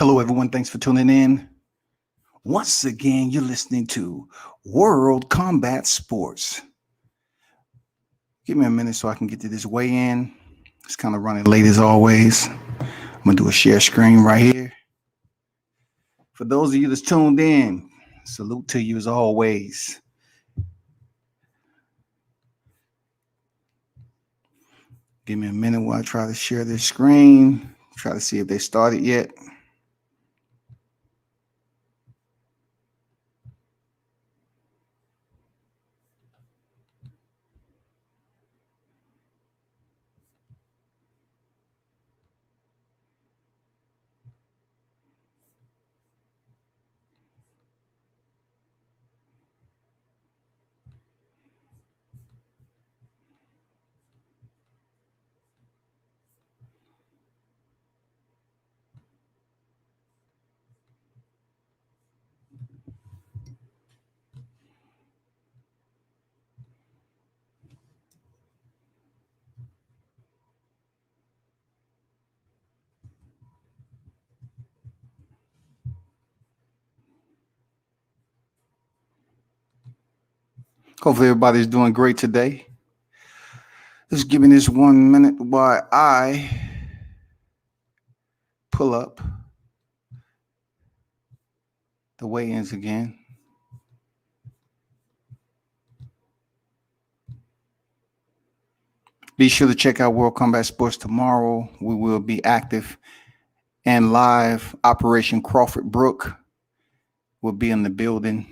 Hello, everyone. Thanks for tuning in. Once again, you're listening to World Combat Sports. Give me a minute so I can get to this weigh in. It's kind of running late as always. I'm going to do a share screen right here. For those of you that's tuned in, salute to you as always. Give me a minute while I try to share this screen. Try to see if they started yet. Hopefully everybody's doing great today. Just give me this 1 minute while I pull up the weigh-ins again. Be sure to check out World Combat Sports tomorrow. We will be active and live. Operation Crawford Brook will be in the building.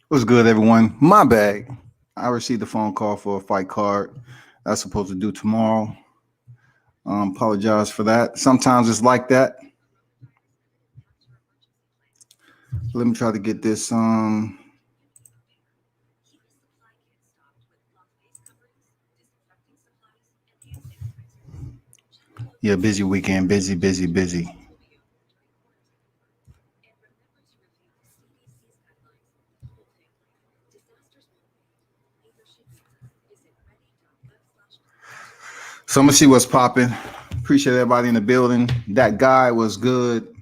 What's good, everyone? My bad. I received a phone call for a fight card that's supposed to do tomorrow. Apologize for that. Sometimes it's like that. Let me try to get this. Yeah, busy weekend. Busy. So I'm gonna see what's popping. Appreciate everybody in the building. That guy was good.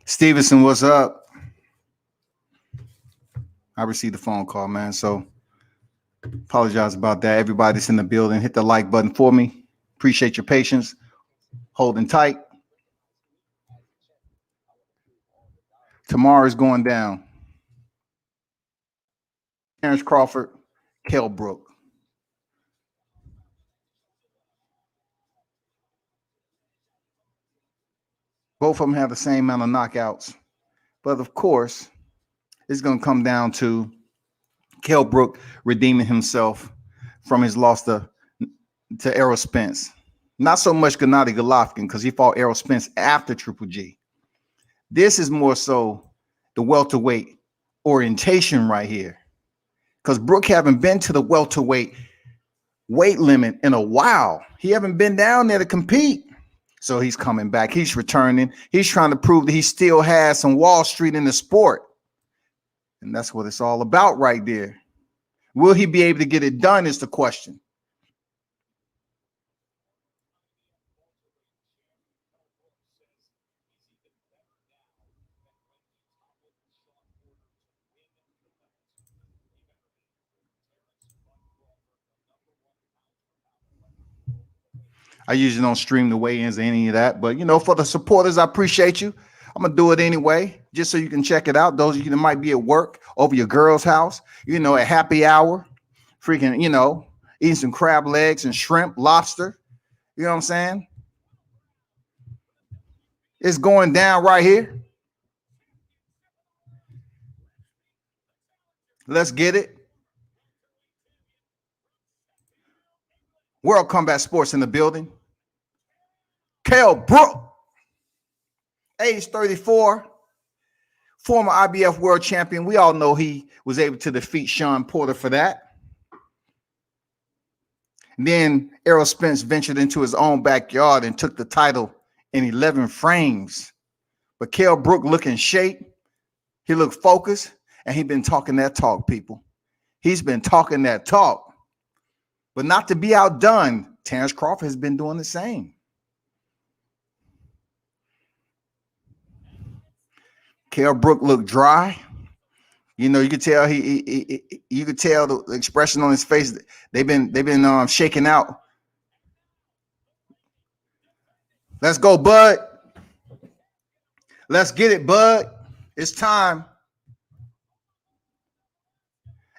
Stevenson, what's up? I received a phone call, man. So apologize about that. Everybody that's in the building, hit the like button for me. Appreciate your patience. Holding tight. Tomorrow is going down. Terence Crawford, Kell Brook. Both of them have the same amount of knockouts. But of course, it's going to come down to Kell Brook redeeming himself from his loss to Errol Spence. Not so much Gennady Golovkin because he fought Errol Spence after Triple G. This is more so the welterweight orientation right here. Because Brook haven't been to the welterweight weight limit in a while. He haven't been down there to compete. So he's coming back. He's returning. He's trying to prove that he still has some Wall Street in the sport. And that's what it's all about right there. Will he be able to get it done is the question. I usually don't stream the weigh-ins or any of that, but for the supporters, I appreciate you. I'm gonna do it anyway, just so you can check it out. Those of you that might be at work, over your girl's house, at happy hour, freaking, eating some crab legs and shrimp, lobster. You know what I'm saying? It's going down right here. Let's get it. World Combat Sports in the building. Kell Brook, age 34, former IBF world champion. We all know he was able to defeat Sean Porter for that. And then Errol Spence ventured into his own backyard and took the title in 11 frames. But Kell Brook looked in shape. He looked focused, and he's been talking that talk, people. He's been talking that talk. But not to be outdone, Terence Crawford has been doing the same. Kell Brook looked dry. You could tell you could tell the expression on his face. They've been shaking out. Let's go, bud. Let's get it, bud. It's time.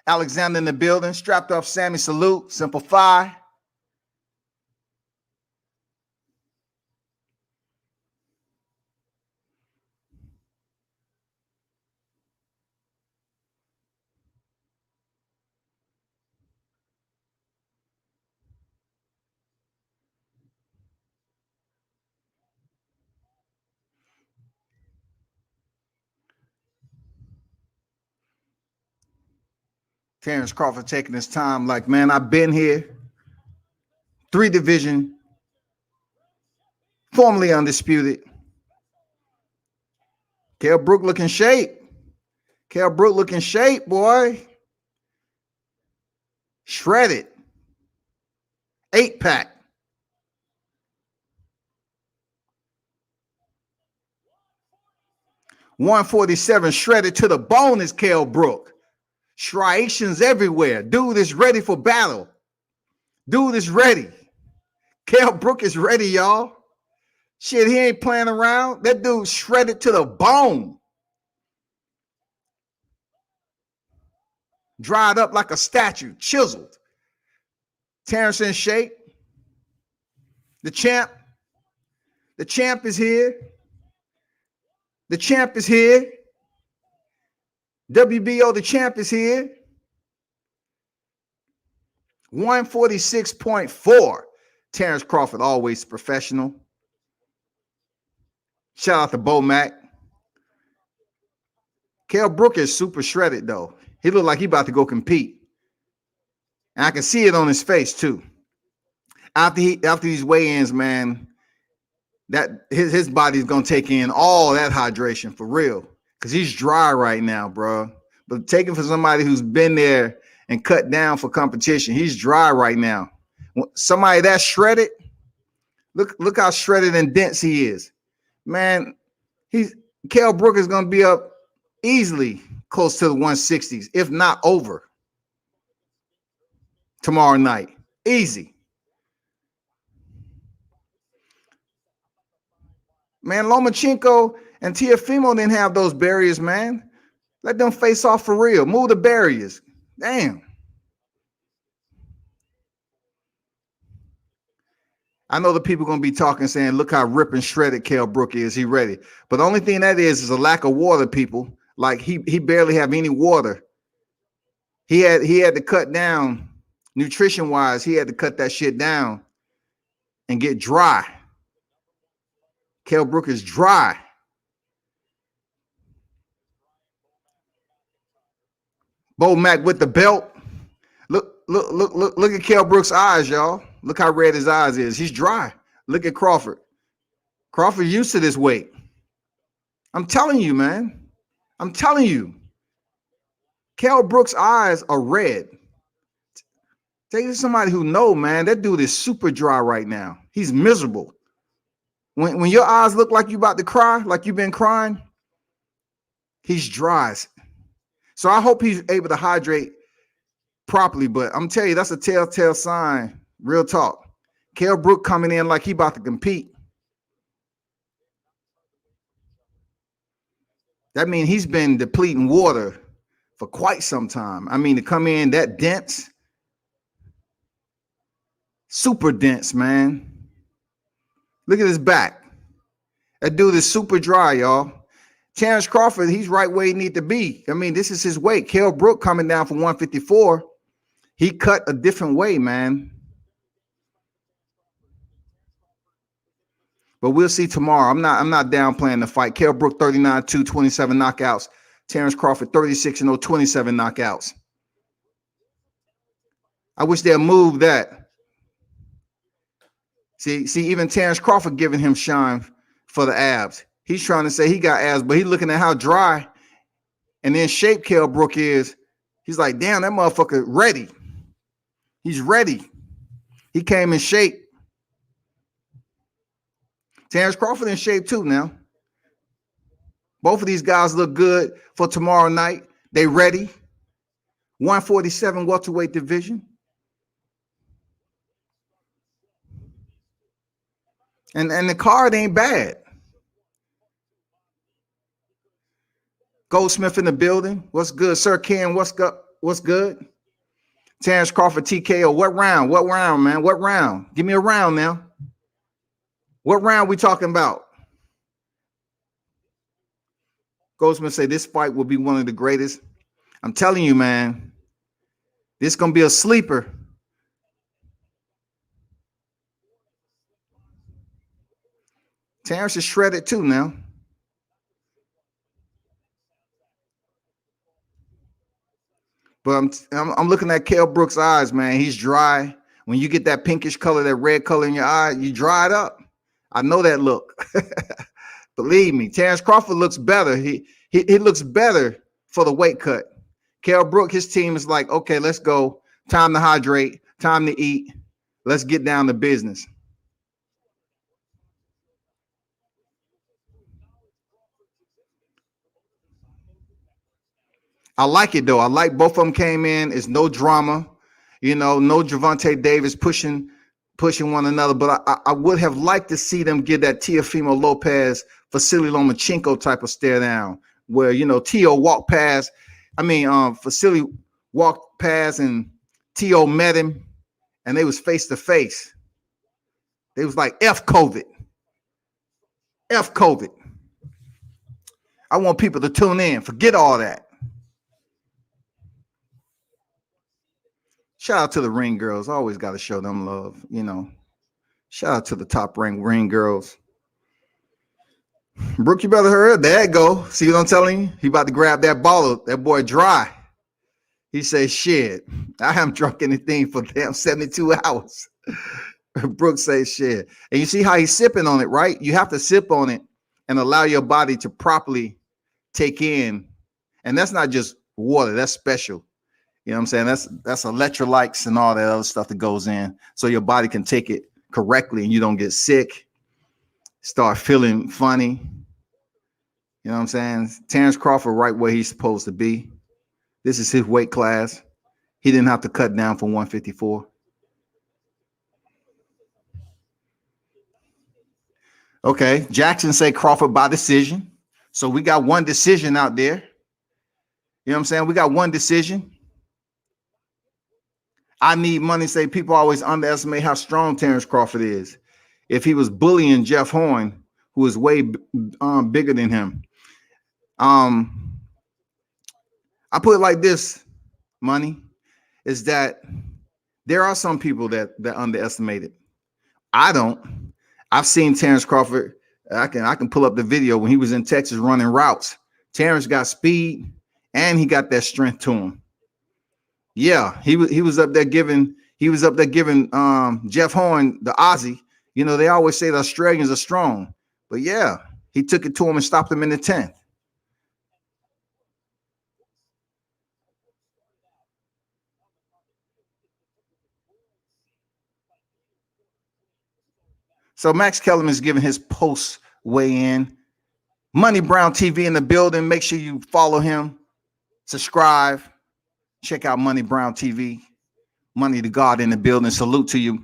Alexander in the building. Strapped up Sammy, salute. Simple Fi. Terence Crawford taking his time like, man, I've been here. 3 division, formerly undisputed. Kell Brook looking shape. Kell Brook looking shape, boy. Shredded. 8-pack. 147 shredded to the bone is Kell Brook. Striations everywhere. Dude is ready for battle. Dude is ready. Kell Brook is ready, y'all. Shit, he ain't playing around. That dude shredded to the bone. Dried up like a statue, chiseled. Terence in shape. The champ is here. The champ is here. WBO, the champ, is here. 146.4. Terence Crawford, always professional. Shout out to Bo Mac. Kell Brook is super shredded, though. He looked like he about to go compete. And I can see it on his face, too. After these weigh-ins, man, that his body's going to take in all that hydration for real. Because he's dry right now, bro. But taking for somebody who's been there and cut down for competition, he's dry right now. Somebody that's shredded, look how shredded and dense he is. Man, Kell Brook is going to be up easily close to the 160s, if not over, tomorrow night. Easy. Man, Lomachenko and Teofimo didn't have those barriers, man. Let them face off for real. Move the barriers. Damn. I know the people going to be talking, saying, look how ripping shredded Kell Brook is. He ready. But the only thing that is a lack of water, people. Like, he barely have any water. He had to cut down, nutrition-wise, he had to cut that shit down and get dry. Kell Brook is dry. Bo Mac with the belt. Look at Kell Brook's eyes, y'all. Look how red his eyes is. He's dry. Look at Crawford. Crawford used to this weight. I'm telling you, man. I'm telling you. Kell Brook's eyes are red. Take it to somebody who know, man. That dude is super dry right now. He's miserable. When your eyes look like you about to cry, like you've been crying, he's dry. So I hope he's able to hydrate properly, but I'm telling you, that's a telltale sign. Real talk. Kell Brook coming in like he about to compete. That means he's been depleting water for quite some time. I mean, to come in that dense, super dense, man. Look at his back. That dude is super dry, y'all. Terence Crawford, he's right where he need to be. I mean, this is his weight. Kell Brook coming down from 154. He cut a different way, man. But we'll see tomorrow. I'm not downplaying the fight. Kell Brook 39-2, 27 knockouts. Terence Crawford 36-0, 27 knockouts. I wish they'd move that. See, even Terence Crawford giving him shine for the abs. He's trying to say he got abs, but he's looking at how dry and in shape Kell Brook is. He's like, damn, that motherfucker ready. He's ready. He came in shape. Terence Crawford in shape too now. Both of these guys look good for tomorrow night. They ready. 147 welterweight division. And the card ain't bad. Goldsmith in the building. What's good? Sir Ken, what's good? Terence Crawford TKO. What round? What round, man? What round? Give me a round now. What round we talking about? Goldsmith say this fight will be one of the greatest. I'm telling you, man. This is going to be a sleeper. Terence is shredded too now. But I'm looking at Kell Brook's eyes, man. He's dry. When you get that pinkish color, that red color in your eye, you dry it up. I know that look. Believe me, Terence Crawford looks better. He looks better for the weight cut. Kell Brook, his team is like, okay, let's go. Time to hydrate. Time to eat. Let's get down to business. I like it, though. I like both of them came in. It's no drama. You know, no Gervonta Davis pushing one another. But I would have liked to see them get that Teofimo Lopez, Vasily Lomachenko type of stare down where, you know, Teo walked past. I mean, Vasily walked past and Teo met him and they was face to face. They was like, F COVID. F COVID. I want people to tune in. Forget all that. Shout out to the ring girls. Always got to show them love, you know. Shout out to the top ranked ring girls. Brook, you better hurry up. There you go. See what I'm telling you? He about to grab that bottle. That boy dry. He says, shit, I haven't drunk anything for damn 72 hours. Brook says, shit. And you see how he's sipping on it, right? You have to sip on it and allow your body to properly take in. And that's not just water. That's special. You know what I'm saying? That's electrolytes and all that other stuff that goes in so your body can take it correctly and you don't get sick, start feeling funny. You know what I'm saying? Terence Crawford right where he's supposed to be. This is his weight class. He didn't have to cut down from 154. Okay, Jackson say Crawford by decision. So we got one decision out there. You know what I'm saying? We got one decision. I Need Money say people always underestimate how strong Terence Crawford is. If he was bullying Jeff Horn, who is way bigger than him. I put it like this, Money, is that there are some people that underestimate it. I don't. I've seen Terence Crawford. I can pull up the video when he was in Texas running routes. Terence got speed and he got that strength to him. Yeah, he was up there giving Jeff Horn the Aussie. You know, they always say the Australians are strong, but yeah, he took it to him and stopped him in the 10th. So Max Kellerman is giving his post weigh in. Money Brown TV in the building. Make sure you follow him, subscribe, check out Money Brown TV. Money to God in the building. Salute to you.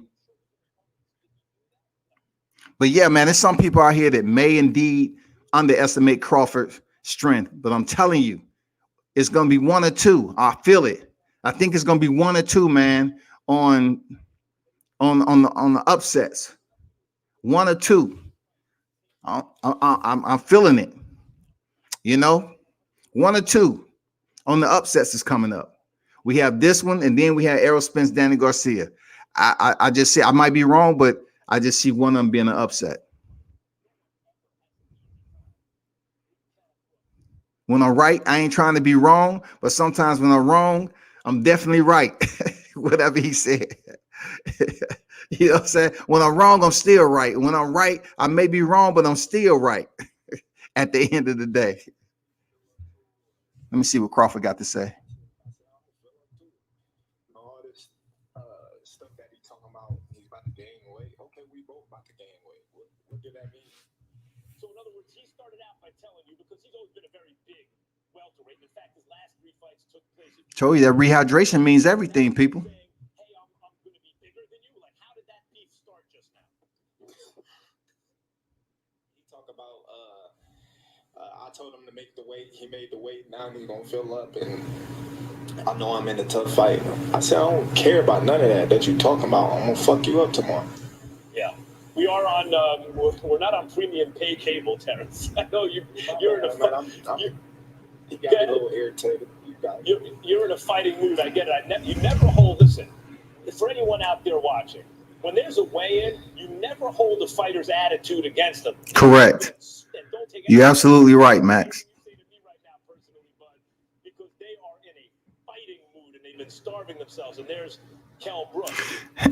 But yeah, man, there's some people out here that may indeed underestimate Crawford's strength. But I'm telling you, it's going to be one or two. I feel it. I think it's going to be one or two, man, on the upsets. One or two. I'm feeling it. You know, one or two on the upsets is coming up. We have this one, and then we have Errol Spence, Danny Garcia. I just say I might be wrong, but I just see one of them being an upset. When I'm right, I ain't trying to be wrong, but sometimes when I'm wrong, I'm definitely right. Whatever he said. You know what I'm saying? When I'm wrong, I'm still right. When I'm right, I may be wrong, but I'm still right at the end of the day. Let me see what Crawford got to say. All this stuff that he's talking about, he's about to gain weight. Okay, we both about to gain weight. What did that mean? So in other words, he started out by telling you, because he's always been a very big welterweight. In fact, his last 3 fights took place. Told you that rehydration means everything, people. Saying, hey, I'm going to be bigger than you. Like, how did that beef start just now? He talked about, I told him to make the weight. He made the weight. Now he's going to fill up. And I know I'm in a tough fight. I said, I don't care about none of that you're talking about. I'm going to fuck you up tomorrow. Yeah. We are on, we're not on premium pay cable, Terence. I know you're in a you got a little irritated. You're in a fighting mood. I get it. You never hold, listen, for anyone out there watching, when there's a weigh-in, you never hold a fighter's attitude against them. Correct. You're absolutely right, Max. Because they are in a fighting mood and they've been starving themselves. And there's Kell Brook.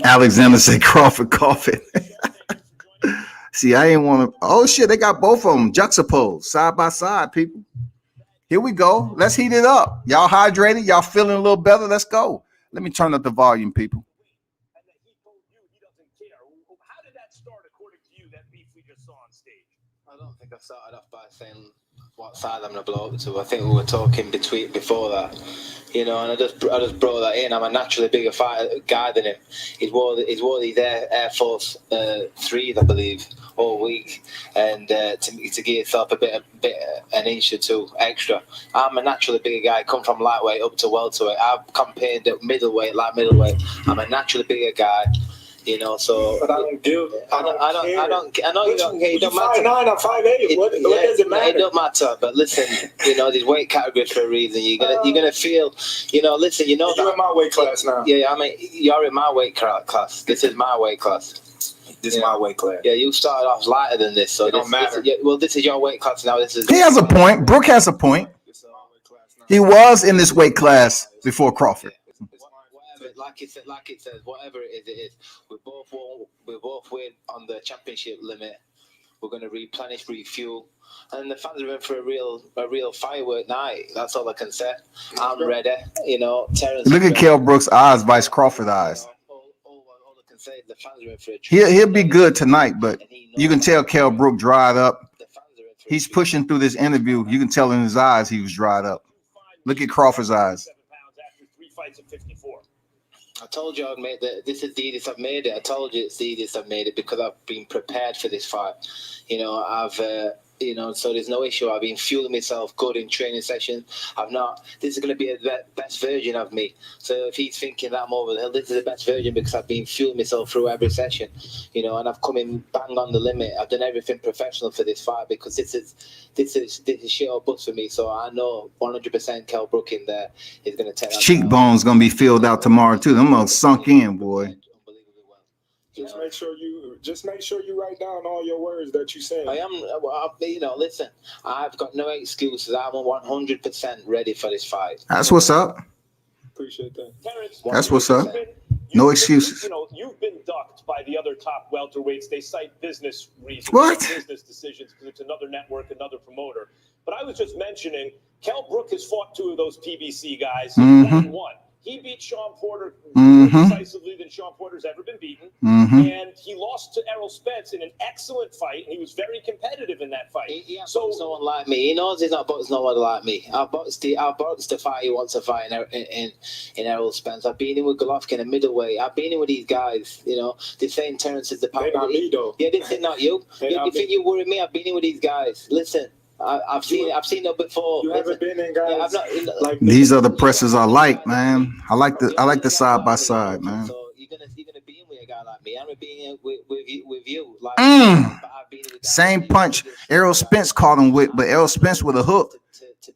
Alexander said Crawford coughing. See, I ain't want to. Oh, shit. They got both of them juxtaposed side by side, people. Here we go. Let's heat it up. Y'all hydrated? Y'all feeling a little better? Let's go. Let me turn up the volume, people. And that he told you he doesn't care. How did that start, according to you, that beef we just saw on stage? I don't think I started off by saying what side I'm gonna blow up to. I think we were talking before that, you know, and I just brought that in. I'm a naturally bigger guy than him. He's wore these Air Force 3s, I believe, all week, and to give yourself a bit an inch or two extra. I'm a naturally bigger guy. Come from lightweight up to welterweight. I've campaigned at middleweight. I'm a naturally bigger guy. You know, so but I don't give. I know you don't care. It don't matter. 5'9", I'm 5'8". What does it matter? It don't matter. But listen, you know, there's weight categories for a reason. You're gonna feel, you know. Listen, you know you're in my weight class now. Yeah, I mean, you're in my weight class. This is my weight class. This is my weight class. Yeah, you started off lighter than this, so it don't matter. This is your weight class now. This is. He has a point. Brook has a point. He was in this weight class before Crawford. Like it says, whatever it is. We both win on the championship limit. We're going to replenish, refuel, and the fans are in for a real firework night. That's all I can say. I'm ready. You know, Terence. Look at Kell Brook's eyes, Vice Crawford's eyes. All I can say, the fans are in for a treat. He'll be good tonight, but you can tell Kell Brook dried up. He's pushing through this interview. You can tell in his eyes he was dried up. Look at Crawford's eyes. After 3 fights at 54. I told you I'd made it. This is the easiest I've made it. I told you it's the easiest I've made it because I've been prepared for this fight. You know, so there's no issue. I've been fueling myself good in training sessions. This is going to be the best version of me. So if he's thinking that I'm over the hill, this is the best version because I've been fueling myself through every session. You know, and I've come in bang on the limit. I've done everything professional for this fight because this is shit or bust for me. So I know 100% Kell Brook in there is going to take that. Cheekbones going to be filled out tomorrow too. Them all sunk in, boy. Just make sure you write down all your words that you say. I am, you know, listen, I've got no excuses. I'm 100% ready for this fight. That's what's up. Appreciate that. Terence, that's what's up. No excuses. You know, you've been ducked by the other top welterweights. They cite business reasons, business decisions, because it's another network, another promoter. But I was just mentioning, Kell Brook has fought 2 of those PBC guys. Mm-hmm. Won. He beat Sean Porter more decisively than Sean Porter's ever been beaten. And he lost to Errol Spence in an excellent fight, and he was very competitive in that fight. He boxed no one like me. He knows he's not boxed no one like me. I've boxed the fight he wants to fight in Errol Spence. I've been in with Golovkin in middleweight. I've been in with these guys. You know, they're saying Terence is the power. They're not me, though. Yeah, they say not you. You think you were with me? I've been in with these guys. Listen. I've seen it before. You haven't been in guys. Yeah, like these are the presses I like, man. I like the side by side, man. So you're gonna be in with a guy like me. I'm gonna be in with you. Like same punch. Errol Spence caught him with, but Errol Spence with a hook,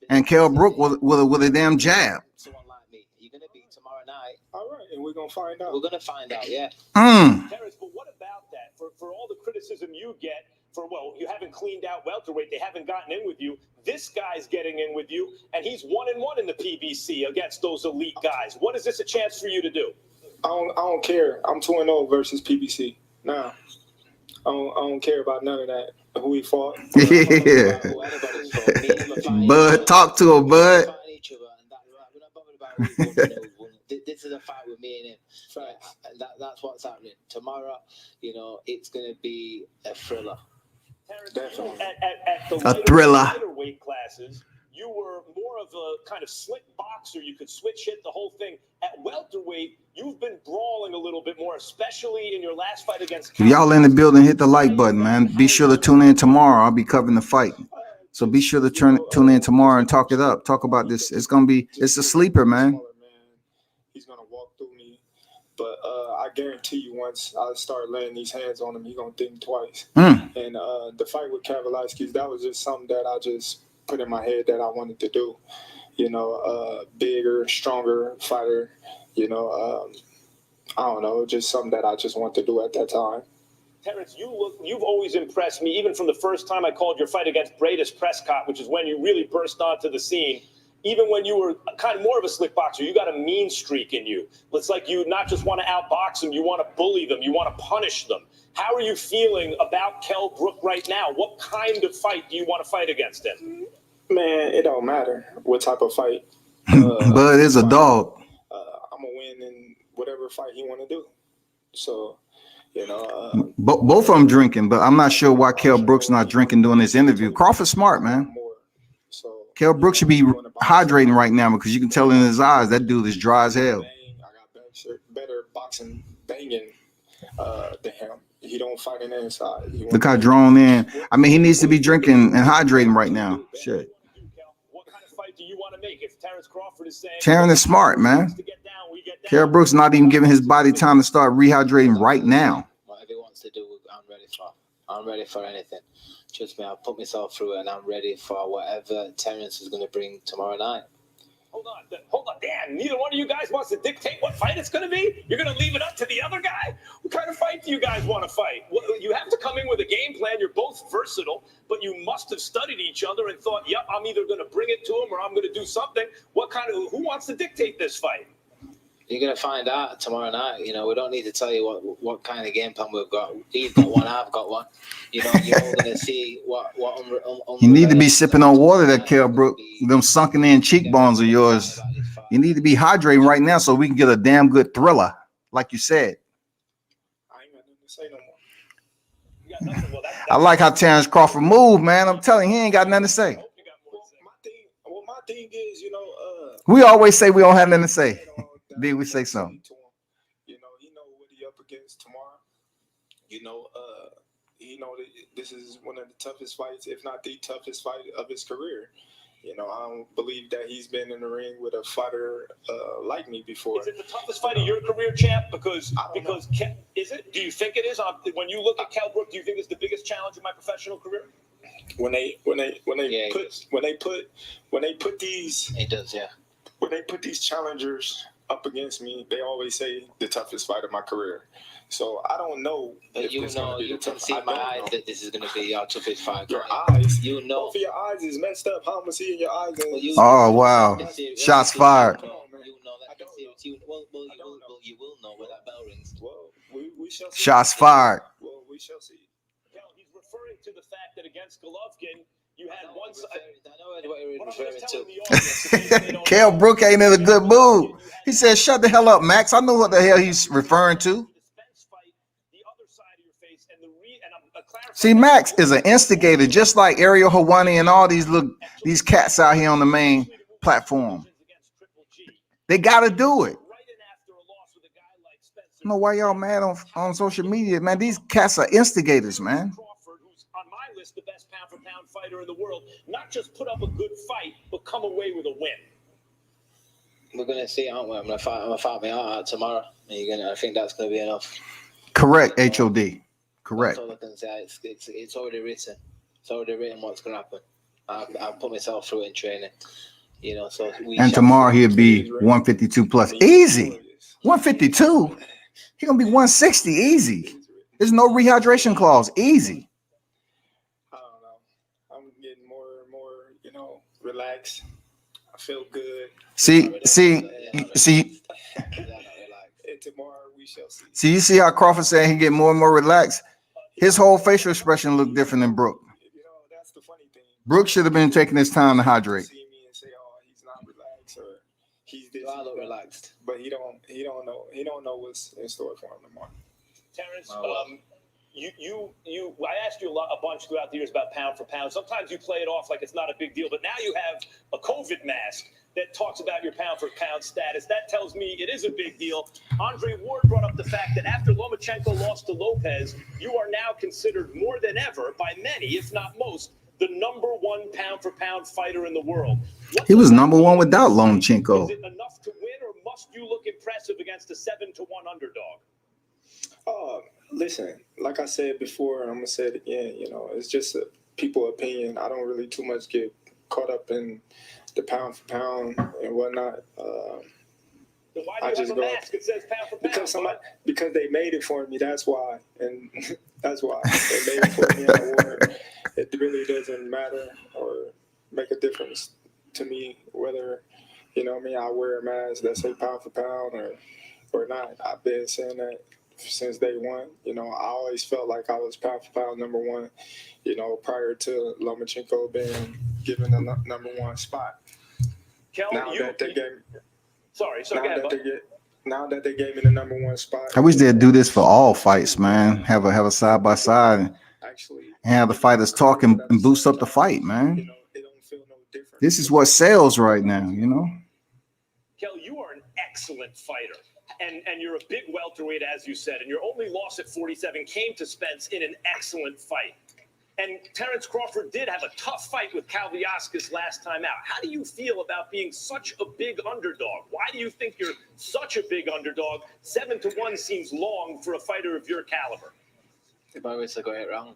and Kell Brook with a damn jab. Someone like me. You're gonna be tomorrow night. All right, and we're gonna find out. We're gonna find out. Yeah. Terence, but what about that? For all the criticism you get. You haven't cleaned out welterweight. They haven't gotten in with you. This guy's getting in with you, and he's 1-1 in the PBC against those elite guys. What is this a chance for you to do? I don't care. I'm 2-0 versus PBC. Nah, I don't care about none of that. Who he fought. Yeah. Bud, talk to him, Bud. This is a fight with me and him. That's what's happening. Tomorrow, you know, it's going to be a thriller. Definitely. At the lighter weight classes, you were more of a kind of slick boxer. You could switch hit the whole thing. At welterweight, you've been brawling a little bit more, especially in your last fight against. If y'all in the building, hit the like button, man. Be sure to tune in tomorrow. I'll be covering the fight. So be sure to tune in tomorrow and talk it up. Talk about this. It's a sleeper, man. He's going to walk through me. But I guarantee you, once I start laying these hands on him, he's going to think twice. And the fight with Kavaliauskas, that was just something that I just put in my head that I wanted to do. You know, bigger, stronger fighter. You know, I don't know, just something that I just want to do at that time. Terence, you've always impressed me, even from the first time I called your fight against Bradis Prescott, which is when you really burst onto the scene. Even when you were kind of more of a slick boxer, you got a mean streak in you. It's like you not just want to outbox them, you want to bully them, you want to punish them. How are you feeling about Kell Brook right now? What kind of fight do you want to fight against him? Man, it don't matter what type of fight. Bud is a dog. I'm going to win in whatever fight he want to do. So, you know. Both of them drinking, but I'm not sure why Kell Brook's not drinking during this interview. Crawford's smart, man. Kell Brook should be hydrating right now because you can tell in his eyes that dude is dry as hell. I got better boxing banging than him. He don't fight in the inside. Look how drawn in. I mean, he needs to be drinking and hydrating right now. Shit. What kind of fight do you want to make? If Terence Crawford is saying Terence is smart, man. Kell Brook's not even giving his body time to start rehydrating right now. Whatever he wants to do, I'm ready for. I'm ready for anything. Trust me, I've put myself through it, and I'm ready for whatever Terence is going to bring tomorrow night. Hold on, Dan. Neither one of you guys wants to dictate what fight it's going to be? You're going to leave it up to the other guy? What kind of fight do you guys want to fight? Well, you have to come in with a game plan. You're both versatile, but you must have studied each other and thought, yep, I'm either going to bring it to him or I'm going to do something. Who wants to dictate this fight? You're going to find out tomorrow night. You know, we don't need to tell you what kind of game plan we've got. He's got one, I've got one. You know, you're all going to see what you need to be sipping on water, that Kell Brook. Them sunken in cheekbones of yours. You need to be hydrating right now so we can get a damn good thriller, like you said. I ain't got nothing to say no more. You got nothing. Well, I like how Terence Crawford moved, man. I'm telling you, he ain't got nothing to say. My thing is, you know, We always say we don't have nothing to say. Then we say something. You know, he know what he up against tomorrow. You know, he know that this is one of the toughest fights, if not the toughest fight of his career. You know, I don't believe that he's been in the ring with a fighter like me before. Is it the toughest fight of your career, champ? Because is it? Do you think it is? When you look at Kell Brook, do you think it's the biggest challenge in my professional career? When they put these, it does, yeah. When they put these challengers up against me, they always say the toughest fight of my career. So I don't know. But you know, you can see in my eyes that this is going to be your toughest fight. Your eyes, you know, both of your eyes is messed up. How am I seeing your eyes? Oh wow! Shots fired. You know that. You will know where that bell rings. Well, we shall see. Shots fired. Well, we shall see. Kel, he's referring to the fact that against Golovkin, you had one side. I know what you're referring to. Kell Brook ain't in a good mood. He said, "Shut the hell up, Max." I know what the hell he's referring to. See, Max is an instigator, just like Ariel Helwani and all these cats out here on the main platform. They got to do it. I don't know why y'all mad on social media, man. These cats are instigators, man. Crawford, who's on my list, the best pound-for-pound fighter in the world, not just put up a good fight, but come away with a win. We're gonna see, aren't we? I'm gonna fight my heart out tomorrow. I think that's gonna be enough. Correct, HOD. Correct. That's all I can say. It's already written. It's already written what's gonna happen. I've put myself through it in training. You know, so and tomorrow he'll be 152 plus. Easy. 152. He's gonna be 160. Easy. There's no rehydration clause. Easy. I don't know. I'm getting more and more, you know, relaxed. I feel good. See. And tomorrow we shall see. See, you see how Crawford saying he get more and more relaxed? His whole facial expression looked different than Brook. You know, that's the funny thing. Brook should have been taking his time to hydrate. See me and say, "Oh, he's not relaxed," or "He's this." I look relaxed, but he don't know what's in store for him tomorrow. Terence, I asked you a bunch throughout the years about pound for pound. Sometimes you play it off like it's not a big deal, but now you have a COVID mask that talks about your pound for pound status. That tells me it is a big deal. Andre Ward brought up the fact that after Lomachenko lost to Lopez, you are now considered more than ever by many, if not most, the #1 pound for pound fighter in the world. He was #1 without Lomachenko. Is it enough to win, or must you look impressive against a 7-1 underdog? Listen, like I said before, I'm gonna say it again. You know, it's just a people opinion. I don't really too much get caught up in the pound for pound and whatnot. Then why do you have a mask that says pound for pound? Because they made it for me. That's why, and that's why they made it for me. And I wore it. It really doesn't matter or make a difference to me whether, you know what I mean, I wear a mask that say pound for pound or not. I've been saying that since day one. You know, I always felt like I was pound for pound #1, you know, prior to Lomachenko being given the #1 spot. Kel, Now that they gave me the #1 spot. I wish they'd do this for all fights, man. Have a side by side and have the fighters talk and boost up the fight, man. You know, it don't feel no different. This is what sells right now, you know. Kel, you are an excellent fighter. And you're a big welterweight, as you said, and your only loss at 47 came to Spence in an excellent fight. And Terence Crawford did have a tough fight with Kalviaskis last time out. How do you feel about being such a big underdog? Why do you think you're such a big underdog? 7-1 seems long for a fighter of your caliber. They've obviously got it wrong.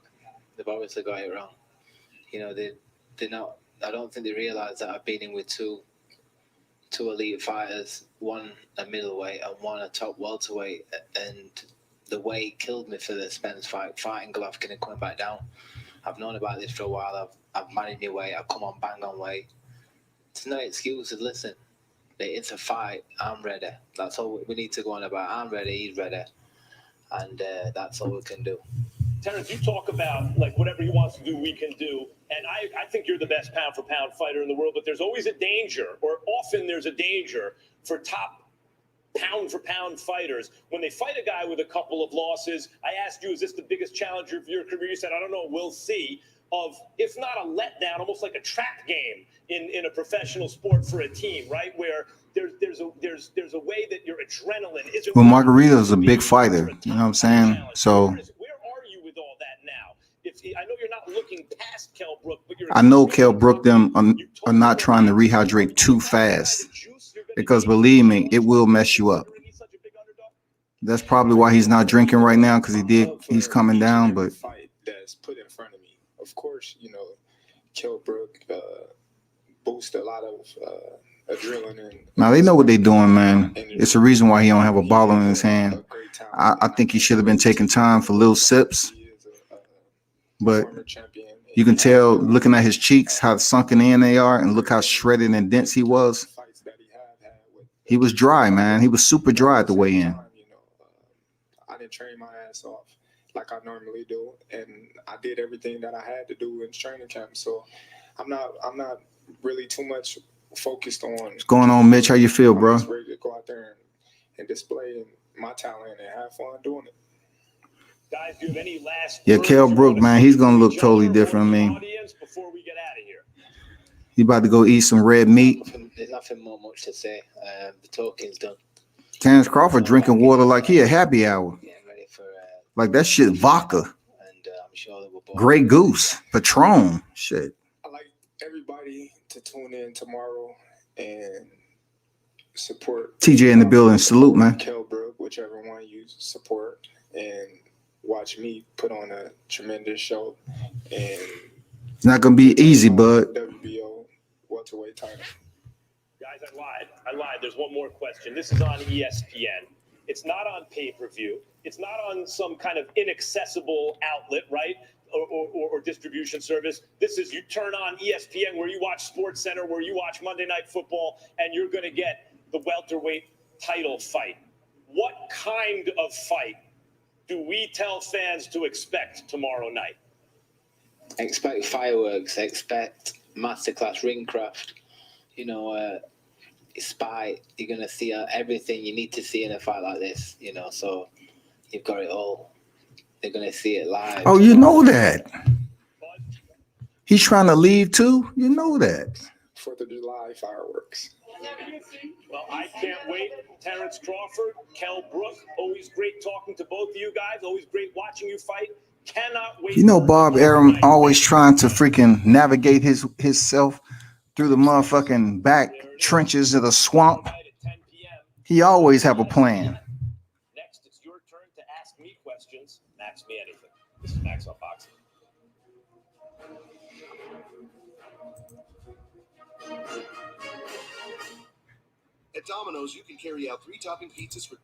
You know, they're not. I don't think they realise that I've been in with two elite fighters, one a middleweight and one a top welterweight, and the weight killed me for the Spence fight, fighting Golovkin and coming back down. I've known about this for a while. I've managed my weight. I've come on bang on weight. It's no excuses. Listen, it's a fight. I'm ready. That's all we need to go on about. I'm ready. He's ready, and that's all we can do. Terence, you talk about like whatever he wants to do, we can do. And I think you're the best pound for pound fighter in the world, but there's always a danger, or often there's a danger for top pound for pound fighters. When they fight a guy with a couple of losses, I asked you, is this the biggest challenger of your career? You said, I don't know, we'll see. Of, if not a letdown, almost like a trap game in a professional sport for a team, right? Where there's a way that your adrenaline isn't. Well, Margarito's a big fighter, you know what I'm saying? So where are you with all that now? I know you're not looking past Kell Brook, but I know Kell Brook them are not trying to rehydrate too fast, because believe me, it will mess you up. That's probably why he's not drinking right now, because he's coming down. But fight that's put in front of me, of course, you know, Kell Brook boosts a lot of adrenaline. Now they know what they're doing, man. It's a reason why he don't have a bottle in his hand. I think he should have been taking time for little sips. But you can tell, looking at his cheeks, how sunken in they are, and look how shredded and dense he was. He was dry, man. He was super dry at the weigh-in. I didn't train my ass off like I normally do, and I did everything that I had to do in training camp. So I'm not really too much focused on what's going on, Mitch. How you feel, bro? I'm just ready to go out there and display my talent and have fun doing it. Guys, do you have any last Kell Brook, man, he's gonna look totally different. I mean, before we get out of here, he about to go eat some red meat. There's nothing more much to say. The talking's done. Terence Crawford drinking water like he a happy hour. Yeah, ready for like that shit vodka. And I'm sure that we're both Grey Goose, Patron, shit. I like everybody to tune in tomorrow and support TJ in the building. Salute, man. Kell Brook, whichever one you support, and watch me put on a tremendous show. And it's not gonna be easy, bud. WBO welterweight title. Guys, I lied. There's one more question. This is on ESPN. It's not on pay-per-view. It's not on some kind of inaccessible outlet, right? Or distribution service. This is, you turn on ESPN, where you watch SportsCenter, where you watch Monday Night Football, and you're going to get the welterweight title fight. What kind of fight do we tell fans to expect tomorrow night? Expect fireworks. Expect masterclass ringcraft. You know, spy. You're gonna see everything you need to see in a fight like this. You know, so you've got it all. They're gonna see it live. Oh, you know that. He's trying to leave too. You know that. 4th of July fireworks. Well, I can't wait. Terence Crawford, Kell Brook, always great talking to both of you guys. Always great watching you fight. Cannot wait. You know, Bob Arum always trying to freaking navigate himself through the motherfucking back trenches of the swamp. He always have a plan. Next, it's your turn to ask me questions. Ask me anything. This is Max on Boxing. At Domino's, you can carry out 3-topping pizzas for.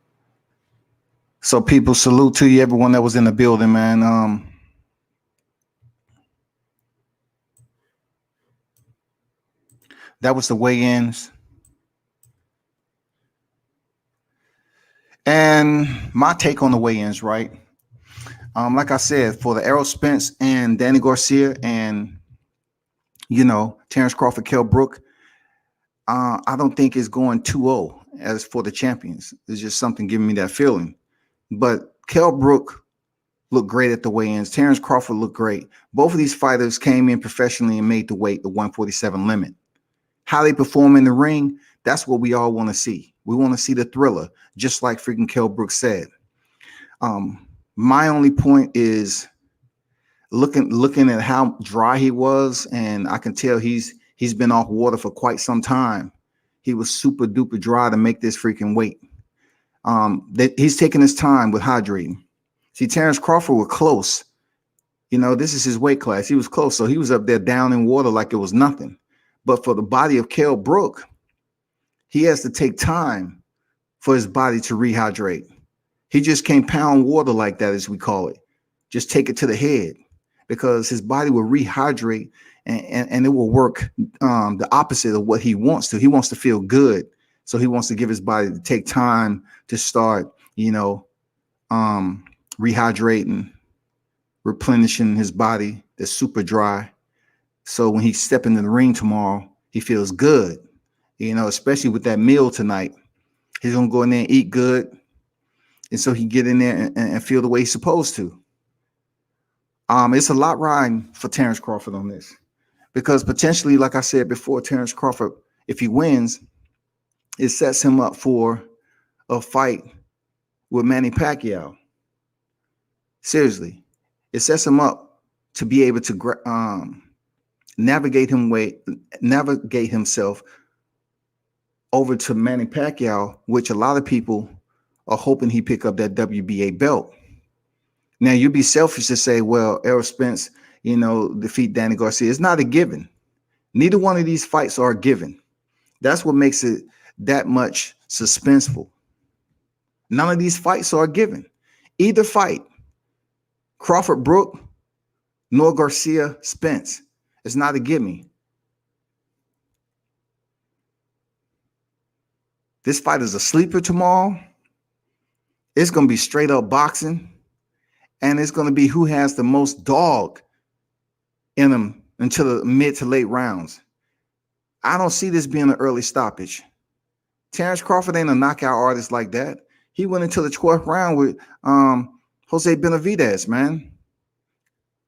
So people, salute to you, everyone that was in the building, man. That was the weigh-ins. And my take on the weigh-ins, right? Like I said, for the Errol Spence and Danny Garcia and, you know, Terence Crawford, Kell Brook, I don't think it's going 2-0 as for the champions. It's just something giving me that feeling. But Kell Brook looked great at the weigh-ins. Terence Crawford looked great. Both of these fighters came in professionally and made the weight, the 147 limit. How they perform in the ring, that's what we all want to see. We want to see the thriller, just like freaking Kell Brook said. My only point is looking at how dry he was, and I can tell he's been off water for quite some time. He was super duper dry to make this freaking weight. He's taking his time with hydrating. See, Terence Crawford was close. This is his weight class. He was close, so he was up there down in water like it was nothing. But for the body of Kell Brook, he has to take time for his body to rehydrate. He just can't pound water like that, as we call it. Just take it to the head, because his body will rehydrate and it will work the opposite of what he wants to. He wants to feel good. So he wants to give his body to take time to start, rehydrating, replenishing his body that's super dry. So when he step into the ring tomorrow, he feels good, especially with that meal tonight. He's going to go in there and eat good. And so he get in there and feel the way he's supposed to. It's a lot riding for Terence Crawford on this, because potentially, like I said before, Terence Crawford, if he wins, it sets him up for a fight with Manny Pacquiao. Seriously, it sets him up to be able to navigate himself over to Manny Pacquiao, which a lot of people are hoping he pick up that WBA belt. Now, you'd be selfish to say, well, Errol Spence, defeat Danny Garcia. It's not a given. Neither one of these fights are a given. That's what makes it that much suspenseful. None of these fights are a given. Either fight, Crawford Brook, nor Garcia Spence, it's not a gimme. This fight is a sleeper tomorrow. It's going to be straight up boxing. And it's going to be who has the most dog in them until the mid to late rounds. I don't see this being an early stoppage. Terence Crawford ain't a knockout artist like that. He went into the 12th round with Jose Benavidez, man,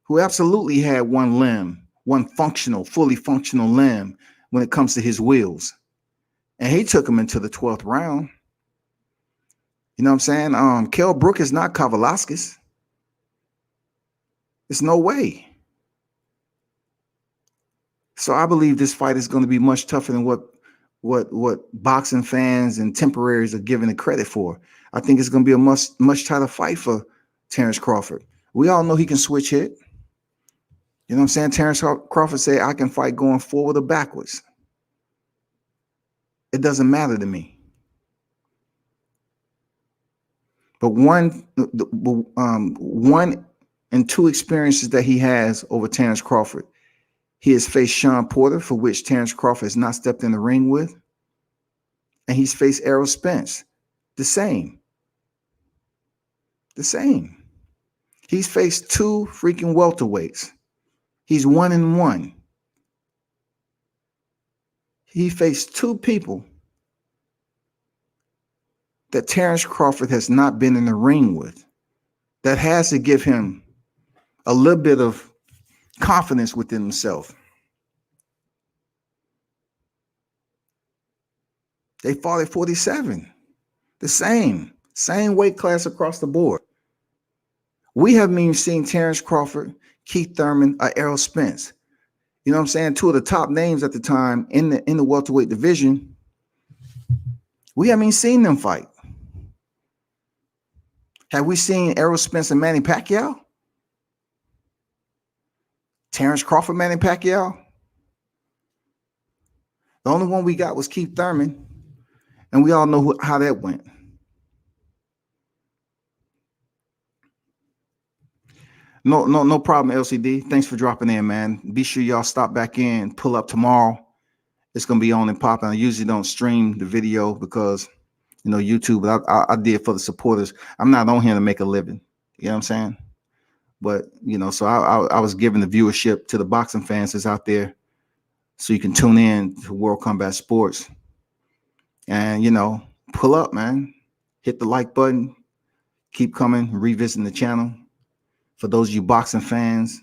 who absolutely had one limb, one fully functional limb when it comes to his wheels. And he took him into the 12th round. You know what I'm saying? Kell Brook is not Kavalauskas. There's no way. So I believe this fight is going to be much tougher than what boxing fans and temporaries are giving it credit for. I think it's going to be a much tighter fight for Terence Crawford. We all know he can switch hit. You know what I'm saying? Terence Crawford said, I can fight going forward or backwards. It doesn't matter to me. But one and two experiences that he has over Terence Crawford. He has faced Sean Porter, for which Terence Crawford has not stepped in the ring with. And he's faced Errol Spence. The same. He's faced two freaking welterweights. He's 1-1. He faced two people that Terence Crawford has not been in the ring with. That has to give him a little bit of confidence within himself. They fought at 47. The same weight class across the board. We haven't even seen Terence Crawford, Keith Thurman, or Errol Spence. You know what I'm saying? Two of the top names at the time in the welterweight division. We haven't even seen them fight. Have we seen Errol Spence and Manny Pacquiao? Terence Crawford, Manny Pacquiao? The only one we got was Keith Thurman, and we all know how that went. No problem, LCD. Thanks for dropping in, man. Be sure y'all stop back in, pull up tomorrow. It's going to be on and popping. I usually don't stream the video because, YouTube, but I did for the supporters. I'm not on here to make a living. You know what I'm saying? But, so I was giving the viewership to the boxing fans that's out there so you can tune in to World Combat Sports. And, pull up, man. Hit the like button. Keep coming, revisiting the channel. For those of you boxing fans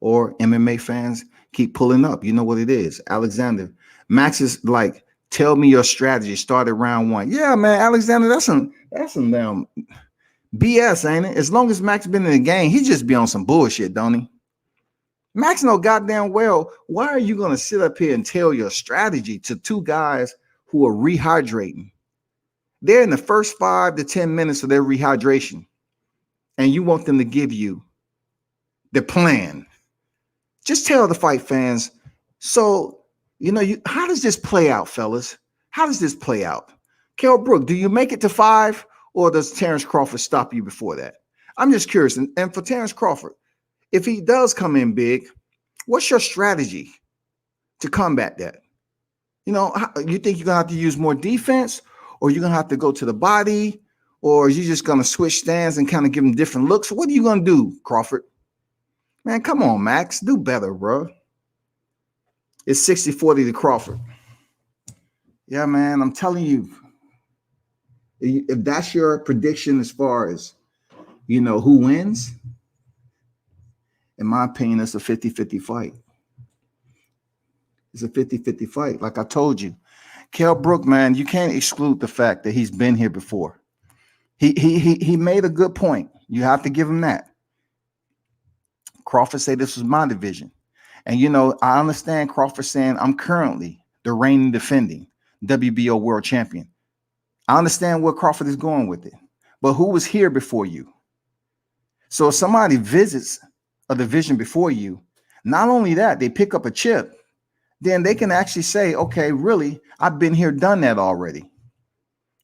or MMA fans, keep pulling up. You know what it is. Alexander. Max is like, tell me your strategy. Started round one. Yeah, man, Alexander, that's some damn BS, ain't it? As long as Max been in the game, he just be on some bullshit, don't he? Max know goddamn well, why are you going to sit up here and tell your strategy to two guys who are rehydrating? They're in the first 5 to 10 minutes of their rehydration, and you want them to give you the plan. Just tell the fight fans. So, how does this play out, fellas? How does this play out? Kell Brook, do you make it to 5, or does Terence Crawford stop you before that? I'm just curious. And for Terence Crawford, if he does come in big, what's your strategy to combat that? You think you're going to have to use more defense, or you're going to have to go to the body, or are you just going to switch stands and kind of give him different looks? What are you going to do, Crawford? Man, come on, Max. Do better, bro. It's 60-40 to Crawford. Yeah, man, I'm telling you, if that's your prediction as far as, who wins, in my opinion, it's a 50-50 fight. It's a 50-50 fight. Like I told you, Kell Brook, man, you can't exclude the fact that he's been here before. He made a good point. You have to give him that. Crawford said this was my division. And, I understand Crawford saying I'm currently the reigning defending WBO world champion. I understand where Crawford is going with it. But who was here before you? So if somebody visits a division before you, not only that, they pick up a chip, then they can actually say, okay, really, I've been here, done that already.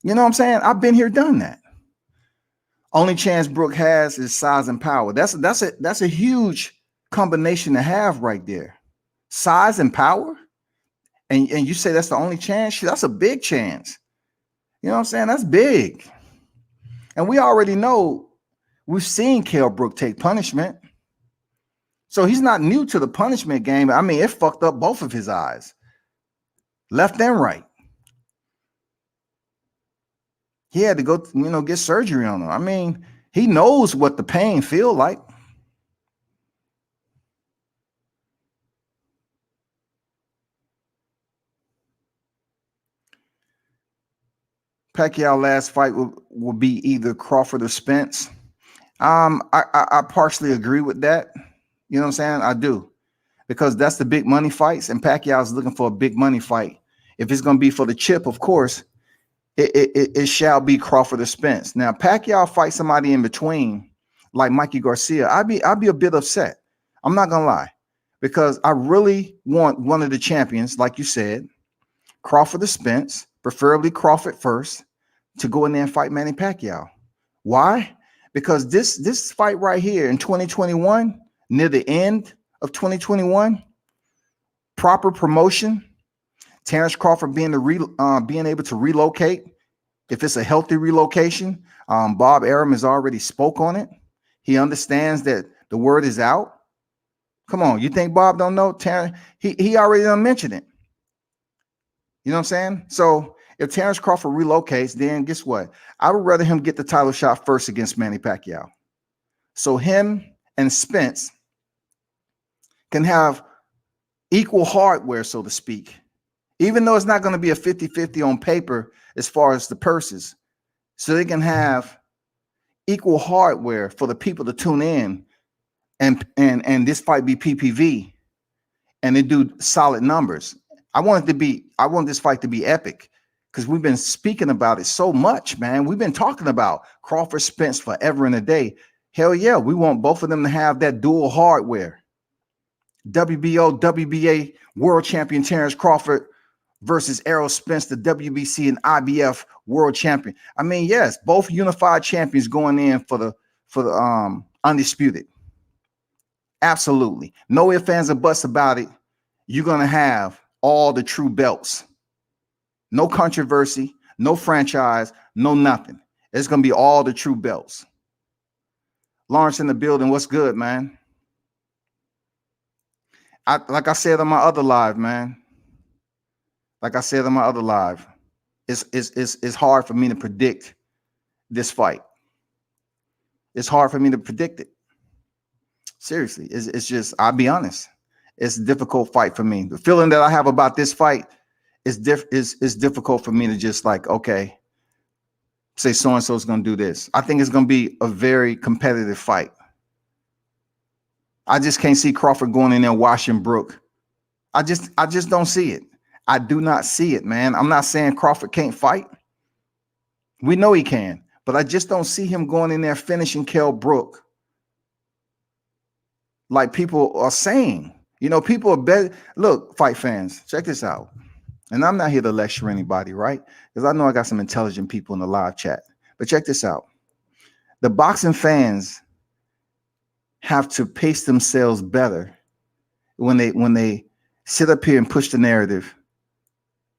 You know what I'm saying? I've been here, done that. Only chance Brook has is size and power. That's a huge combination to have right there. Size and power. And you say that's the only chance? That's a big chance. You know what I'm saying? That's big. And we already know, we've seen Kell Brook take punishment. So he's not new to the punishment game. I mean, it fucked up both of his eyes, left and right. He had to go, get surgery on him. I mean, he knows what the pain feel like. Pacquiao last fight will be either Crawford or Spence. I partially agree with that. You know what I'm saying? I do. Because that's the big money fights, and Pacquiao's looking for a big money fight. If it's going to be for the chip, of course, it shall be Crawford or Spence. Now, Pacquiao fight somebody in between, like Mikey Garcia, I'd be a bit upset. I'm not going to lie. Because I really want one of the champions, like you said, Crawford or Spence, preferably Crawford first, to go in there and fight Manny Pacquiao. Why? Because this fight right here in 2021, near the end of 2021, proper promotion, Terence Crawford being able to relocate, if it's a healthy relocation, Bob Arum has already spoke on it. He understands that the word is out. Come on, you think Bob don't know? Terence, he already done mentioned it. You know what I'm saying? So if Terence Crawford relocates, then guess what? I would rather him get the title shot first against Manny Pacquiao. So him and Spence can have equal hardware, so to speak, even though it's not going to be a 50-50 on paper as far as the purses. So they can have equal hardware for the people to tune in and this fight be PPV and they do solid numbers. I want this fight to be epic because we've been speaking about it so much, man. We've been talking about Crawford Spence forever and a day. Hell yeah, we want both of them to have that dual hardware. WBO, WBA world champion Terence Crawford versus Errol Spence, the WBC and IBF world champion. I mean, yes, both unified champions going in for the undisputed. Absolutely. No ifs, ands, or buts about it. You're going to have all the true belts. No controversy, no franchise, no nothing. It's going to be all the true belts. Lawrence in the building. What's good, man? Like I said on my other live, man. Like I said on my other live, it's hard for me to predict this fight. It's hard for me to predict it. Seriously, it's just, I'll be honest. It's a difficult fight for me. The feeling that I have about this fight is difficult for me to just like, okay, say so-and-so is going to do this. I think it's going to be a very competitive fight. I just can't see Crawford going in there washing Brook. I just don't see it. I do not see it, man. I'm not saying Crawford can't fight. We know he can, but I just don't see him going in there finishing Kell Brook like people are saying. You know, people are better. Look, fight fans, check this out. And I'm not here to lecture anybody, right? Because I know I got some intelligent people in the live chat. But check this out. The boxing fans have to pace themselves better when they sit up here and push the narrative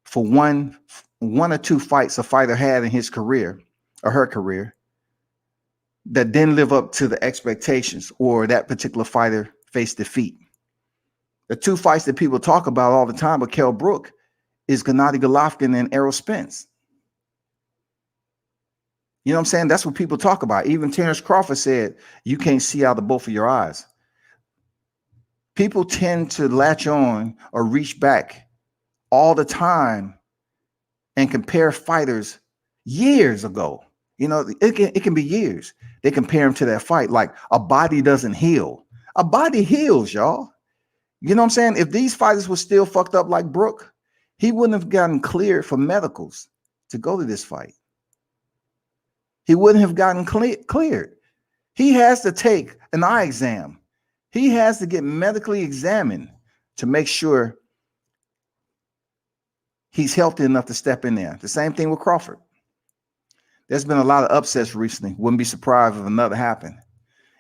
for one or two fights a fighter had in his career or her career that didn't live up to the expectations or that particular fighter faced defeat. The two fights that people talk about all the time with Kell Brook is Gennady Golovkin and Errol Spence. You know what I'm saying? That's what people talk about. Even Terence Crawford said, you can't see out of both of your eyes. People tend to latch on or reach back all the time and compare fighters years ago. You know, it can be years. They compare him to that fight like a body doesn't heal. A body heals, y'all. You know what I'm saying? If these fighters were still fucked up like Brook, he wouldn't have gotten cleared for medicals to go to this fight. He wouldn't have gotten cleared. He has to take an eye exam. He has to get medically examined to make sure he's healthy enough to step in there. The same thing with Crawford. There's been a lot of upsets recently. Wouldn't be surprised if another happened.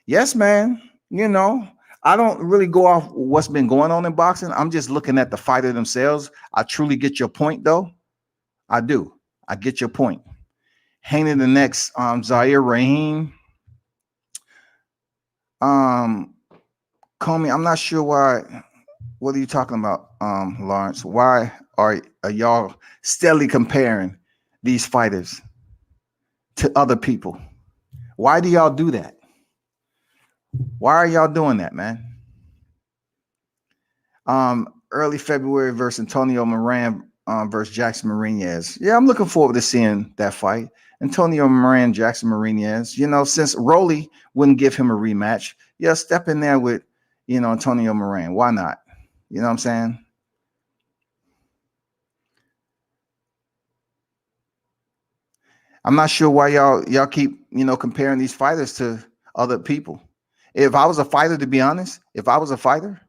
Yes, man. You know, I don't really go off what's been going on in boxing. I'm just looking at the fighter themselves. I truly get your point, though. I do. I get your point. Hanging the next Zaire Rahim. Comey, I'm not sure why. What are you talking about, Lawrence? Why are y'all steadily comparing these fighters to other people? Why do y'all do that? Why are y'all doing that, man? Early February versus Antonio Moran versus Jackson Marinez. Yeah, I'm looking forward to seeing that fight. Antonio Moran, Jackson Marinez. You know, since Rolly wouldn't give him a rematch, yeah, step in there with, you know, Antonio Moran. Why not? You know what I'm saying? I'm not sure why y'all keep, you know, comparing these fighters to other people. If I was a fighter, to be honest, if I was a fighter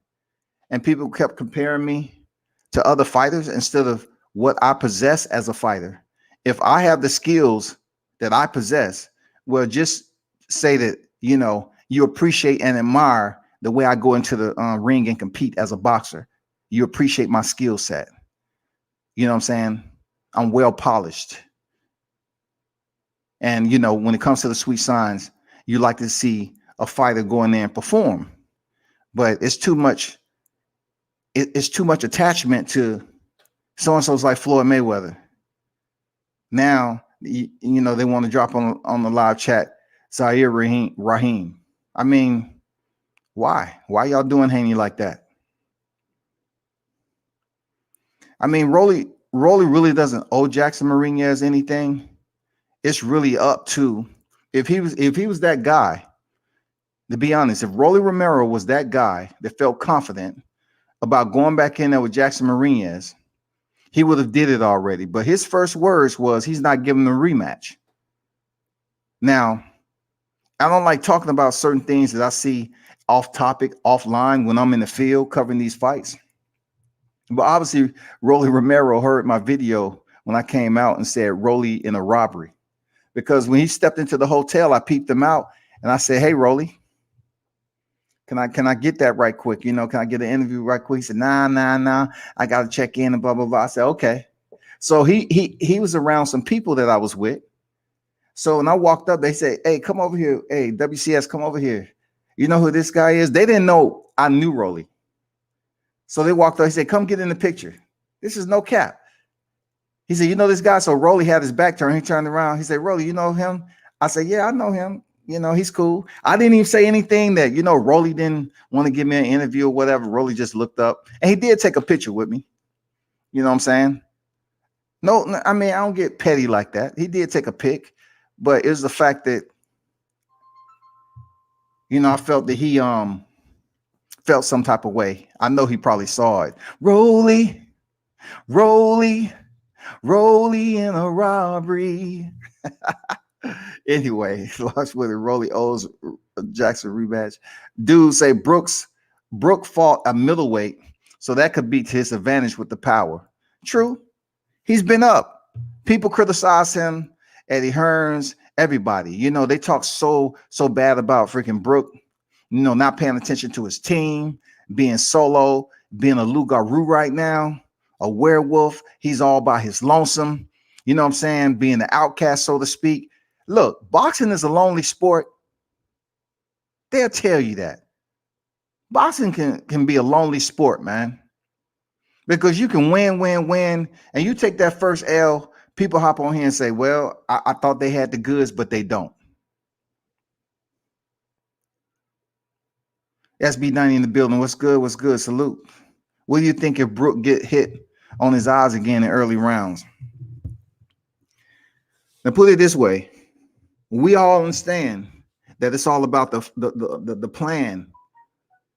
and people kept comparing me to other fighters instead of what I possess as a fighter, if I have the skills that I possess, well, just say that, you know, you appreciate and admire the way I go into the ring and compete as a boxer. You appreciate my skill set. You know what I'm saying? I'm well polished. And, you know, when it comes to the sweet signs, you like to see a fighter go in there and perform. But it's too much. It's too much attachment to so-and-so's like Floyd Mayweather. Now, you know, they want to drop on the live chat, Zaire Rahim. I mean, why? Why y'all doing Haney like that? I mean, Rolly really doesn't owe Jackson Marinez anything. It's really up to if he was that guy. To be honest, if Rolly Romero was that guy that felt confident about going back in there with Jackson Marinez, he would have did it already. But his first words was he's not giving them a rematch. Now, I don't like talking about certain things that I see off topic, offline when I'm in the field covering these fights. But obviously, Rolly Romero heard my video when I came out and said Rolly in a robbery. Because when he stepped into the hotel, I peeped him out and I said, hey, Rolly, can I get that right quick? You know, can I get an interview right quick? He said, nah. I got to check in and blah, blah, blah. I said, okay. So he was around some people that I was with. So when I walked up, they said, hey, come over here. Hey, WCS, come over here. You know who this guy is? They didn't know I knew Rolly. So they walked up. He said, come get in the picture. This is no cap. He said, you know this guy? So Rolly had his back turned. He turned around. He said, Rolly, you know him? I said, yeah, I know him. You know, he's cool. I didn't even say anything that, you know, Rolly didn't want to give me an interview or whatever. Rolly just looked up and he did take a picture with me. You know what I'm saying? No, I mean, I don't get petty like that. He did take a pic, but it was the fact that, you know, I felt that he felt some type of way. I know he probably saw it. Rolly, Rolly, Rolly in a robbery. Anyway, lost with a Rolly owes Jackson rematch. Dude say Brook fought a middleweight, so that could be to his advantage with the power. True. He's been up. People criticize him, Eddie Hearns, everybody. You know, they talk so bad about freaking Brook, you know, not paying attention to his team, being solo, being a loup-garou right now, a werewolf. He's all by his lonesome. You know what I'm saying? Being the outcast, so to speak. Look, boxing is a lonely sport. They'll tell you that. Boxing can be a lonely sport, man. Because you can win, and you take that first L, people hop on here and say, well, I thought they had the goods, but they don't. SB90 in the building. What's good? What's good? Salute. What do you think if Brook get hit on his eyes again in early rounds? Now, put it this way. We all understand that it's all about the plan,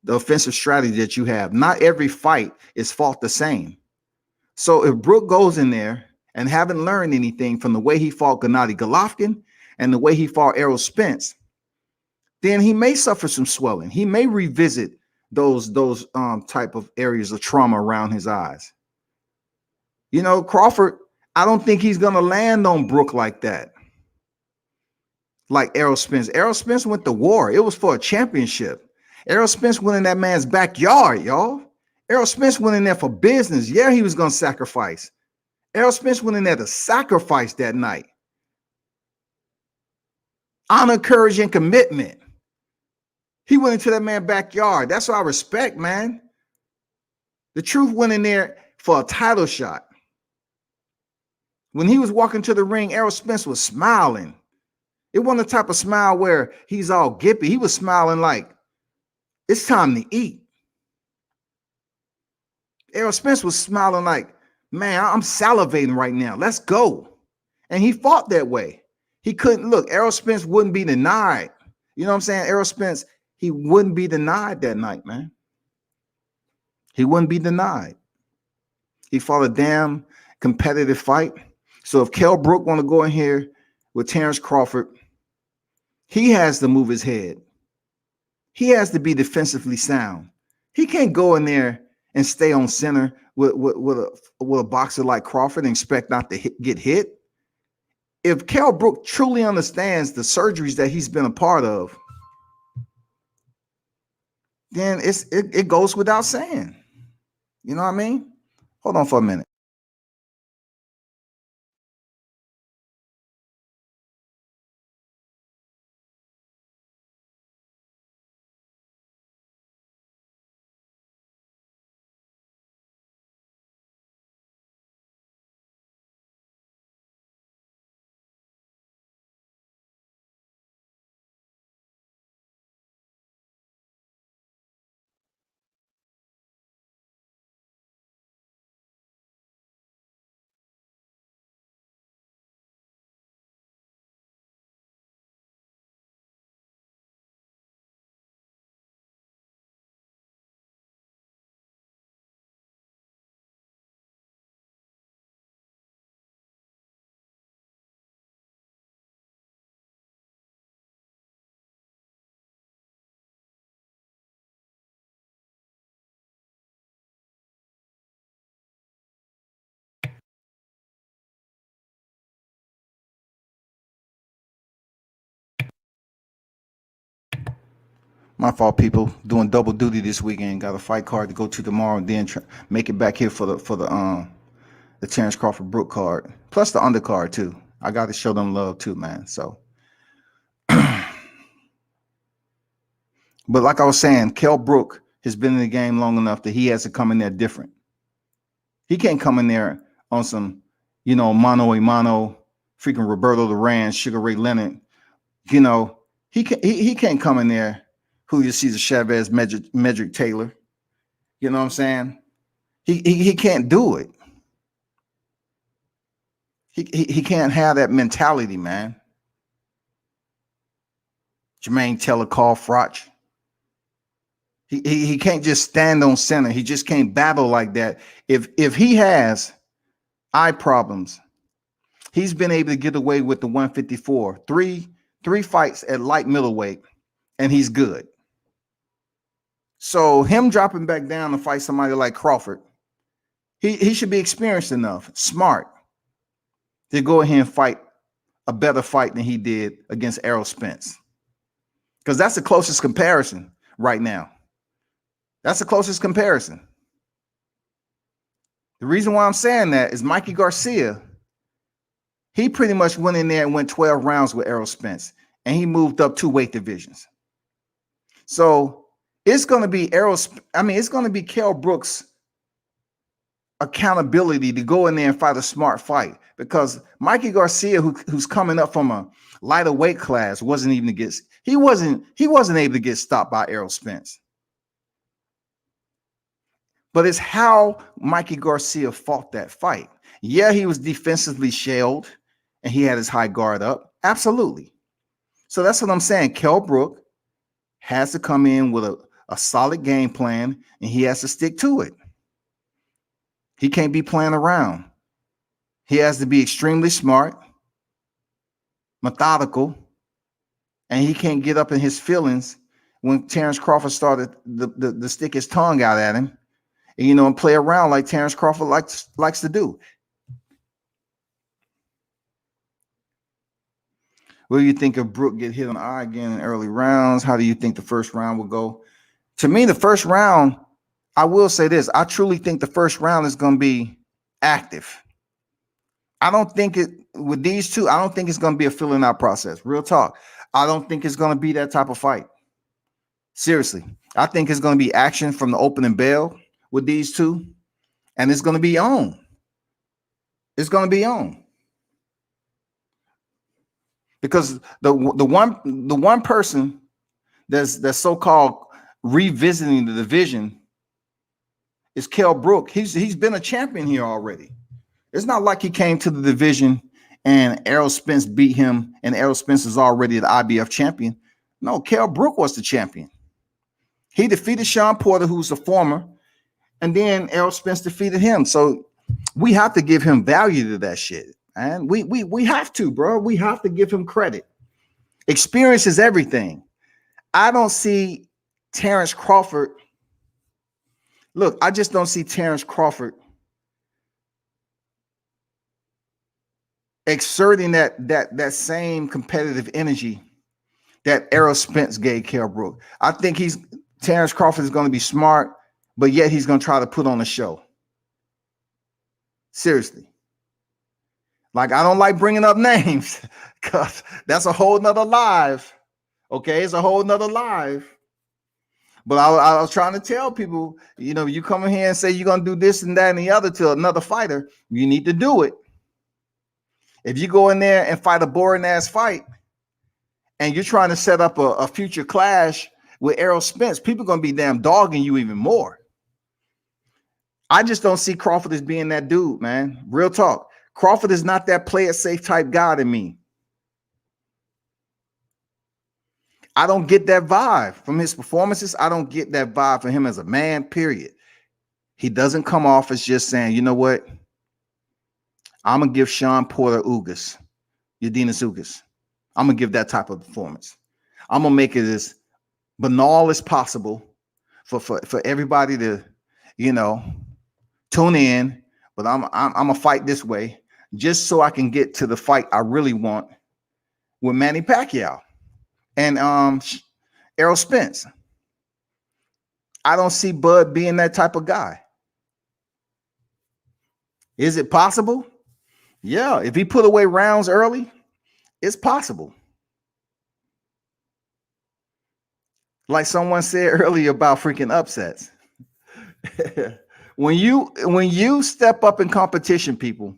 the offensive strategy that you have. Not every fight is fought the same. So if Brook goes in there and haven't learned anything from the way he fought Gennady Golovkin and the way he fought Errol Spence, then he may suffer some swelling. He may revisit those type of areas of trauma around his eyes. You know, Crawford, I don't think he's going to land on Brook like that. Like Errol Spence. Errol Spence went to war. It was for a championship. Errol Spence went in that man's backyard, y'all. Errol Spence went in there for business. Yeah, he was going to sacrifice. Errol Spence went in there to sacrifice that night. Honor, courage, and commitment. He went into that man's backyard. That's what I respect, man. The Truth went in there for a title shot. When he was walking to the ring, Errol Spence was smiling. It wasn't the type of smile where he's all gippy. He was smiling like, it's time to eat. Errol Spence was smiling like, man, I'm salivating right now. Let's go. And he fought that way. He couldn't look. Errol Spence wouldn't be denied. You know what I'm saying? Errol Spence, he wouldn't be denied that night, man. He wouldn't be denied. He fought a damn competitive fight. So if Kell Brook want to go in here with Terence Crawford, he has to move his head. He has to be defensively sound. He can't go in there and stay on center with a boxer like Crawford and expect not to get hit. If Kell Brook truly understands the surgeries that he's been a part of, then it goes without saying. You know what I mean? Hold on for a minute. My fault, people. Doing double duty this weekend. Got a fight card to go to tomorrow, and then make it back here for the Terence Crawford Brook card, plus the undercard too. I got to show them love too, man. So, but like I was saying, Kell Brook has been in the game long enough that he has to come in there different. He can't come in there on some, you know, mano a mano, freaking Roberto Duran, Sugar Ray Leonard. You know, he can't come in there. Julio Cesar Chavez, Medrick Taylor. You know what I'm saying? He can't do it. He can't have that mentality, man. Jermaine Taylor, Carl Froch. He can't just stand on center. He just can't battle like that. If he has eye problems, he's been able to get away with the 154. Three fights at light middleweight, and he's good. So him dropping back down to fight somebody like Crawford, he should be experienced enough, smart, to go ahead and fight a better fight than he did against Errol Spence. Because that's the closest comparison right now. That's the closest comparison. The reason why I'm saying that is Mikey Garcia, he pretty much went in there and went 12 rounds with Errol Spence, and he moved up 2 weight divisions. So it's going to be it's going to be Kell Brook's accountability to go in there and fight a smart fight, because Mikey Garcia, who's coming up from a lighter weight class, wasn't able to get stopped by Errol Spence. But it's how Mikey Garcia fought that fight. Yeah, he was defensively shelled and he had his high guard up. Absolutely. So that's what I'm saying. Kell Brook has to come in with a solid game plan, and he has to stick to it. He can't be playing around. He has to be extremely smart, methodical, and he can't get up in his feelings when Terence Crawford started to stick his tongue out at him, and play around like Terence Crawford likes to do. What do you think of Brook get hit on the eye again in early rounds? How do you think the first round will go? To me, the first round, I will say this. I truly think the first round is going to be active. I don't think with these two, I don't think it's going to be a filling out process. Real talk. I don't think it's going to be that type of fight. Seriously. I think it's going to be action from the opening bell with these two, and it's going to be on. It's going to be on. Because the one person that's so-called revisiting the division is Kell Brook. He's been a champion here already. It's not like he came to the division and Errol Spence beat him, and Errol Spence is already the IBF champion. No, Kell Brook was the champion. He defeated Sean Porter, who's a former, and then Errol Spence defeated him. So we have to give him value to that shit. And we have to, bro. We have to give him credit. Experience is everything. I don't see Terence Crawford. Look, I just don't see Terence Crawford exerting that same competitive energy that Errol Spence gave Kell Brook. I think Terence Crawford is going to be smart, but yet he's going to try to put on a show. Seriously. Like, I don't like bringing up names because that's a whole nother live. Okay, it's a whole nother live. But I was trying to tell people, you come in here and say you're going to do this and that and the other to another fighter, you need to do it. If you go in there and fight a boring ass fight and you're trying to set up a future clash with Errol Spence, people are going to be damn dogging you even more. I just don't see Crawford as being that dude, man. Real talk. Crawford is not that play it safe type guy to me. I don't get that vibe from his performances. I don't get that vibe from him as a man, period. He doesn't come off as just saying, you know what? I'm going to give Sean Porter Ugas, Yadina Ugas. I'm going to give that type of performance. I'm going to make it as banal as possible for everybody to, tune in. But I'm going to fight this way just so I can get to the fight I really want with Manny Pacquiao and Errol Spence. I don't see Bud being that type of guy. Is it possible? Yeah, if he put away rounds early, it's possible. Like someone said earlier about freaking upsets. When you step up in competition, people,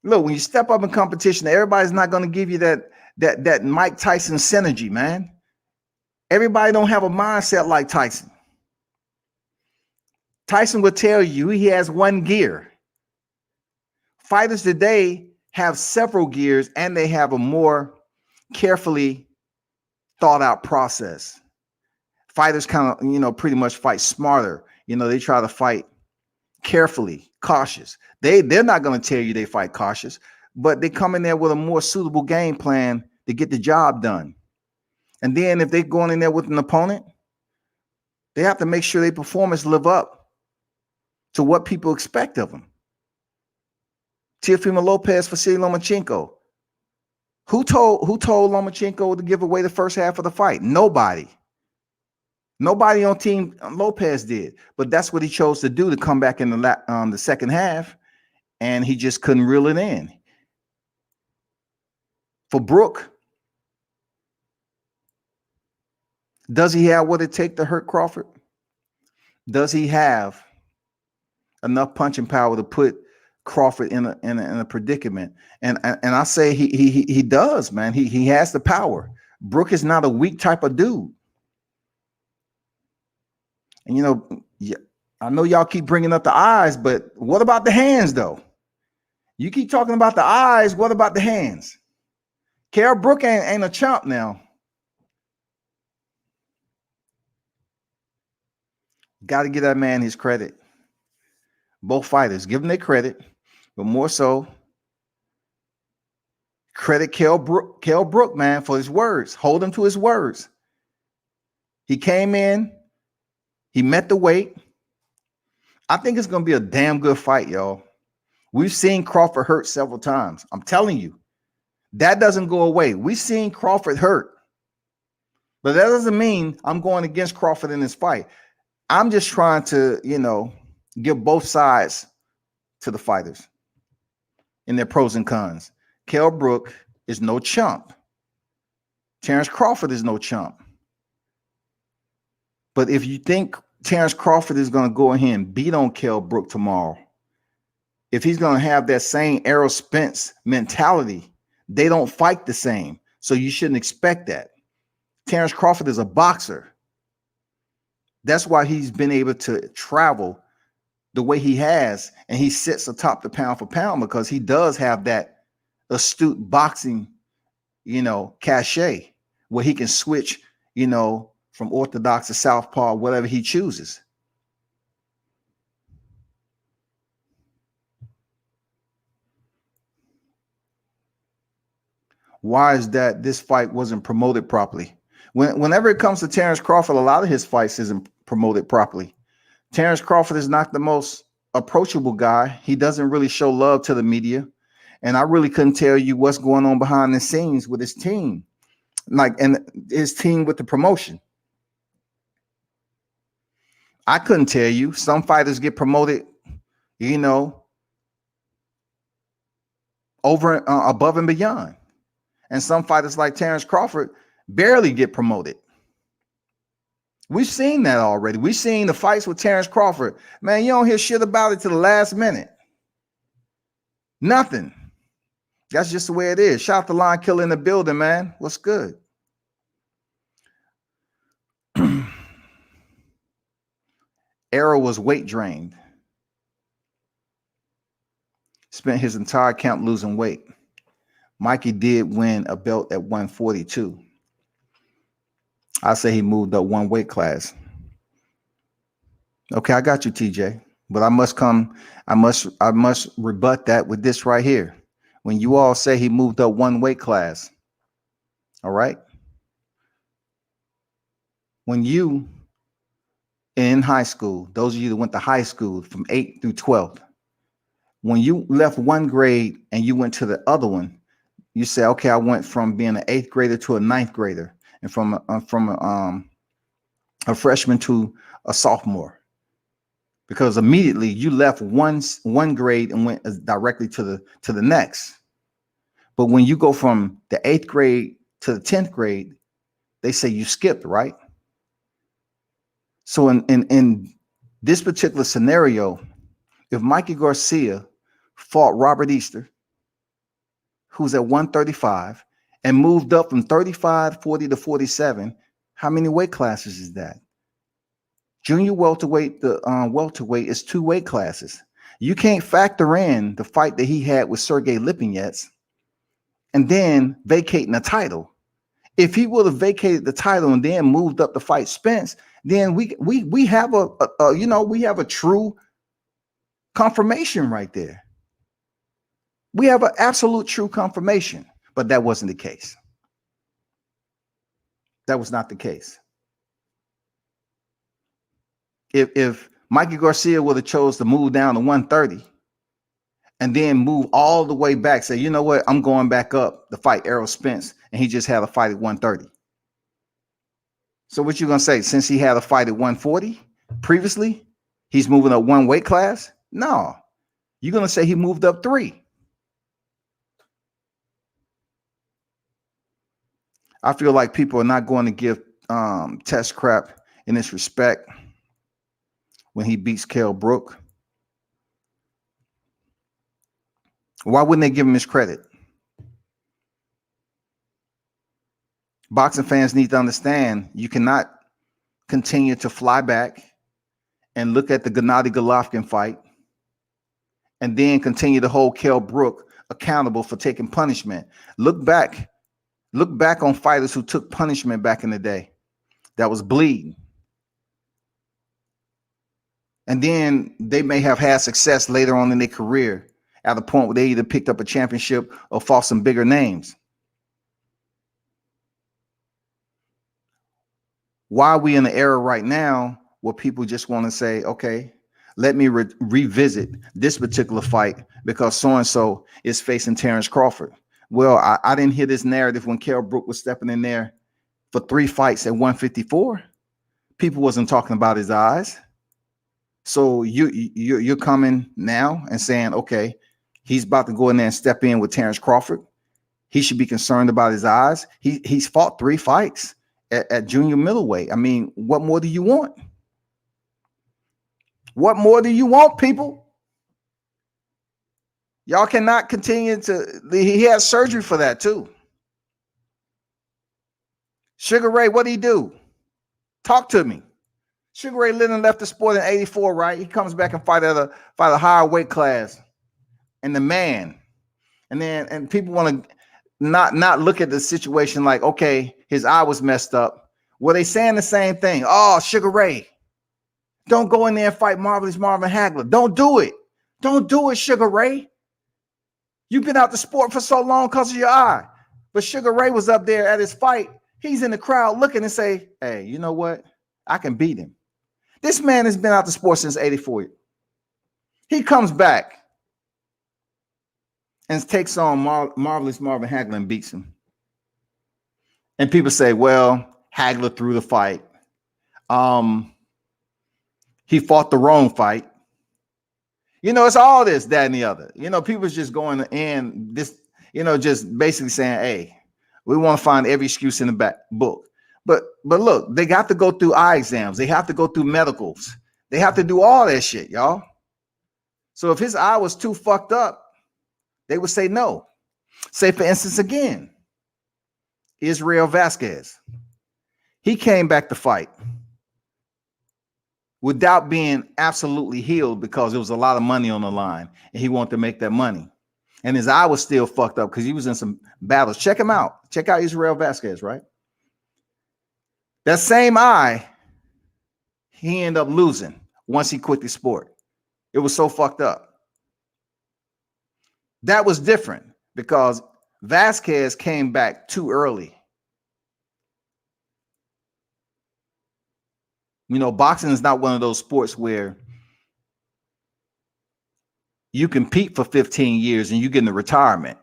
look, when you step up in competition, everybody's not going to give you that Mike Tyson synergy, man. Everybody don't have a mindset like Tyson. Tyson will tell you he has one gear. Fighters today have several gears, and they have a more carefully thought out process. Fighters kind of, pretty much fight smarter. They try to fight carefully, cautious. They're not going to tell you they fight cautious, but they come in there with a more suitable game plan to get the job done. And then if they're going in there with an opponent, they have to make sure their performance live up to what people expect of them. Teofimo Lopez, Vasily Lomachenko. Who told Lomachenko to give away the first half of the fight? Nobody. Nobody on Team Lopez did, but that's what he chose to do, to come back in the second half, and he just couldn't reel it in. For Brook, does he have what it takes to hurt Crawford? Does he have enough punching power to put Crawford in a predicament? And I say he does, man. He has the power. Brook is not a weak type of dude. And I know y'all keep bringing up the eyes, but what about the hands, though? You keep talking about the eyes. What about the hands? Kell Brook ain't a chump now. Got to give that man his credit. Both fighters, give them their credit, but more so, credit Kell Brook, man, for his words. Hold him to his words. He came in. He met the weight. I think it's going to be a damn good fight, y'all. We've seen Crawford hurt several times. I'm telling you, that doesn't go away. We've seen Crawford hurt, but that doesn't mean I'm going against Crawford in this fight. I'm just trying to, give both sides to the fighters in their pros and cons. Kell Brook is no chump. Terence Crawford is no chump. But if you think Terence Crawford is going to go ahead and beat on Kell Brook tomorrow, if he's going to have that same Errol Spence mentality, they don't fight the same. So you shouldn't expect that. Terence Crawford is a boxer. That's why he's been able to travel the way he has, and he sits atop the pound for pound, because he does have that astute boxing, cachet, where he can switch, from orthodox to southpaw, whatever he chooses. Why is that this fight wasn't promoted properly? Whenever it comes to Terence Crawford, a lot of his fights isn't promoted properly. Terence Crawford is not the most approachable guy. He doesn't really show love to the media. And I really couldn't tell you what's going on behind the scenes with his team, and his team with the promotion. I couldn't tell you. Some fighters get promoted, over above and beyond. And some fighters like Terence Crawford barely get promoted. We've seen that already. We've seen the fights with Terence Crawford. Man, you don't hear shit about it to the last minute. Nothing. That's just the way it is. Shout out to Line Killer in the building, man. What's good? Errol was weight drained. Spent his entire camp losing weight. Mikey did win a belt at 142. I say he moved up one weight class. Okay, I got you, TJ. But I must rebut that with this right here. When you all say he moved up one weight class, all right? When you in high school, those of you that went to high school from 8th through 12th, when you left one grade and you went to the other one, you say, okay, I went from being an 8th grader to a 9th grader, and from a freshman to a sophomore, because immediately you left one grade and went directly to the next. But when you go from the 8th grade to the 10th grade, they say you skipped, right? So in this particular scenario, if Mikey Garcia fought Robert Easter, who's at 135, and moved up from 35, 40 to 47, how many weight classes is that? Junior welterweight, the welterweight is 2 weight classes. You can't factor in the fight that he had with Sergey Lipinets and then vacating a title If he would have vacated the title and then moved up to fight Spence, then we have we have a true confirmation right there. We have an absolute true confirmation, but that wasn't the case. That was not the case. If Mikey Garcia would have chose to move down to 130 and then move all the way back, say, you know what, I'm going back up to fight Errol Spence, and he just had a fight at 130. So what you gonna say? Since he had a fight at 140 previously, he's moving up one weight class? No, you're gonna say he moved up 3. I feel like people are not going to give Test crap in this respect when he beats Kell Brook. Why wouldn't they give him his credit? Boxing fans need to understand you cannot continue to fly back and look at the Gennady Golovkin fight and then continue to hold Kell Brook accountable for taking punishment. Look back on fighters who took punishment back in the day that was bleeding. And then they may have had success later on in their career at a point where they either picked up a championship or fought some bigger names. Why are we in the era right now where people just want to say, okay, let me revisit this particular fight because so-and-so is facing Terence Crawford? Well, I didn't hear this narrative when Kell Brook was stepping in there for 3 fights at 154. People wasn't talking about his eyes. So you're coming now and saying, okay, he's about to go in there and step in with Terence Crawford. He should be concerned about his eyes. He's fought 3 fights at junior middleweight. I mean, what more do you want? What more do you want, people? Y'all cannot continue to. He had surgery for that too. Sugar Ray, what did he do? Talk to me. Sugar Ray Leonard left the sport in '84, right? He comes back and fight a higher weight class, and the man, and people want to not look at the situation like, okay, his eye was messed up. Well, they saying the same thing. Oh, Sugar Ray, don't go in there and fight Marvelous Marvin Hagler. Don't do it. Don't do it, Sugar Ray. You've been out the sport for so long because of your eye. But Sugar Ray was up there at his fight. He's in the crowd looking and say, hey, you know what? I can beat him. This man has been out the sport since '84. He comes back and takes on Marvelous Marvin Hagler and beats him. And people say, well, Hagler threw the fight. He fought the wrong fight. You know, it's all this, that, and the other. You know, people's just going in this, just basically saying, hey, we want to find every excuse in the back book. But look, they got to go through eye exams. They have to go through medicals. They have to do all that shit, y'all. So if his eye was too fucked up, they would say no. Say, for instance, again, Israel Vasquez. He came back to fight without being absolutely healed because there was a lot of money on the line and he wanted to make that money. And his eye was still fucked up because he was in some battles. Check him out. Check out Israel Vasquez, right? That same eye, he ended up losing once he quit the sport. It was so fucked up. That was different because Vasquez came back too early. You know, boxing is not one of those sports where you compete for 15 years and you get into retirement.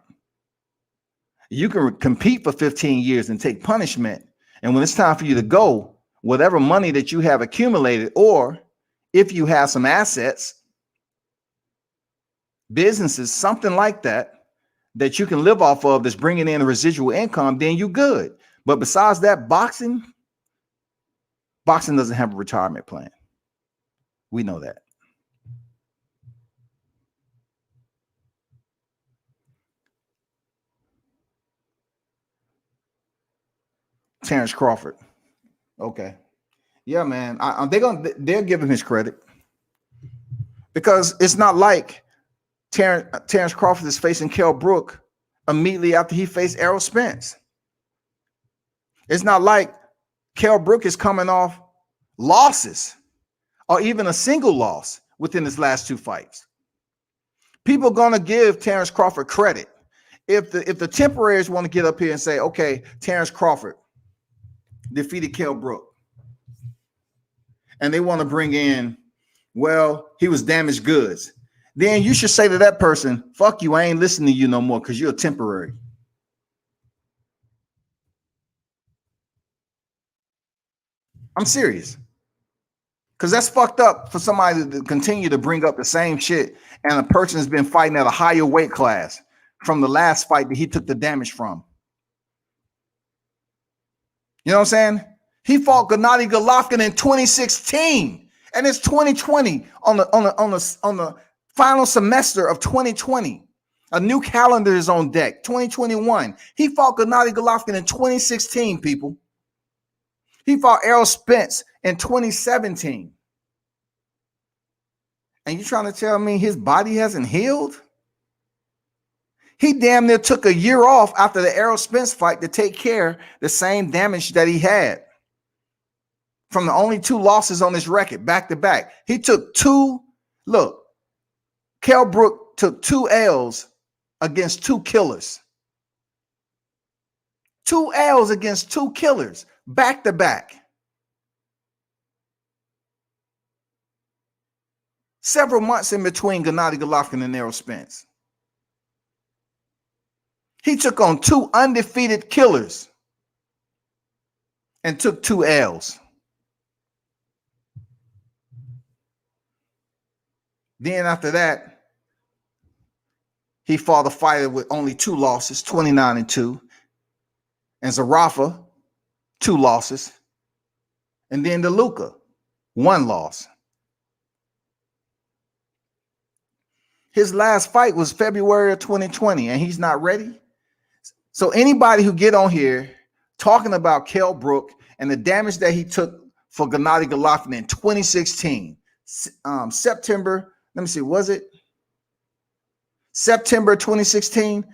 You can compete for 15 years and take punishment. And when it's time for you to go, whatever money that you have accumulated, or if you have some assets, businesses, something like that, that you can live off of that's bringing in a residual income, then you're good. But besides that, boxing doesn't have a retirement plan. We know that. Terence Crawford. Okay. Yeah, man. They'll give him his credit because it's not like Terence Crawford is facing Kell Brook immediately after he faced Errol Spence. It's not like Kell Brook is coming off losses or even a single loss within his last 2 fights. People are going to give Terence Crawford credit. If the temporaries want to get up here and say, okay, Terence Crawford defeated Kell Brook, and they want to bring in, well, he was damaged goods, then you should say to that person, fuck you, I ain't listening to you no more because you're a temporary. I'm serious. Because that's fucked up for somebody to continue to bring up the same shit and a person has been fighting at a higher weight class from the last fight that he took the damage from. You know what I'm saying? He fought Gennady Golovkin in 2016, and it's 2020 on the final semester of 2020. A new calendar is on deck. 2021. He fought Gennady Golovkin in 2016. People. He fought Errol Spence in 2017. And you trying to tell me his body hasn't healed? He damn near took a year off after the Errol Spence fight to take care of the same damage that he had from the only 2 losses on his record back to back. He took 2. Look, Kell Brook took 2 L's against 2 killers. 2 L's against 2 killers back to back. Several months in between Gennady Golovkin and Errol Spence. He took on 2 undefeated killers and took 2 L's. Then after that, he fought a fighter with only 2 losses, 29-2. And Zarafa, 2 losses. And then DeLuca, 1 loss. His last fight was February of 2020, and he's not ready. So anybody who get on here talking about Kell Brook and the damage that he took for Gennady Golovkin in 2016, September, let me see, was it September 2016?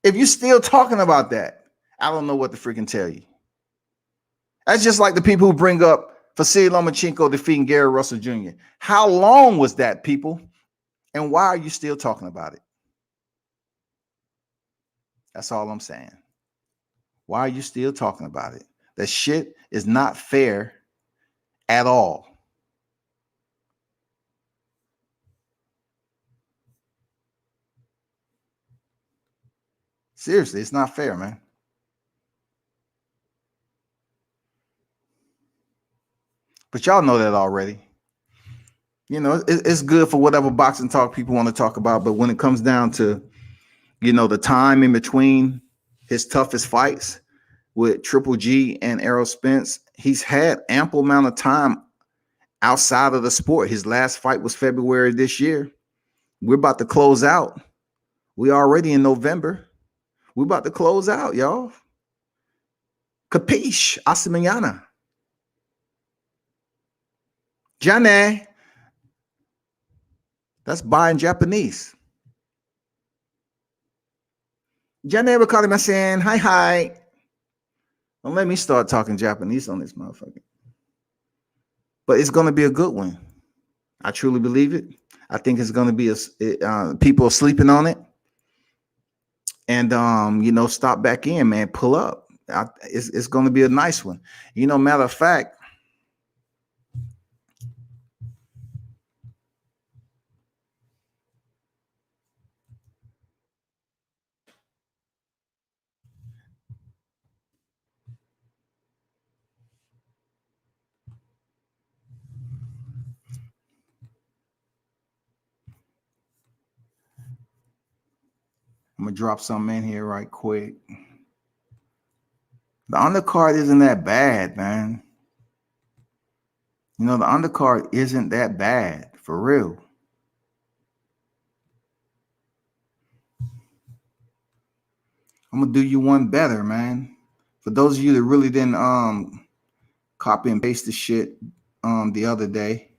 If you're still talking about that, I don't know what to freaking tell you. That's just like the people who bring up Vasily Lomachenko defeating Gary Russell Jr. How long was that, people? And why are you still talking about it? That's all I'm saying. Why are you still talking about it? That shit is not fair at all. Seriously, it's not fair, man. But y'all know that already. You know, it's good for whatever boxing talk people want to talk about. But when it comes down to, you know, the time in between his toughest fights with Triple G and Errol Spence, he's had ample amount of time outside of the sport. His last fight was February this year. We're about to close out. We already in November. We're about to close out, y'all. Capiche? Hasta mañana. Jane. That's bye in Japanese. Jane wakarimasen. Hi, hi. Don't let me start talking Japanese on this motherfucker. But it's going to be a good one. I truly believe it. I think it's going to be people are sleeping on it. And, you know, stop back in, man. Pull up. It's going to be a nice one. You know, matter of fact, I'm going to drop something in here right quick. The undercard isn't that bad, man. You know, the undercard isn't that bad, for real. I'm going to do you one better, man. For those of you that really didn't copy and paste the shit the other day,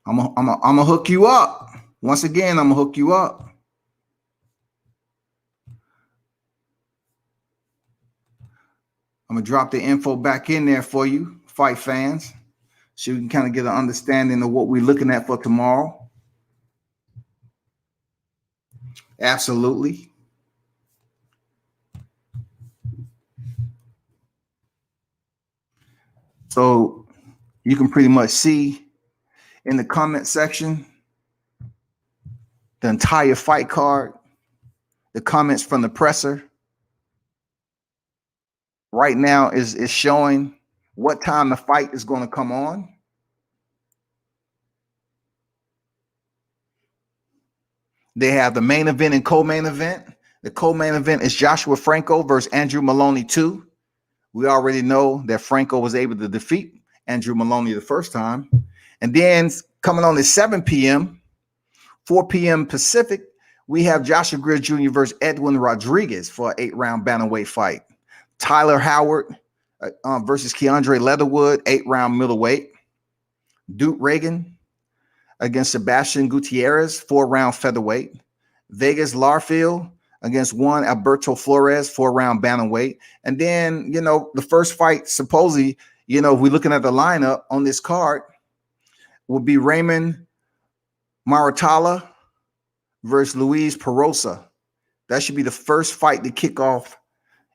I'm gonna hook you up. Once again, I'm gonna hook you up. I'm gonna drop the info back in there for you, fight fans, so you can kind of get an understanding of what we're looking at for tomorrow. Absolutely. So you can pretty much see in the comment section the entire fight card, the comments from the presser. Right now is showing what time the fight is going to come on. They have the main event and co-main event. The co-main event is Joshua Franco versus Andrew Moloney 2. We already know that Franco was able to defeat Andrew Moloney the first time. And then coming on at 7 p.m., 4 p.m. Pacific, we have Joshua Greer Jr. versus Edwin Rodriguez for an 8-round bantamweight fight. Tyler Howard versus KeAndrae Leatherwood, 8-round middleweight. Duke Ragan against Sebastian Gutierrez, 4-round featherweight. Vegas Larfield against Juan Alberto Flores, 4-round bantamweight. And then, the first fight, supposedly, if we're looking at the lineup on this card, will be Raymond Muratalla versus Luis Porozo. That should be the first fight to kick off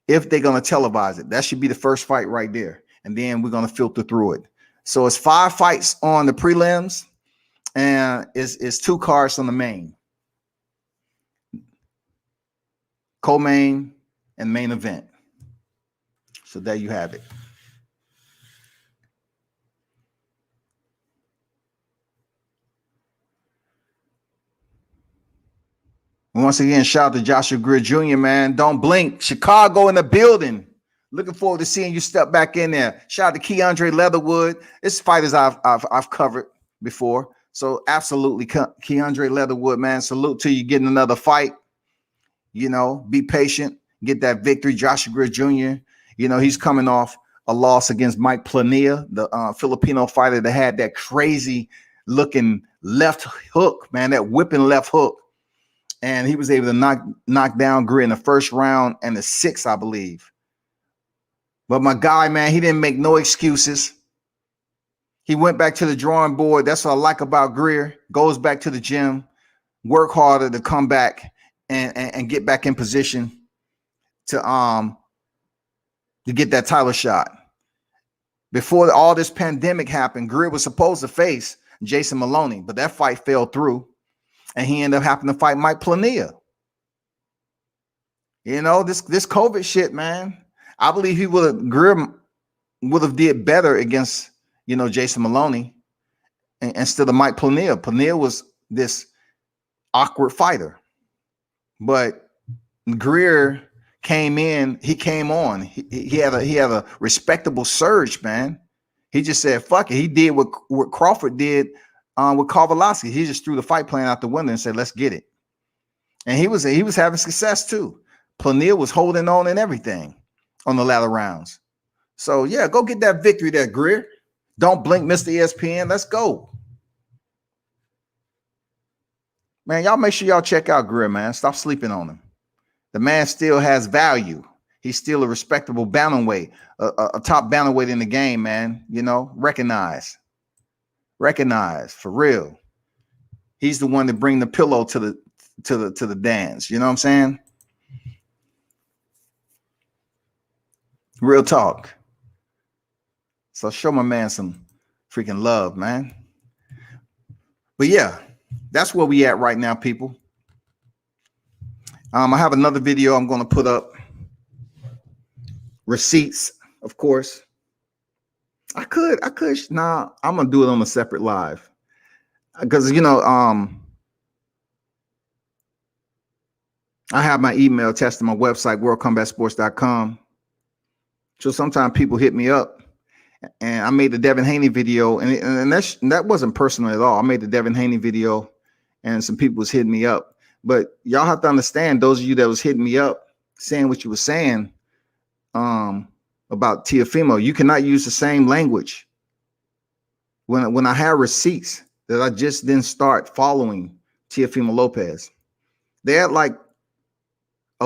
if they're going to televise it. That should be the first fight right there. And then we're going to filter through it. So it's 5 fights on the prelims and it's 2 cards on the main. Co-main and main event. So there you have it. Once again, shout out to Joshua Greer Jr., man. Don't blink. Chicago in the building. Looking forward to seeing you step back in there. Shout out to KeAndrae Leatherwood. It's fighters I've covered before. So absolutely, KeAndrae Leatherwood, man. Salute to you getting another fight. Be patient. Get that victory. Joshua Greer Jr., he's coming off a loss against Mike Plania, the Filipino fighter that had that crazy looking left hook, man, that whipping left hook. And he was able to knock down Greer in the first round and the 6th, I believe. But my guy, man, he didn't make no excuses. He went back to the drawing board. That's what I like about Greer. Goes back to the gym, work harder to come back and get back in position to get that title shot. Before all this pandemic happened, Greer was supposed to face Jason Moloney, but that fight fell through. And he ended up having to fight Mike Plania. This COVID shit, man. I believe Greer would have did better against, Jason Moloney instead of Mike Plania. Plania was this awkward fighter. But Greer came in, he came on. He had a respectable surge, man. He just said, fuck it. He did what Crawford did with Kowalski. He just threw the fight plan out the window and said, let's get it. And he was having success too. Plania was holding on and everything on the latter rounds. So yeah, go get that victory there, Greer. Don't blink, Mr. ESPN. Let's go. Man, y'all make sure y'all check out Greer, man. Stop sleeping on him. The man still has value. He's still a respectable bantamweight, a top bantamweight in the game, man. Recognize for real. He's the one to bring the pillow to the dance. You know what I'm saying? Real talk. So show my man some freaking love, man. But yeah, that's where we at right now, people. I have another video I'm going to put up. Receipts, of course. I could. Nah, I'm going to do it on a separate live. Because, I have my email attached to my website, worldcombatsports.com. So sometimes people hit me up. And I made the Devin Haney video, and that wasn't personal at all. I made the Devin Haney video, and some people was hitting me up. But y'all have to understand, those of you that was hitting me up, saying what you were saying about Teofimo, you cannot use the same language. When I have receipts that I just didn't start following Teofimo Lopez, they had like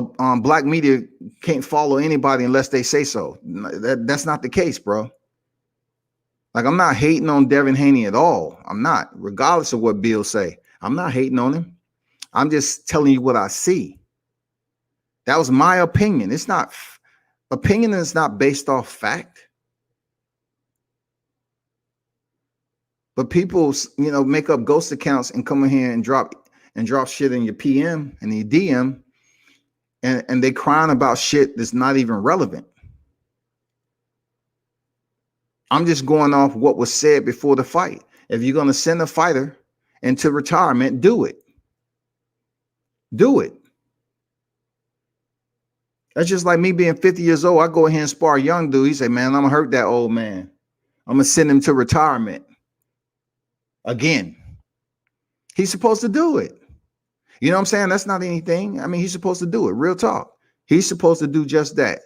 black media can't follow anybody unless they say so. That's not the case, bro. Like, I'm not hating on Devin Haney at all. I'm not, regardless of what Bill say. I'm not hating on him. I'm just telling you what I see. That was my opinion. It's not opinion is not based off fact. But people, make up ghost accounts and come in here and drop shit in your PM and your DM, and they crying about shit that's not even relevant. I'm just going off what was said before the fight. If you're going to send a fighter into retirement, do it. Do it. That's just like me being 50 years old. I go ahead and spar a young dude. He say, man, I'm going to hurt that old man. I'm going to send him to retirement. Again. He's supposed to do it. You know what I'm saying? That's not anything. I mean, he's supposed to do it. Real talk. He's supposed to do just that.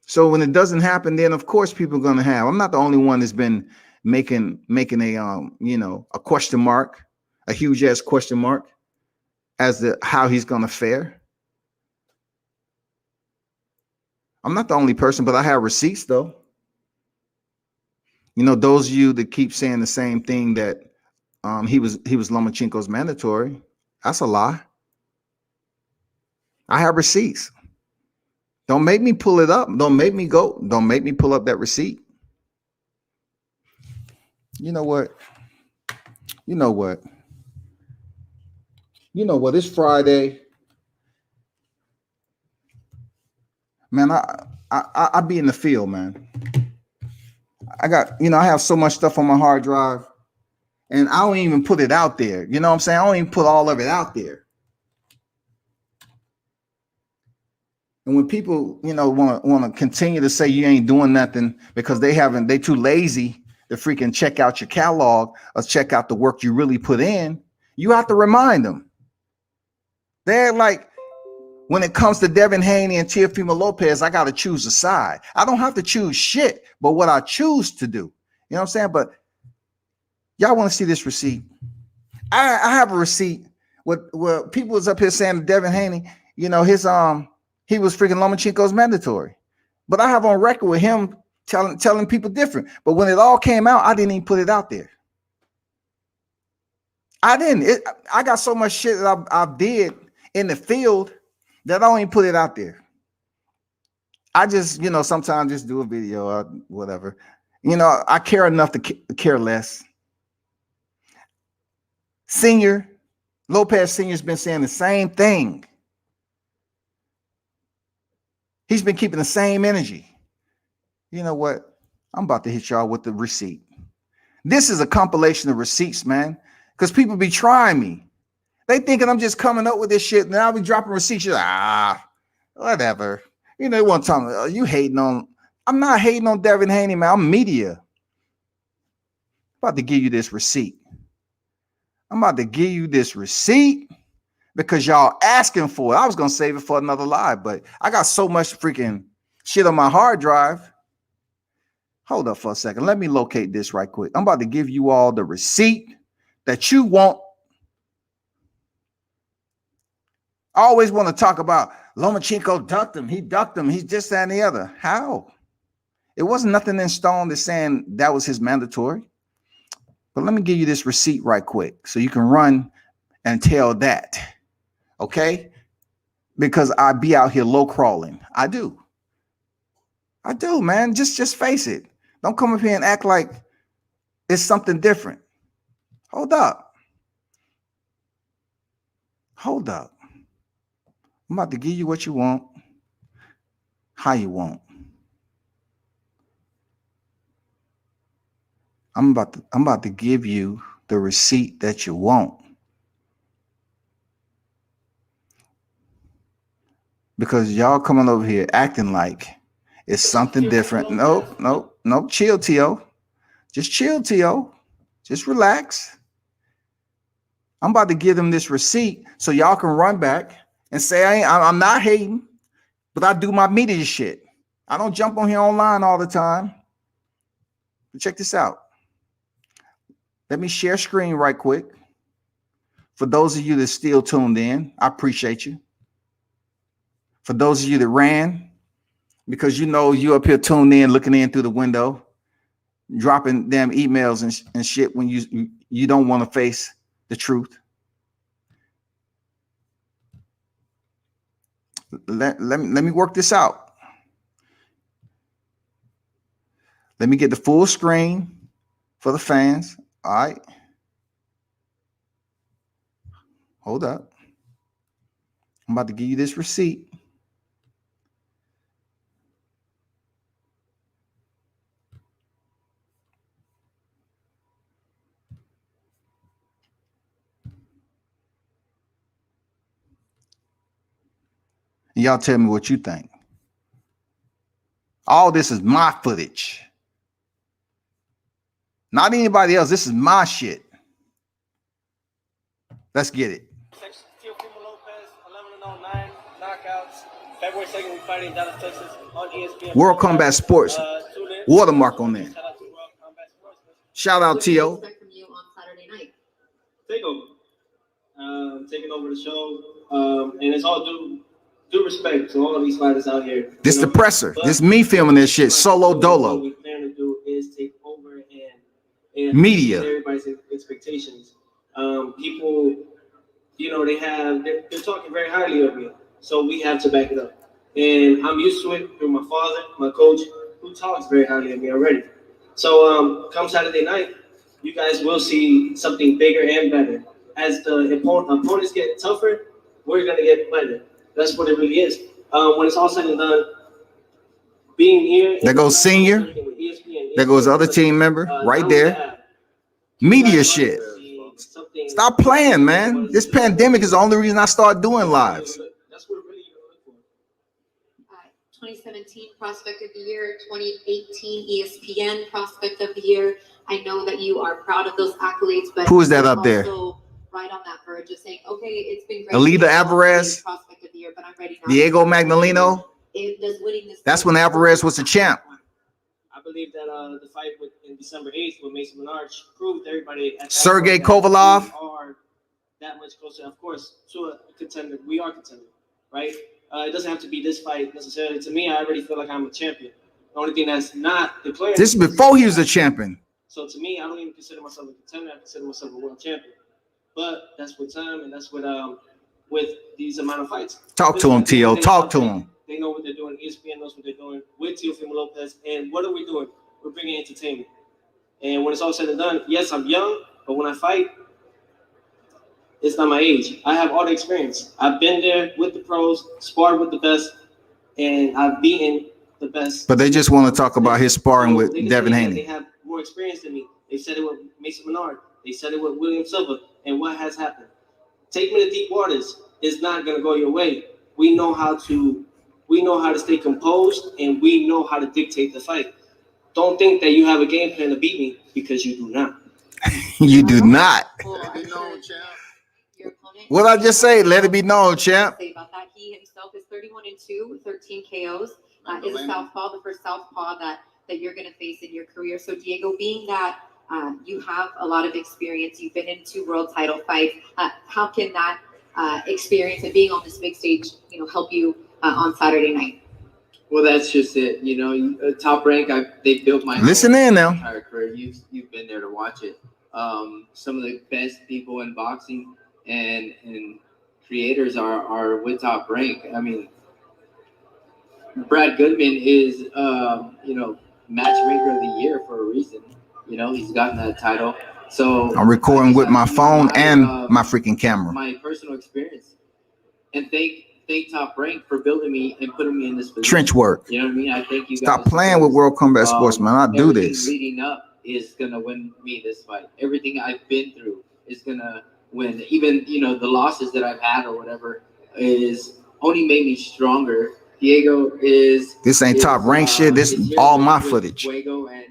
So when it doesn't happen, then of course people are going to have. I'm not the only one that's been making a question mark, a huge ass question mark as to how he's going to fare. I'm not the only person, but I have receipts though. Those of you that keep saying the same thing that he was Lomachenko's mandatory. That's a lie. I have receipts. Don't make me pull it up. Don't make me pull up that receipt. You know what? It's Friday. Man, I be in the field, man. I have so much stuff on my hard drive, and I don't even put it out there. You know what I'm saying? I don't even put all of it out there. And when people, want to continue to say you ain't doing nothing because they too lazy to freaking check out your catalog or check out the work you really put in, you have to remind them. They're like, when it comes to Devin Haney and Teofimo Lopez, I got to choose a side. I don't have to choose shit, but what I choose to do. You know what I'm saying? But y'all want to see this receipt? I have a receipt where people was up here saying to Devin Haney, he was freaking Lomachenko's mandatory. But I have on record with him telling people different. But when it all came out, I didn't even put it out there. I didn't. I got so much shit that I did in the field that I don't even put it out there. I just, sometimes just do a video or whatever. I care enough to care less. Lopez Sr.'s been saying the same thing. He's been keeping the same energy. You know what? I'm about to hit y'all with the receipt. This is a compilation of receipts, man, because people be trying me. They thinking I'm just coming up with this shit, and I'll be dropping receipts. You're like, whatever. One time, you hating on. I'm not hating on Devin Haney, man. I'm media. I'm about to give you this receipt. Because y'all asking for it. I was going to save it for another live, but I got so much freaking shit on my hard drive. Hold up for a second. Let me locate this right quick. I'm about to give you all the receipt that you want. I always want to talk about Lomachenko ducked him. He ducked him. He's just that and the other. How? It wasn't nothing in stone that's saying that was his mandatory. But let me give you this receipt right quick so you can run and tell that. Okay? Because I be out here low crawling. I do, man. Just face it. Don't come up here and act like it's something different. Hold up. I'm about to give you what you want, how you want. I'm about to give you the receipt that you want. Because y'all coming over here acting like it's something different. Nope. Chill, T.O. Just chill, T.O. Just relax. I'm about to give them this receipt so y'all can run back and say, I'm not hating, but I do my media shit. I don't jump on here online all the time. But check this out. Let me share screen right quick. For those of you that still tuned in, I appreciate you. For those of you that ran, because you know you up here tuned in, looking in through the window, dropping damn emails and shit when you don't want to face the truth. Let me work this out. Let me get the full screen for the fans. All right. Hold up. I'm about to give you this receipt. And y'all tell me what you think. All this is my footage. Not anybody else. This is my shit. Let's get it. Lopez, 11-09 knockouts. February 2nd, we fighting in Dallas, Texas on ESPN. World Combat Sports. Watermark on there. Shout out T.O. From you on Saturday night. Taking over the show. And it's all due respect to all of these fighters out here. This the presser. This me filming this shit. Solo dolo. What we plan to do is take over and Media. Everybody's expectations. People, they're talking very highly of me. So we have to back it up. And I'm used to it through my father, my coach, who talks very highly of me already. So come Saturday night, you guys will see something bigger and better. As the opponents get tougher, we're going to get better. That's what it really is. When it's all said and done, being here. There goes Senior. There goes other team member right there. Media shit. Stop playing, man. This pandemic is the only reason I started doing lives. That's what really you're looking for. 2017 Prospect of the Year, 2018 ESPN Prospect of the Year. I know that you are proud of those accolades, but who is that up there? Right on that verge of saying, okay, it's been great. Alida Alvarez, Prospect of the Year, but I'm ready now. Diego Magdaleno. Does winning this? That's when Alvarez was the champ. I believe that the fight in December 8th with Mason Menard proved everybody at Sergey Kovalov are that much closer, of course, to a contender. We are contender, right? It doesn't have to be this fight necessarily. To me, I already feel like I'm a champion. The only thing that's not declared. This is before he was a champion. So to me, I don't even consider myself a contender. I consider myself a world champion. But that's with time, and that's with these amount of fights. Talk to him, T.O. Talk to him. They know what they're doing. ESPN knows what they're doing with Teofimo Lopez. And what are we doing? We're bringing entertainment. And when it's all said and done, yes, I'm young, but when I fight, it's not my age. I have all the experience. I've been there with the pros, sparred with the best, and I've beaten the best. But they just want to talk about his sparring with Devin Haney. They have more experience than me. They said it with Mason Menard. They said it with William Silva. And what has happened? Take me to deep waters. It's not going to go your way. We know how to stay composed, and we know how to dictate the fight. Don't think that you have a game plan to beat me, because you do not. You do not. What I just say? Let it be known, champ. Say about that. He himself is 31-2 with 13 KOs. Is a southpaw, the first southpaw that you're going to face in your career. So Diego, being that you have a lot of experience, you've been in 2 world title fights. How can that experience and being on this big stage, help you on Saturday night? Well, that's just it. Top Rank. They built my entire career. You've been there to watch it. Some of the best people in boxing and creators are with Top Rank. I mean, Brad Goodman is matchmaker of the year for a reason. He's gotten that title. So I'm recording with my phone and my freaking camera. My personal experience. And thank Top Rank for building me and putting me in this position. Trench work. You know what I mean? I thank you guys. Stop playing with World Combat Sports, man. I do this. Leading up is gonna win me this fight. Everything I've been through is gonna win. Even the losses that I've had or whatever is only made me stronger. Diego is. This ain't Top Rank shit. This is all my footage. Diego, and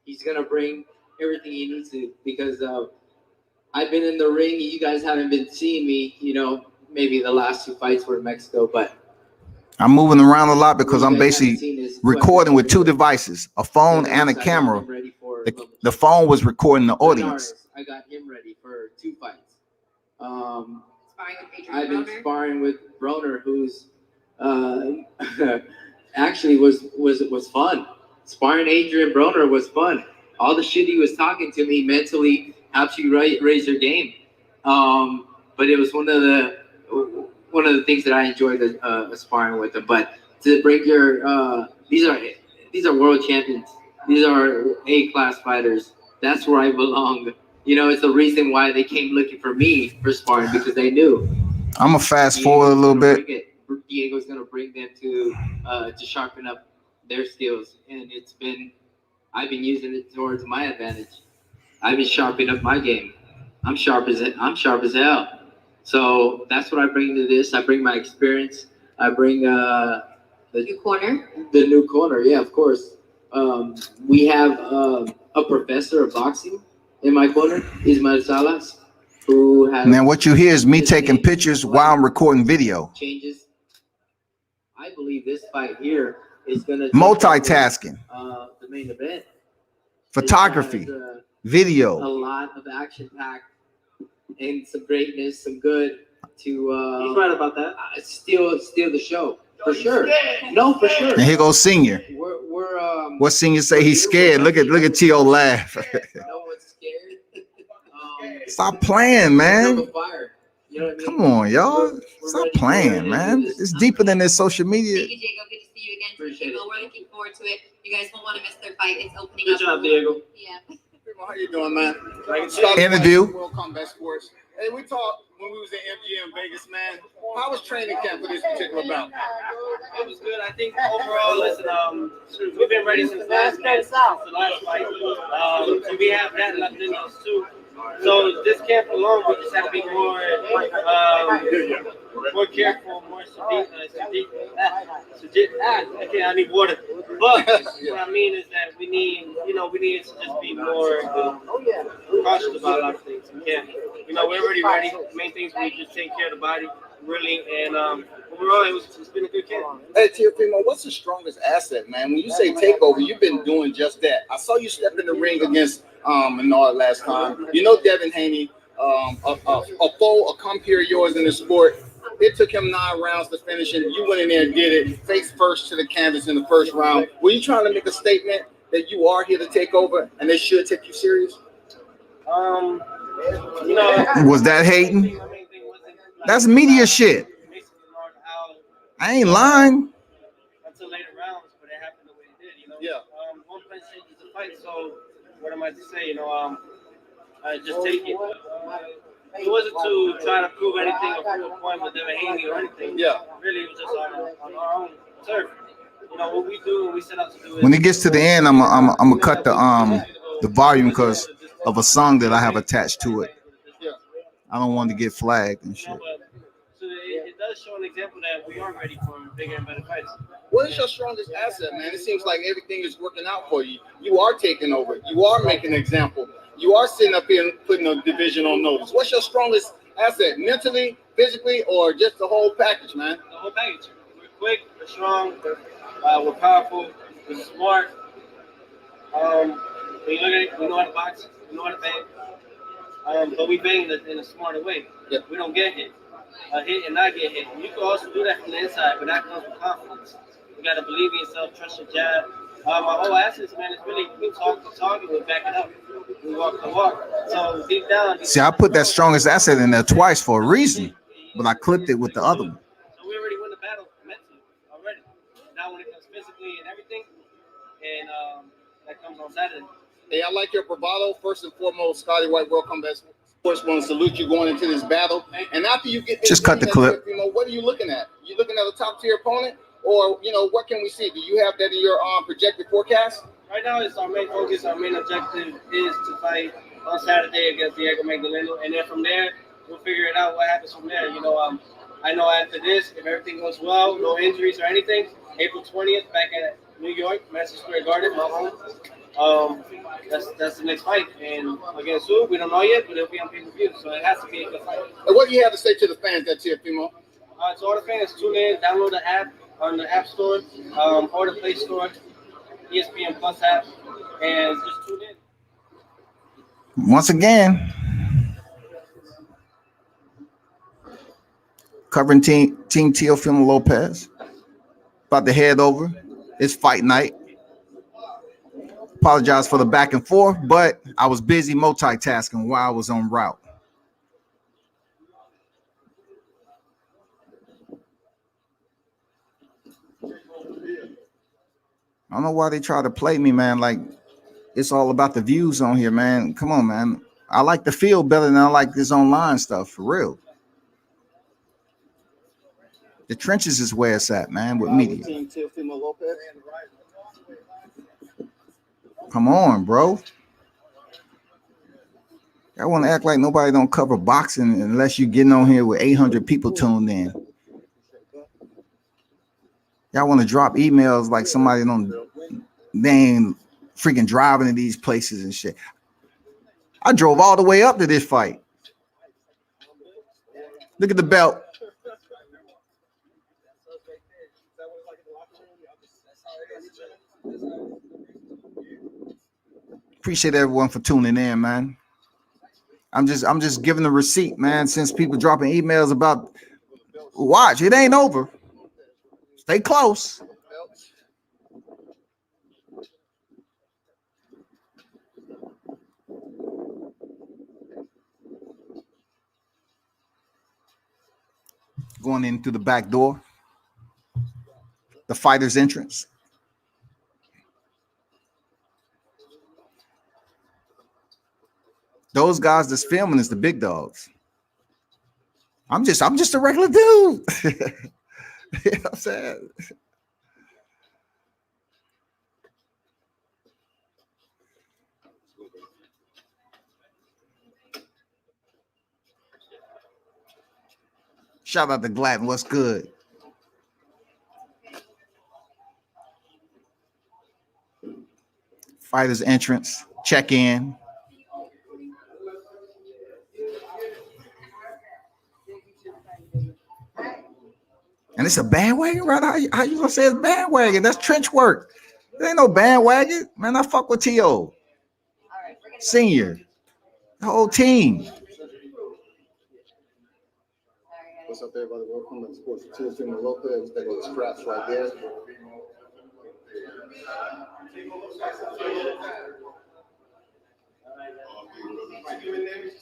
he's gonna bring everything he needs to, because I've been in the ring. You guys haven't been seeing me. Maybe the last 2 fights were in Mexico, but I'm moving around a lot because I'm basically recording with 2 devices, a phone and a camera. The phone was recording the audience. I got him ready for 2 fights. Sparring with Adrian I've been Broner. sparring with Broner, who's actually was fun. Sparring Adrian Broner was fun. All the shit he was talking to me mentally helps you raise your game. But it was one of the things that I enjoyed sparring with him. But to break your these are world champions. These are A-class fighters. That's where I belong. You know, it's the reason why they came looking for me for sparring, because they knew. I'm gonna fast forward a little bit. Diego's gonna bring them to sharpen up their skills, and I've been using it towards my advantage. I've been sharpening up my game. I'm sharp as hell. So that's what I bring to this. I bring my experience. I bring the new corner. The new corner, yeah, of course. We have a professor of boxing in my corner, Ismael Salas, who has. Now, what you hear is me taking pictures while I'm recording video. Changes. I believe this fight here is gonna multitasking. The main event. Photography, video. A lot of action packed and some greatness, some good to. He's right about that. Steal the show. For sure. No, for sure. And here goes Senior. We're what Senior say? He's scared. Look at T.O. laugh. No one's scared. Stop playing, man. Fire. You know what I mean? Come on, y'all. Stop playing, man. It's deeper than this social media. Thank you, Diego. Good to see you again. Appreciate it. We're looking forward to it. You guys won't want to miss their fight. It's opening Good up. job, Diego. Yeah. How you doing, man? Interview. World Combat Sports. Hey, we talked when we was in MGM Vegas, man. How was training camp for this particular bout? It was good. I think overall, listen, we've been ready since last fight. So we have that left in us too. So this camp alone, we just had to be more careful, more I need water. But what I mean is that we need to just be more cautious about a lot of things. We're already ready. The main things we just take care of the body, really, and overall, it's been a good camp. Hey, Teofimo, what's the strongest asset, man? When you say takeover, you've been doing just that. I saw you step in the ring against Menard last time. You know Devin Haney, a foe, a compeer of yours in the sport. It took him 9 rounds to finish, and you went in there and did it face first to the canvas in the first round. Were you trying to make a statement that you are here to take over and they should take you serious? Was that hating? That's media shit. I ain't lying. Until later rounds, but it happened the way it did, Yeah. One punch changes the fight, so what am I to say? I just take it. It wasn't to try to prove anything or prove a point with Devin Haney or anything. Yeah. Really, it was just on our own turf. What we do when we set out to do. When it gets to the end, I'm gonna cut the volume because of a song that I have attached to it. Yeah. I don't want to get flagged and shit. So it does show an example that we are ready for bigger and better fights. What is your strongest asset, man? It seems like everything is working out for you. You are taking over. You are making an example. You are sitting up here and putting a division on notice. What's your strongest asset, mentally, physically, or just the whole package, man? The whole package. We're quick, we're strong, we're powerful, we're smart. When you look at it, we know how to box, we know how to bang, but we bang in a smarter way. Yeah. We don't get hit. Hit and not get hit. And you can also do that from the inside, but that comes with confidence. You got to believe in yourself, trust your jab. My whole assets, man, is really we talk the talk and we back it up. We walk the walk. So deep down. See, I put that strongest asset in there twice for a reason, but I clipped it with the other one. So we already won the battle mentally already. Now when it comes physically and everything, and that comes on Saturday. Hey, I like your bravado. First and foremost, Scotty White, World Combat Sports, want to salute you going into this battle. And after you get just cut the clip. What are you looking at? You looking at a top tier opponent, or what can we see? Do you have that in your projected forecast? Right now, it's our main focus. Our main objective is to fight on Saturday against Diego Magdaleno, and then from there, we'll figure it out. What happens from there? I know after this, if everything goes well, no injuries or anything, April 20th, back at New York, Madison Square Garden, my home. That's the next fight, and against who we don't know yet, but it'll be on pay-per-view, so it has to be a good fight. And what do you have to say to the fans that Teofimo? To all the fans, tune in, download the app on the App Store, or the Play Store, ESPN Plus app, and just tune in. Once again, covering Team Teofimo Lopez. About to head over. It's fight night. Apologize for the back and forth, but I was busy multitasking while I was on route. I don't know why they try to play me, man. Like, it's all about the views on here, man. Come on, man. I like the field better than I like this online stuff, for real. The trenches is where it's at, man, with media. Come on, bro. I want to act like nobody don't cover boxing unless you're getting on here with 800 people tuned in. Y'all want to drop emails like somebody they ain't freaking driving to these places and shit. I drove all the way up to this fight. Look at the belt. Appreciate everyone for tuning in, man. I'm just giving the receipt, man. Since people dropping emails about watch, it ain't over. Stay close. Going in through the back door. The fighter's entrance. Those guys that's filming is the big dogs. I'm just a regular dude. You know what I'm saying? Shout out to Gladden. What's good? Fighter's entrance. Check in. And it's a bandwagon, right? How you gonna say it's bandwagon? That's trench work. There ain't no bandwagon. Man, I fuck with T.O. Senior. The whole team. What's up, everybody? Welcome to Sports with Teofimo Lopez. They got the scraps right there.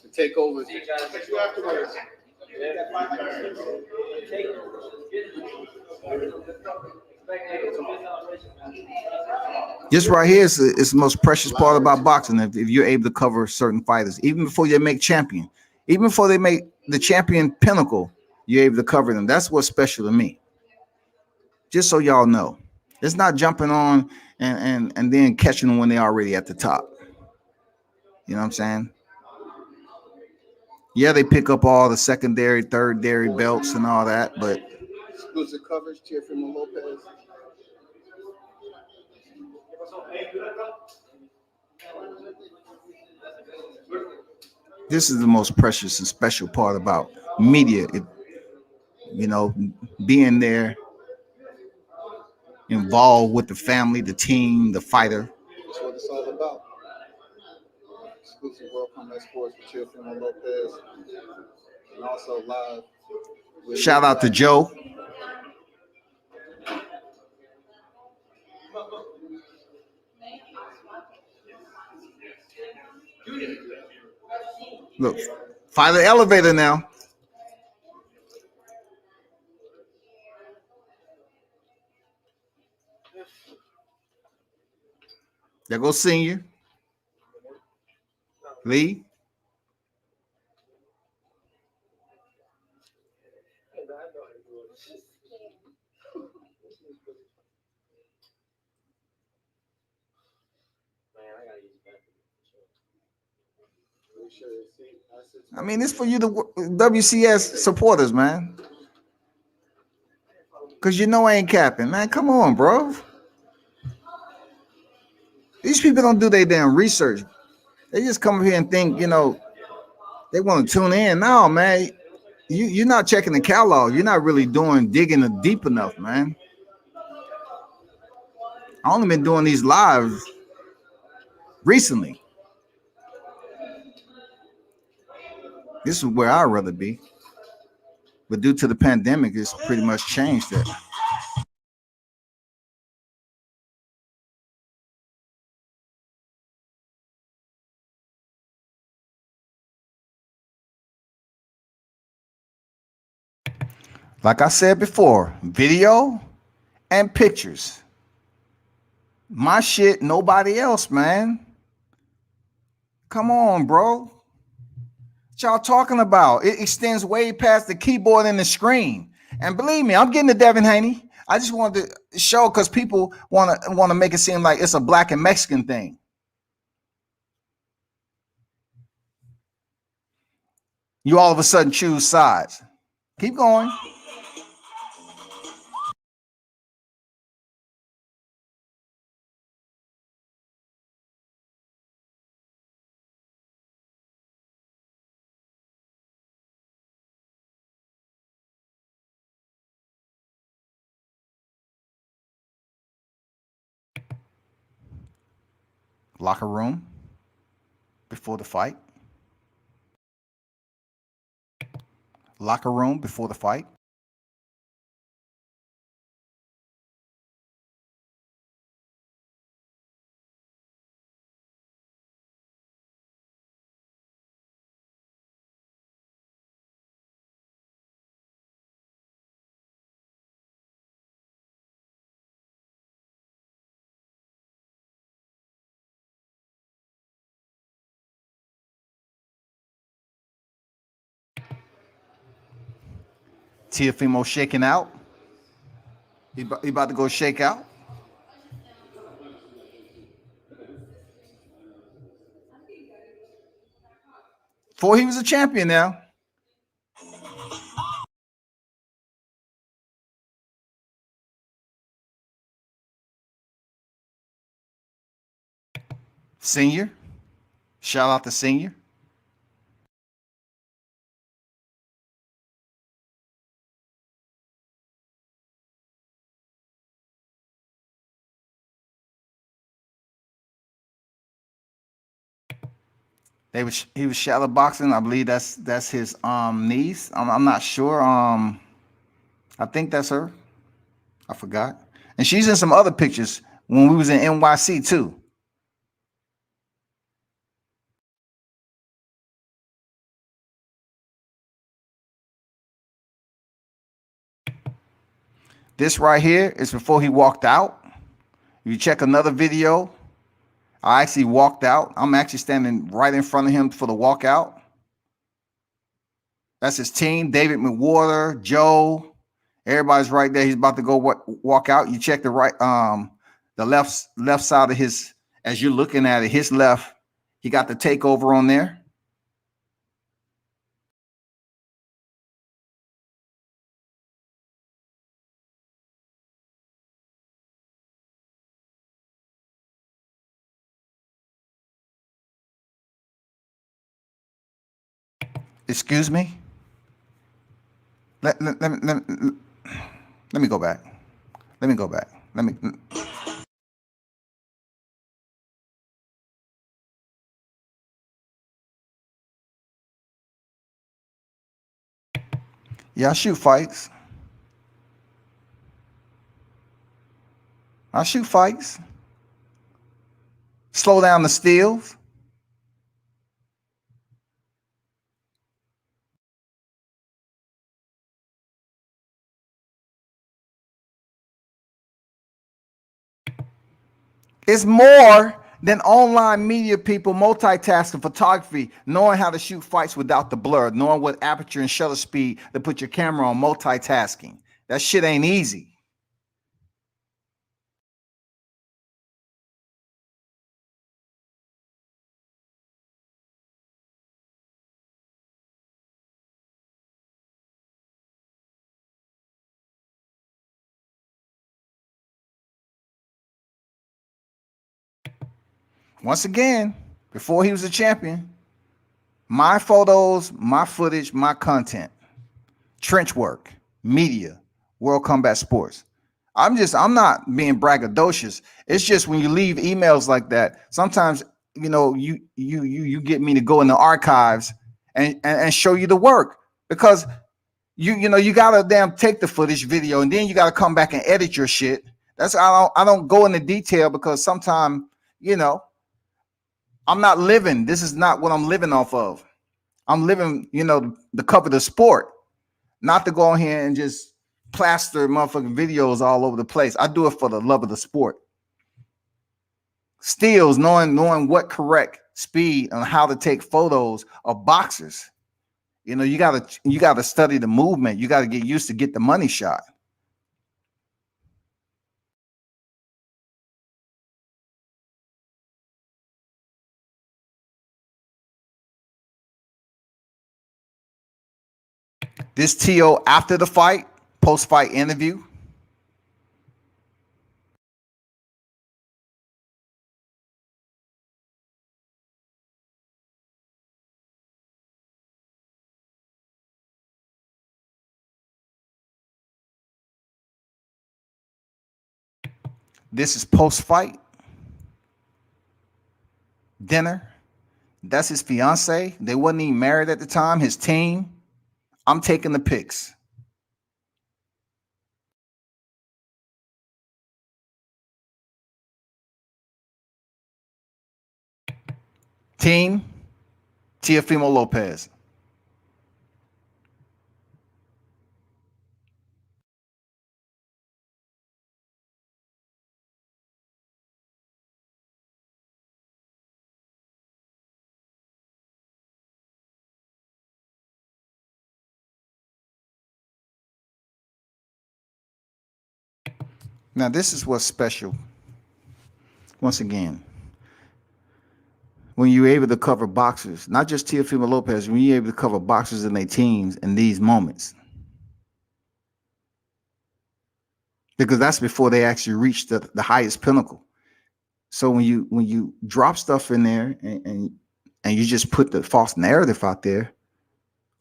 The takeover. This right here is the most precious part about boxing. If you're able to cover certain fighters, even before they make champion, even before they make the champion pinnacle, you're able to cover them. That's what's special to me. Just so y'all know, it's not jumping on and then catching them when they're already at the top. You know what I'm saying? Yeah, they pick up all the secondary, third-dairy belts and all that, but exclusive coverage, Teofimo Lopez. This is the most precious and special part about media. Being there, involved with the family, the team, the fighter. That's what it's all about. Exclusive World Combat Sports with Teofimo Lopez, and also live. Shout out to Joe. Look, find the elevator now. There goes Senior. Lee. I mean, it's for you, the WCS supporters, man. Because I ain't capping, man. Come on, bro. These people don't do their damn research. They just come here and think, they want to tune in. No, man. You're not checking the catalog. You're not really digging deep enough, man. I only been doing these lives recently. This is where I'd rather be. But due to the pandemic, it's pretty much changed that. Like I said before, video and pictures. My shit, nobody else, man. Come on, bro. What y'all talking about? It extends way past the keyboard and the screen. And believe me, I'm getting to Devin Haney. I just wanted to show because people want to make it seem like it's a black and Mexican thing. You all of a sudden choose sides. Keep going. Locker room before the fight. Locker room before the fight. Teofimo shaking out. He about to go shake out. Before he was a champion now. Senior. Shout out to Senior. He was shadow boxing. I believe that's his niece. I'm not sure. I think that's her. I forgot. And she's in some other pictures when we was in NYC too. This right here is before he walked out. If you check another video, I actually walked out. I'm actually standing right in front of him for the walkout. That's his team. David McWhorter, Joe, everybody's right there. He's about to go walk out. You check the right, the left side of his, as you're looking at it, his left, he got the takeover on there. Excuse me. Let me go back. Let me go back. Yeah, I shoot fights. Slow down the steals. It's more than online media people multitasking photography, knowing how to shoot fights without the blur, knowing what aperture and shutter speed to put your camera on, multitasking. That shit ain't easy. Once again, before he was a champion, my photos, my footage, my content, trench work, media, World Combat Sports. I'm not being braggadocious. It's just when you leave emails like that, sometimes, you know, you get me to go in the archives and show you the work, because you know, you gotta damn take the footage video and then you gotta come back and edit your shit. That's I don't go into detail because sometimes, you know, I'm not living. This is not what I'm living off of. I'm living, you know, the cover of the sport, not to go in here and just plaster motherfucking videos all over the place. I do it for the love of the sport. Steals, knowing what correct speed and how to take photos of boxers. You know, you gotta study the movement. You gotta get used to get the money shot. This TO after the fight, post-fight interview. This is post-fight dinner. That's his fiance. They wasn't even married at the time. His team. I'm taking the pics. Team, Teofimo Lopez. Now, this is what's special. Once again, when you're able to cover boxers, not just Teofimo Lopez, when you're able to cover boxers and their teams in these moments. Because that's before they actually reach the highest pinnacle. So when you drop stuff in there and you just put the false narrative out there,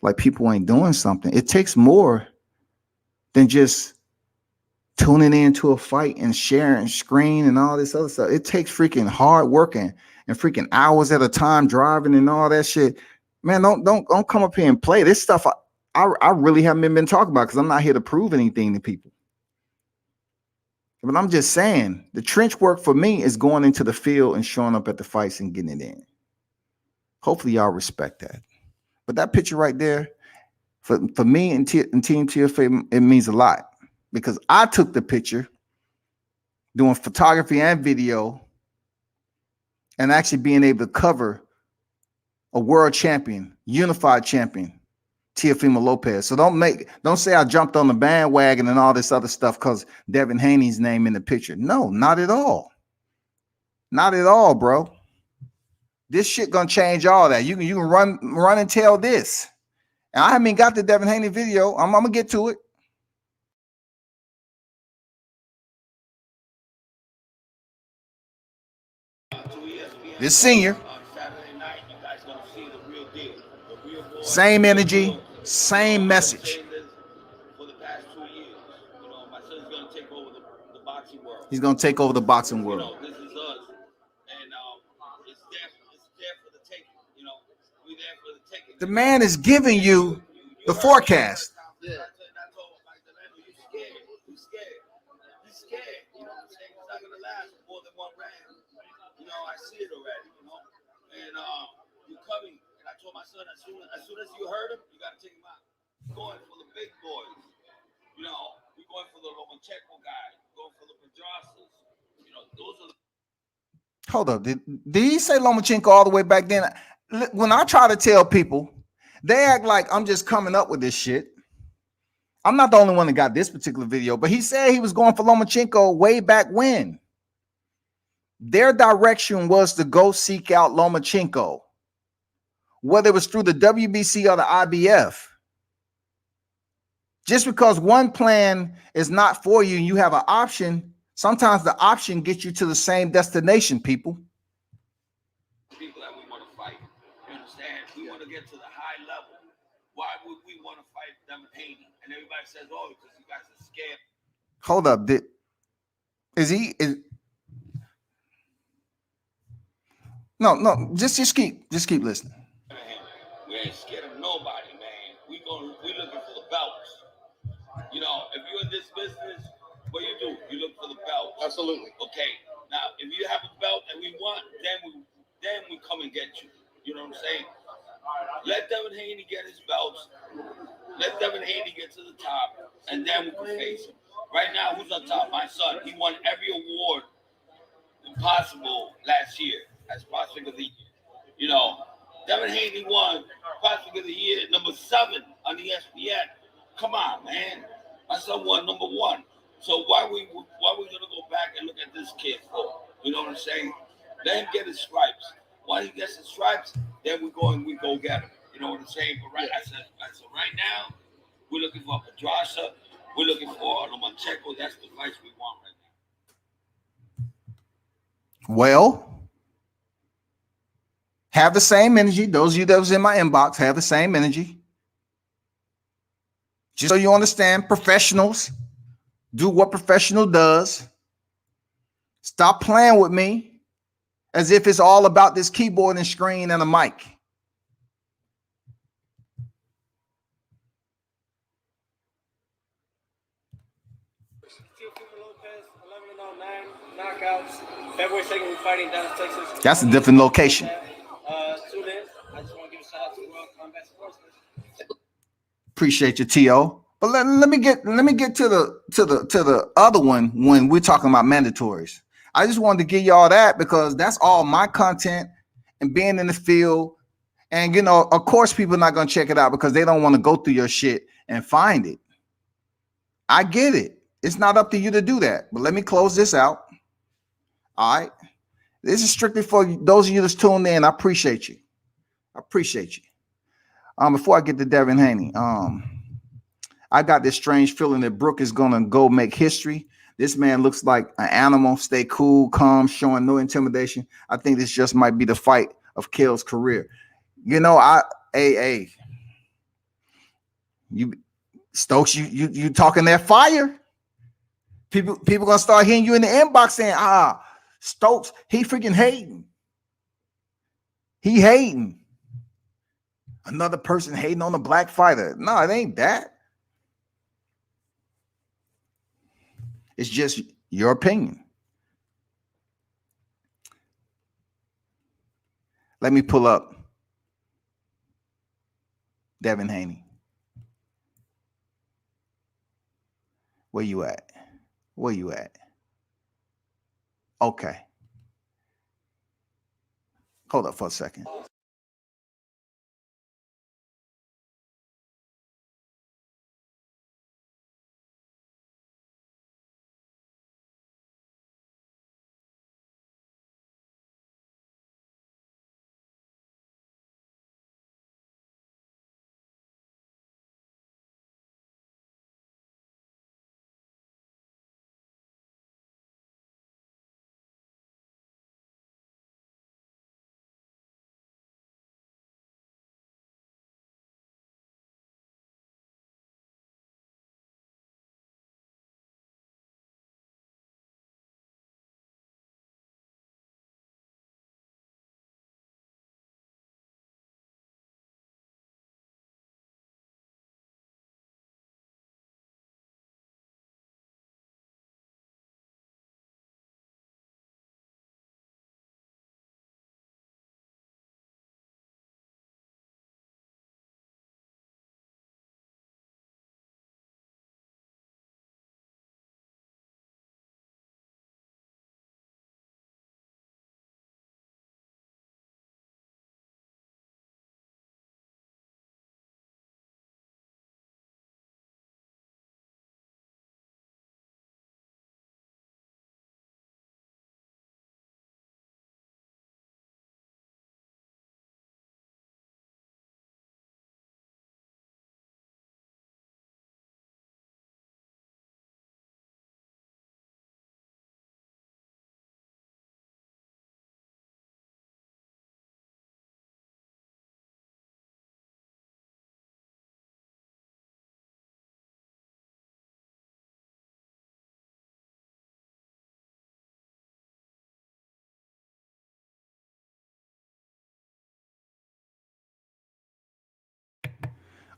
like people ain't doing something, it takes more than just tuning into a fight and sharing screen and all this other stuff. It takes freaking hard working and freaking hours at a time driving and all that shit. Man, don't come up here and play this stuff. I really haven't been talking about because I'm not here to prove anything to people. But I'm just saying the trench work for me is going into the field and showing up at the fights and getting it in. Hopefully y'all respect that. But that picture right there, for me and Team TFA, it means a lot. Because I took the picture doing photography and video and actually being able to cover a world champion, unified champion, Teofimo Lopez. So don't say I jumped on the bandwagon and all this other stuff because Devin Haney's name in the picture. No, not at all. Not at all, bro. This shit gonna change all that. You can run and tell this. And I haven't even got the Devin Haney video. I'm gonna get to it. This senior, same energy, same message. He's gonna take over the boxing world. This is us, and it's there for the taking. You know, we there for the taking. The man is giving you the forecast. Yeah. I told you scared. You scared. You scared. You know what I'm saying? It's not gonna last more than one round. You know, I see it already. You know, and you're coming. And I told my son as soon as you heard him, you gotta take him out. We're going for the big boys. You know, we're going for the Lomachenko guy. We're going for the Pedrasas. You know, those are. Hold up. Did he say Lomachenko all the way back then? When I try to tell people, they act like I'm just coming up with this shit. I'm not the only one that got this particular video, but he said he was going for Lomachenko way back when. Their direction was to go seek out Lomachenko, whether it was through the WBC or the IBF. Just because one plan is not for you and you have an option, sometimes the option gets you to the same destination, people. People that we want to fight. You understand? We want to get to the high level. Why would we want to fight Devin Haney? And everybody says, oh, because you guys are scared. Hold up. No, just keep listening. We ain't scared of nobody, man. We looking for the belts. You know, if you're in this business, what do? You look for the belt. Absolutely. Okay. Now, if you have a belt that we want, then we come and get you. You know what I'm saying? Let Devin Haney get his belts. Let Devin Haney get to the top. and then we can face him. Right now, who's on top? My son. He won every award impossible last year as Prospect of the Year. You know, Devin Haney won Prospect of the Year #7 on ESPN. Come on, man. My son won #1. So why we gonna go back and look at this kid for? You know what I'm saying? Let him get his stripes. Once he gets his stripes, then we go get him. You know what I'm saying? But right, I said right now, we're looking for Pedraza. We're looking for Lomachenko. That's the fights we want right now. Well, have the same energy. Those of you that was in my inbox, have the same energy. Just so you understand, professionals do what professional does. Stop playing with me as if it's all about this keyboard and screen and a mic. February 2nd, we're fighting Dallas, Texas. That's a different location. Tune in. I just want to give a shout out to World Combat Sports. Appreciate you, T.O. But let me get to the other one when we're talking about mandatories. I just wanted to give y'all that because that's all my content and being in the field. And you know, of course, people are not gonna check it out because they don't want to go through your shit and find it. I get it. It's not up to you to do that. But let me close this out. All right. This is strictly for those of you that's tuned in. I appreciate you. I appreciate you. Before I get to Devin Haney, I got this strange feeling that Brook is gonna go make history. This man looks like an animal. Stay cool, calm, showing no intimidation. I think this just might be the fight of Kell's career. You know, you Stokes, you talking that fire? People gonna start hearing you in the inbox saying, Stokes, he freaking hating. He hating. Another person hating on a black fighter. No, it ain't that. It's just your opinion. Let me pull up Devin Haney. Where you at? Where you at? Okay. Hold up for a second.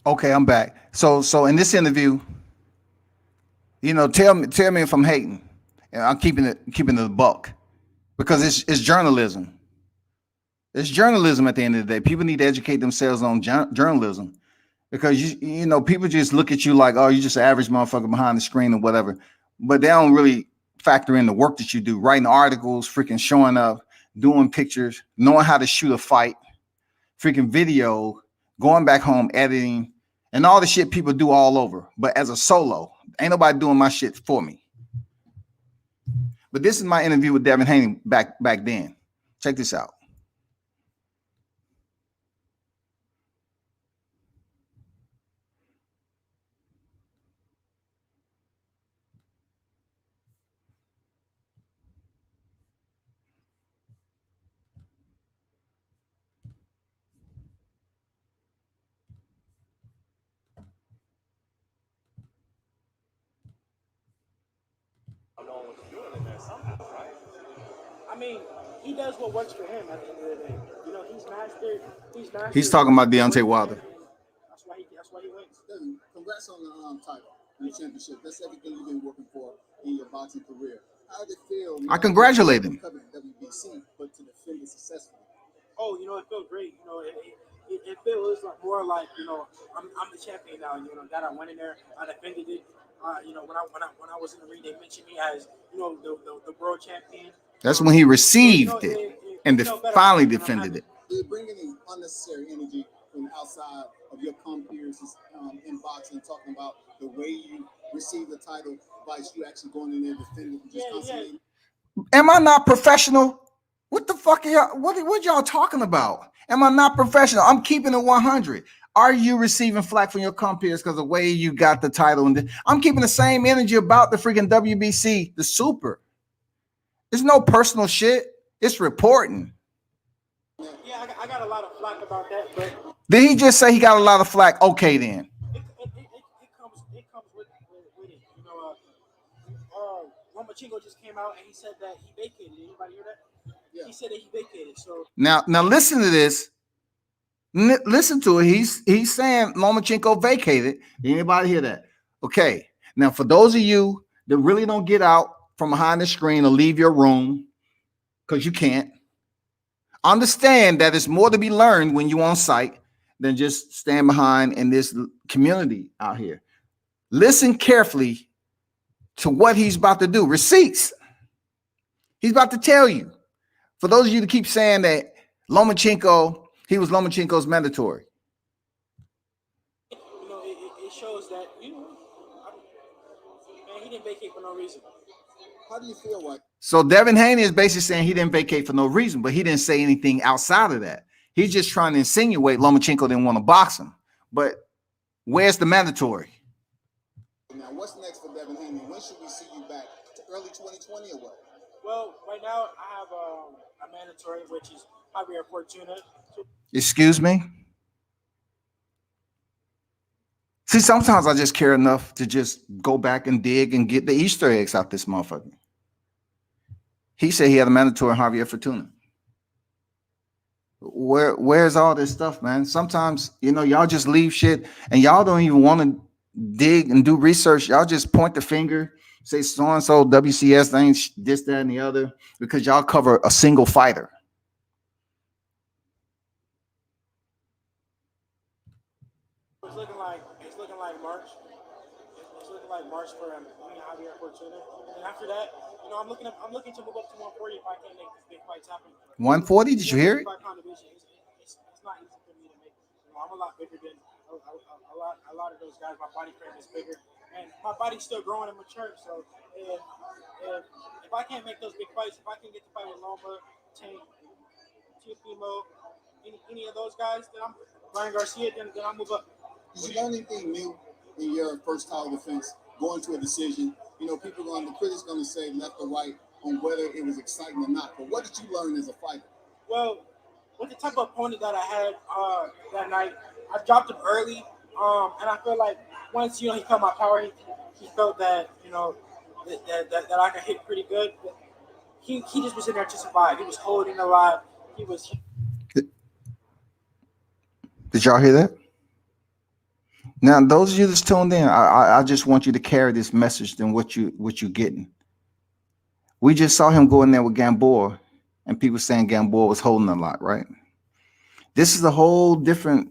Okay, I'm back. So in this interview, you know, tell me if I'm hating. And I'm keeping it a buck because it's journalism. It's journalism at the end of the day. People need to educate themselves on journalism. because you know people just look at you like, oh, you're just an average motherfucker behind the screen or whatever, but they don't really factor in the work that you do, writing articles, freaking showing up, doing pictures, knowing how to shoot a fight, freaking video, going back home, editing, and all the shit people do all over. But as a solo, ain't nobody doing my shit for me. But this is my interview with Devin Haney back then. Check this out. I mean, he does what works for him at the end of the day. You know, he's mastered. He's talking about Deontay Wilder. That's why he wins. Congrats on the title and the championship. That's everything you've been working for in your boxing career. How did it feel? I congratulate him. WBC, but to defend it successfully. Oh, you know, it felt great. You know, it feels like more like, you know, I'm the champion now. You know, that I went in there, I defended it. You know, when I was in the ring, they mentioned me as, you know, the world champion. That's when he received it and finally defended it. You're bringing in unnecessary energy from outside of your compeers in boxing, talking about the way you receive the title, vice you actually going in there defending just constantly. Am I not professional? What the fuck are y'all? What y'all talking about? Am I not professional? I'm keeping it 100. Are you receiving flack from your compeers because of the way you got the title? And I'm keeping the same energy about the freaking WBC, the Super. There's no personal shit. It's reporting. Yeah, I got a lot of flack about that, but did he just say he got a lot of flack? Okay, then. It comes with it. You know, Lomachenko just came out and he said that he vacated. Anybody hear that? Yeah. He said that he vacated. So now listen to this. Listen to it. He's saying Lomachenko vacated. Did anybody hear that? Okay. Now, for those of you that really don't get out from behind the screen or leave your room, because you can't, understand that it's more to be learned when you're on site than just stand behind in this community out here. Listen carefully to what he's about to do. Receipts. He's about to tell you. For those of you that keep saying that Lomachenko, he was Lomachenko's mandatory. You know, it shows that, you know, man, he didn't vacate for no reason. How do you feel like? So Devin Haney is basically saying he didn't vacate for no reason, but he didn't say anything outside of that. He's just trying to insinuate Lomachenko didn't want to box him. But where's the mandatory? Now, what's next for Devin Haney? When should we see you back? To early 2020 or what? Well, right now I have a mandatory, which is Javier Fortuna. Excuse me? See, sometimes I just care enough to just go back and dig and get the Easter eggs out this motherfucker. He said he had a mandatory Javier Fortuna. Where's all this stuff, man? Sometimes, you know, y'all just leave shit and y'all don't even want to dig and do research. Y'all just point the finger, say so-and-so, WCS things, this, that, and the other, because y'all cover a single fighter. It's looking like March. It's looking like March for Javier Fortuna. And after that, you know, I'm looking to move up to 140 if I can make these big fights happen. 140? Did you hear it? It's not easy for me to make. You know, I'm a lot bigger than a lot of those guys. My body frame is bigger, and my body's still growing and maturing. So if I can't make those big fights, if I can get to fight with Loma, Tank, Teofimo, any of those guys, then I'm Ryan Garcia. Then I'll move up. Did you learn anything new in your first title defense, going to a decision? You know, the critics going to say left or right on whether it was exciting or not. But what did you learn as a fighter? Well, with the type of opponent that I had that night, I dropped him early, and I feel like once, you know, he felt my power, he felt that, you know, that I could hit pretty good. But he just was in there to survive. He was holding a lot. He was. Did y'all hear that? Now, those of you that's tuned in, I just want you to carry this message than what you're getting. We just saw him go in there with Gamboa, and people saying Gamboa was holding a lot, right? This is a whole different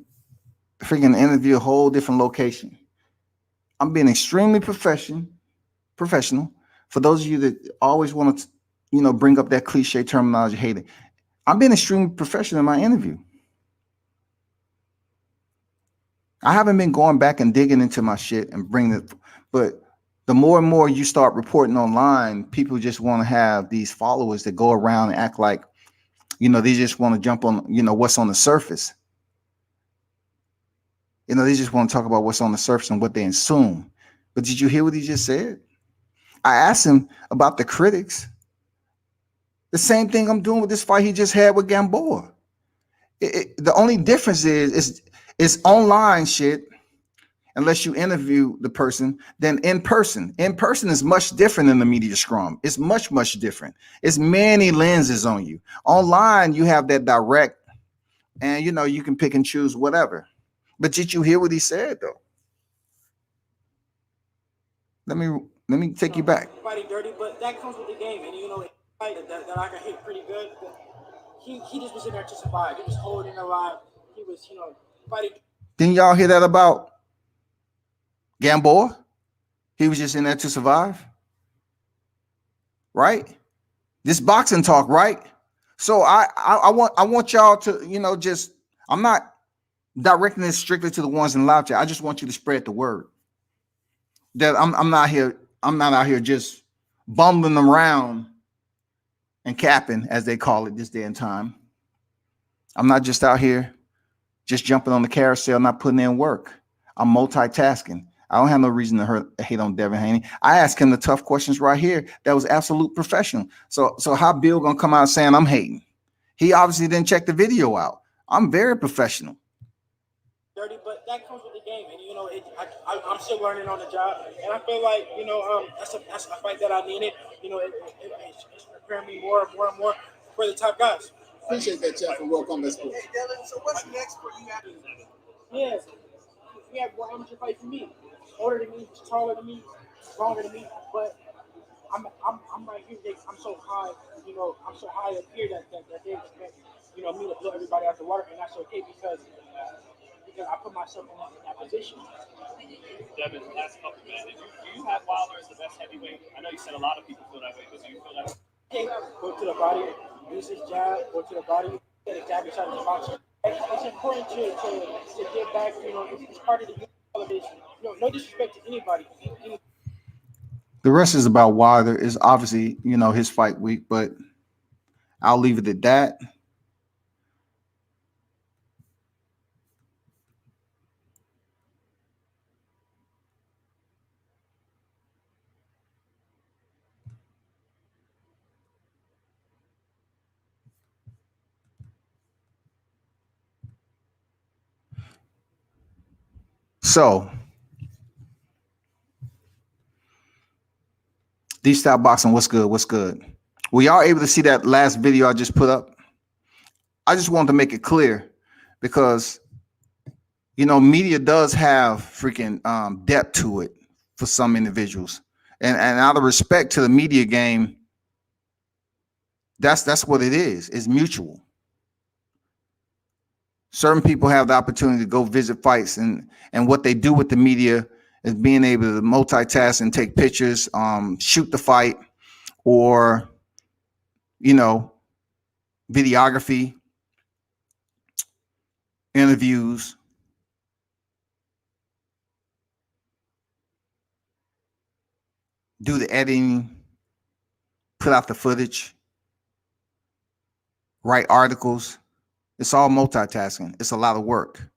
freaking interview a whole different location. I'm being extremely professional. For those of you that always want to, bring up that cliche terminology, hate it. I'm being extremely professional in my interview. I haven't been going back and digging into my shit and bringing it, but the more and more you start reporting online, people just want to have these followers that go around and act like, they just want to jump on, what's on the surface. They just want to talk about what's on the surface and what they assume. But did you hear what he just said? I asked him about the critics. The same thing I'm doing with this fight he just had with Gamboa. The only difference is online shit, unless you interview the person, than in person. In person is much different than the media scrum. It's much, much different. It's many lenses on you. Online, you have that direct, and you can pick and choose whatever. But did you hear what he said though? Let me take you back. Fighting dirty, but that comes with the game, and that I can hit pretty good. But he just was in there to survive. He was holding alive. He was, fighting. Didn't y'all hear that about Gamboa? He was just in there to survive, right? This boxing talk, right? So I want y'all to, just, I'm not directing this strictly to the ones in live chat. I just want you to spread the word that I'm not out here just bumbling around and capping, as they call it this day and time. I'm not just out here just jumping on the carousel, not putting in work. I'm multitasking. I don't have no reason to hate on Devin Haney. I asked him the tough questions right here. That was absolute professional. So how Bill gonna come out saying I'm hating? He obviously didn't check the video out. I'm very professional. Dirty, but that comes with the game, and I'm still learning on the job, and I feel like that's a fight that I needed. It's preparing me more and more for the top guys. Appreciate that, Jeff, and welcome to sports. Hey, Dylan, so what's next for you? Yes, we have more amateur fight for me. Older than me, taller than me, stronger than me, but I'm right here. I'm so high, I'm so high up here that they expect, me to blow everybody out the water, and that's okay because I put myself in that position. Devin, last couple minutes. Do you have Wilder as the best heavyweight? I know you said a lot of people feel that way, but do you feel that way? Hey, go to the body, use his jab, go to the body, get a jab inside of the box. It's important to get back, it's part of the television. No disrespect to anybody. The rest is about Wilder. Is obviously, his fight week, but I'll leave it at that. So, D-Style Boxing, what's good? What's good? Were y'all able to see that last video I just put up? I just wanted to make it clear because, media does have freaking depth to it for some individuals. And out of respect to the media game, that's what it is. It's mutual. Certain people have the opportunity to go visit fights, and what they do with the media is being able to multitask and take pictures, shoot the fight, or, videography, interviews. Do the editing, put out the footage, write articles. It's all multitasking. It's a lot of work.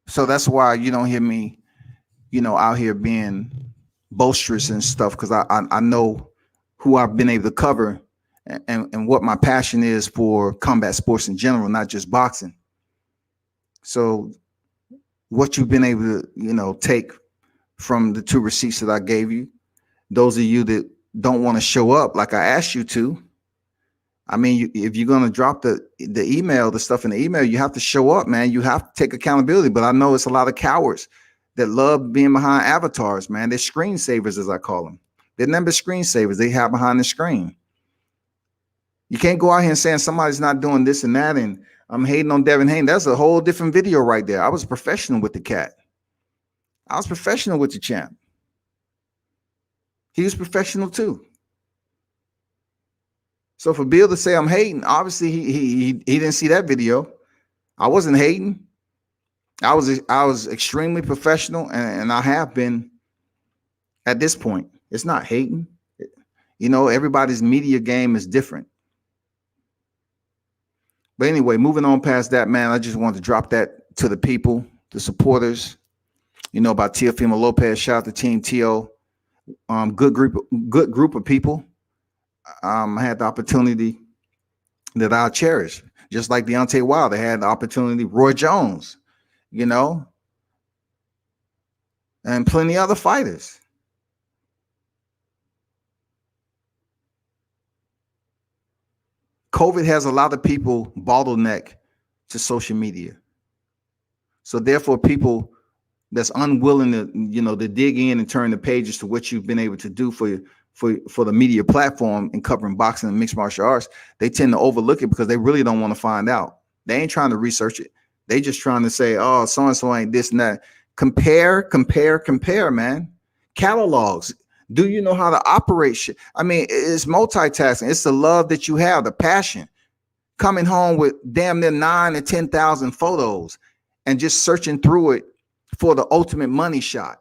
So that's why you don't hear me, out here being boisterous and stuff, because I know who I've been able to cover and what my passion is for combat sports in general, not just boxing. So what you've been able to, take from the 2 receipts that I gave you, those of you that don't want to show up like I asked you to, I mean, if you're going to drop the email, the stuff in the email, you have to show up, man. You have to take accountability. But I know it's a lot of cowards that love being behind avatars, man. They're screensavers, as I call them. They're never screensavers. They hide behind the screen. You can't go out here and saying somebody's not doing this and that, and I'm hating on Devin Haney. That's a whole different video right there. I was professional with the cat. I was professional with the champ. He was professional too. So for Bill to say I'm hating, obviously he didn't see that video. I wasn't hating. I was extremely professional, and I have been at this point. It's not hating. You know, everybody's media game is different. But anyway, moving on past that, man, I just wanted to drop that to the people, the supporters. You know about Teofimo Lopez. Shout out to Team Tio. Good group of people. I had the opportunity that I cherish, just like Deontay Wilder had the opportunity. Roy Jones, you know, and plenty other fighters. COVID has a lot of people bottleneck to social media. So therefore, people that's unwilling to, you know, to dig in and turn the pages to what you've been able to do for the media platform and covering boxing and mixed martial arts, they tend to overlook it because they really don't want to find out. They ain't trying to research it. They just trying to say, oh, so-and-so ain't this and that. Compare, man. Catalogs. Do you know how to operate shit? I mean, it's multitasking. It's the love that you have, the passion. Coming home with damn near 9,000 to 10,000 photos and just searching through it for the ultimate money shot.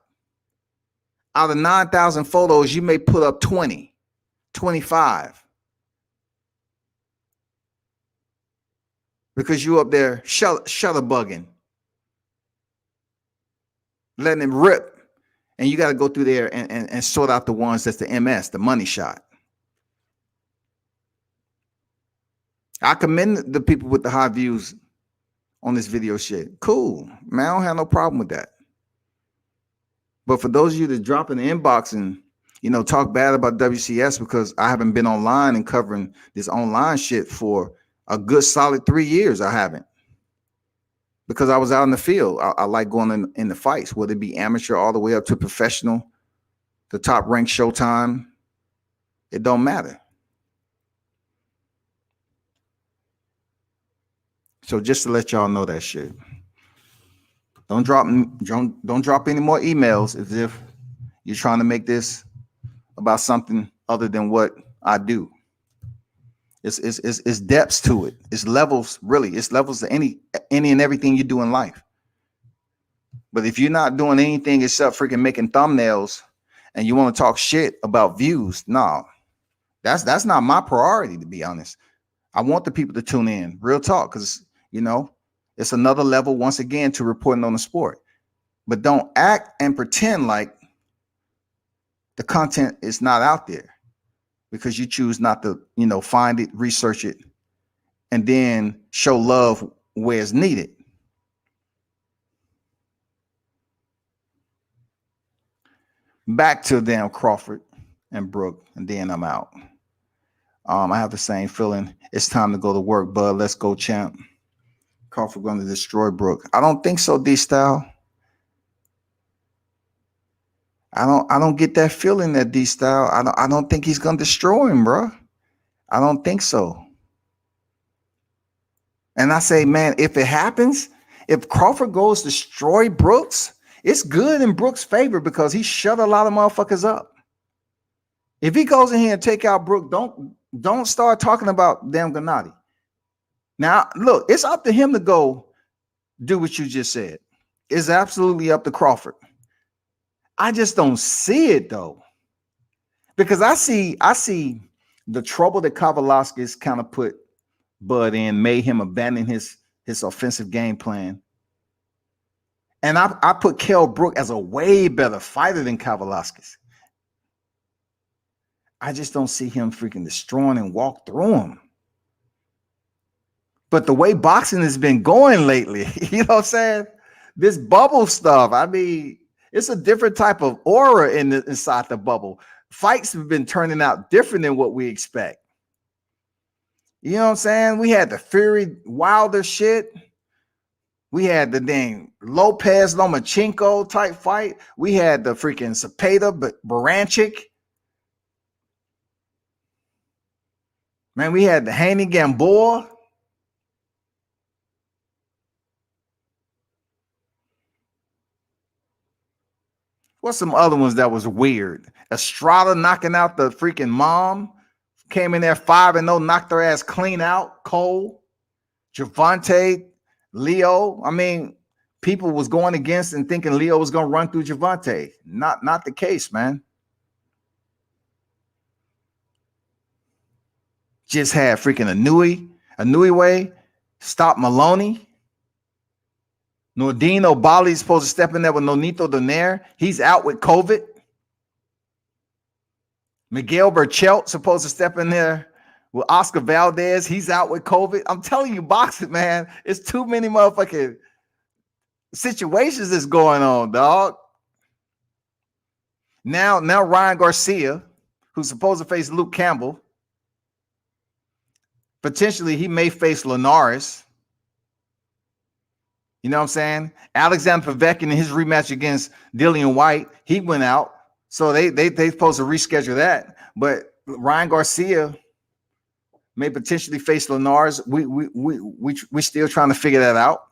Out of 9,000 photos, you may put up 20, 25. Because you up there shutterbugging, letting it rip. And you got to go through there and sort out the ones that's the MS, the money shot. I commend the people with the high views on this video shit. Cool, man, I don't have no problem with that. But for those of you that drop in the inbox and, you know, talk bad about WCS because I haven't been online and covering this online shit for a good solid 3 years, I haven't. Because I was out in the field. I like going in the fights, whether it be amateur all the way up to professional, the top ranked Showtime. It don't matter. So just to let y'all know that shit. Don't drop any more emails as if you're trying to make this about something other than what I do. It's depths to it. It's levels, really. It's levels to any and everything you do in life. But if you're not doing anything except freaking making thumbnails and you want to talk shit about views, no, that's not my priority, to be honest. I want the people to tune in, real talk, because, you know, it's another level, once again, to reporting on the sport. But don't act and pretend like the content is not out there, because you choose not to, you know, find it, research it, and then show love where it's needed. Back to them, Crawford and Brook, and then I'm out. I have the same feeling. It's time to go to work, bud. Let's go, champ. Crawford going to destroy Brook. I don't think so, D-Style. I don't get that feeling that D-Style. I don't think he's gonna destroy him, bro. I don't think so. And I say, man, if it happens, if Crawford goes destroy Brooks, it's good in Brooks' favor because he shut a lot of motherfuckers up. If he goes in here and take out Brook, don't start talking about damn Gennady. Now, look, it's up to him to go do what you just said. It's absolutely up to Crawford. I just don't see it though, because I see the trouble that Kavaliauskas kind of put Bud in, made him abandon his offensive game plan. And I put Kell Brook as a way better fighter than Kavaliauskas. I just don't see him freaking destroying and walk through him. But the way boxing has been going lately, you know what I'm saying? This bubble stuff, I mean, it's a different type of aura inside the bubble. Fights have been turning out different than what we expect. You know what I'm saying? We had the Fury Wilder shit. We had the dang Lopez Lomachenko type fight. We had the freaking Cepeda Baranchik. Man, we had the Haney Gamboa. What's some other ones that was weird? Estrada knocking out the freaking mom. Came in there 5-0, knocked her ass clean out. Cole, Gervonta, Leo. I mean, people was going against and thinking Leo was going to run through Gervonta. Not the case, man. Just had freaking Anui way, stop Moloney. Nordine Obali is supposed to step in there with Nonito Donaire. He's out with COVID. Miguel Burchelt supposed to step in there with Oscar Valdez. He's out with COVID. I'm telling you, boxing, man, it's too many motherfucking situations that's going on, dog. Now Ryan Garcia, who's supposed to face Luke Campbell, potentially he may face Linares. You know what I'm saying? Alexander Povetkin in his rematch against Dillian White, he went out. So they supposed to reschedule that. But Ryan Garcia may potentially face Linares. We still trying to figure that out.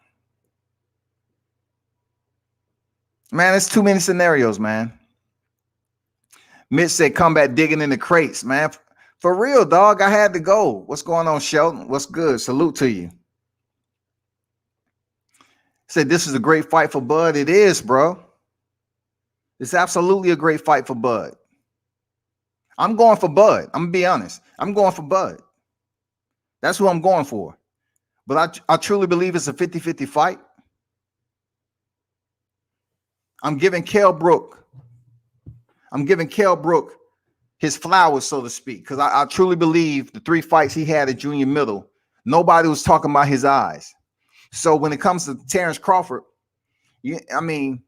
Man, it's too many scenarios, man. Mitch said, combat digging in the crates, man. For real, dog, I had to go. What's going on, Shelton? What's good? Salute to you. Said, this is a great fight for Bud. It is, bro. It's absolutely a great fight for Bud. I'm going for Bud. I'm going to be honest. I'm going for Bud. That's who I'm going for. But I truly believe it's a 50-50 fight. I'm giving Kell Brook his flowers, so to speak, because I truly believe the 3 fights he had at junior middle, nobody was talking about his eyes. So when it comes to Terence Crawford, I'm going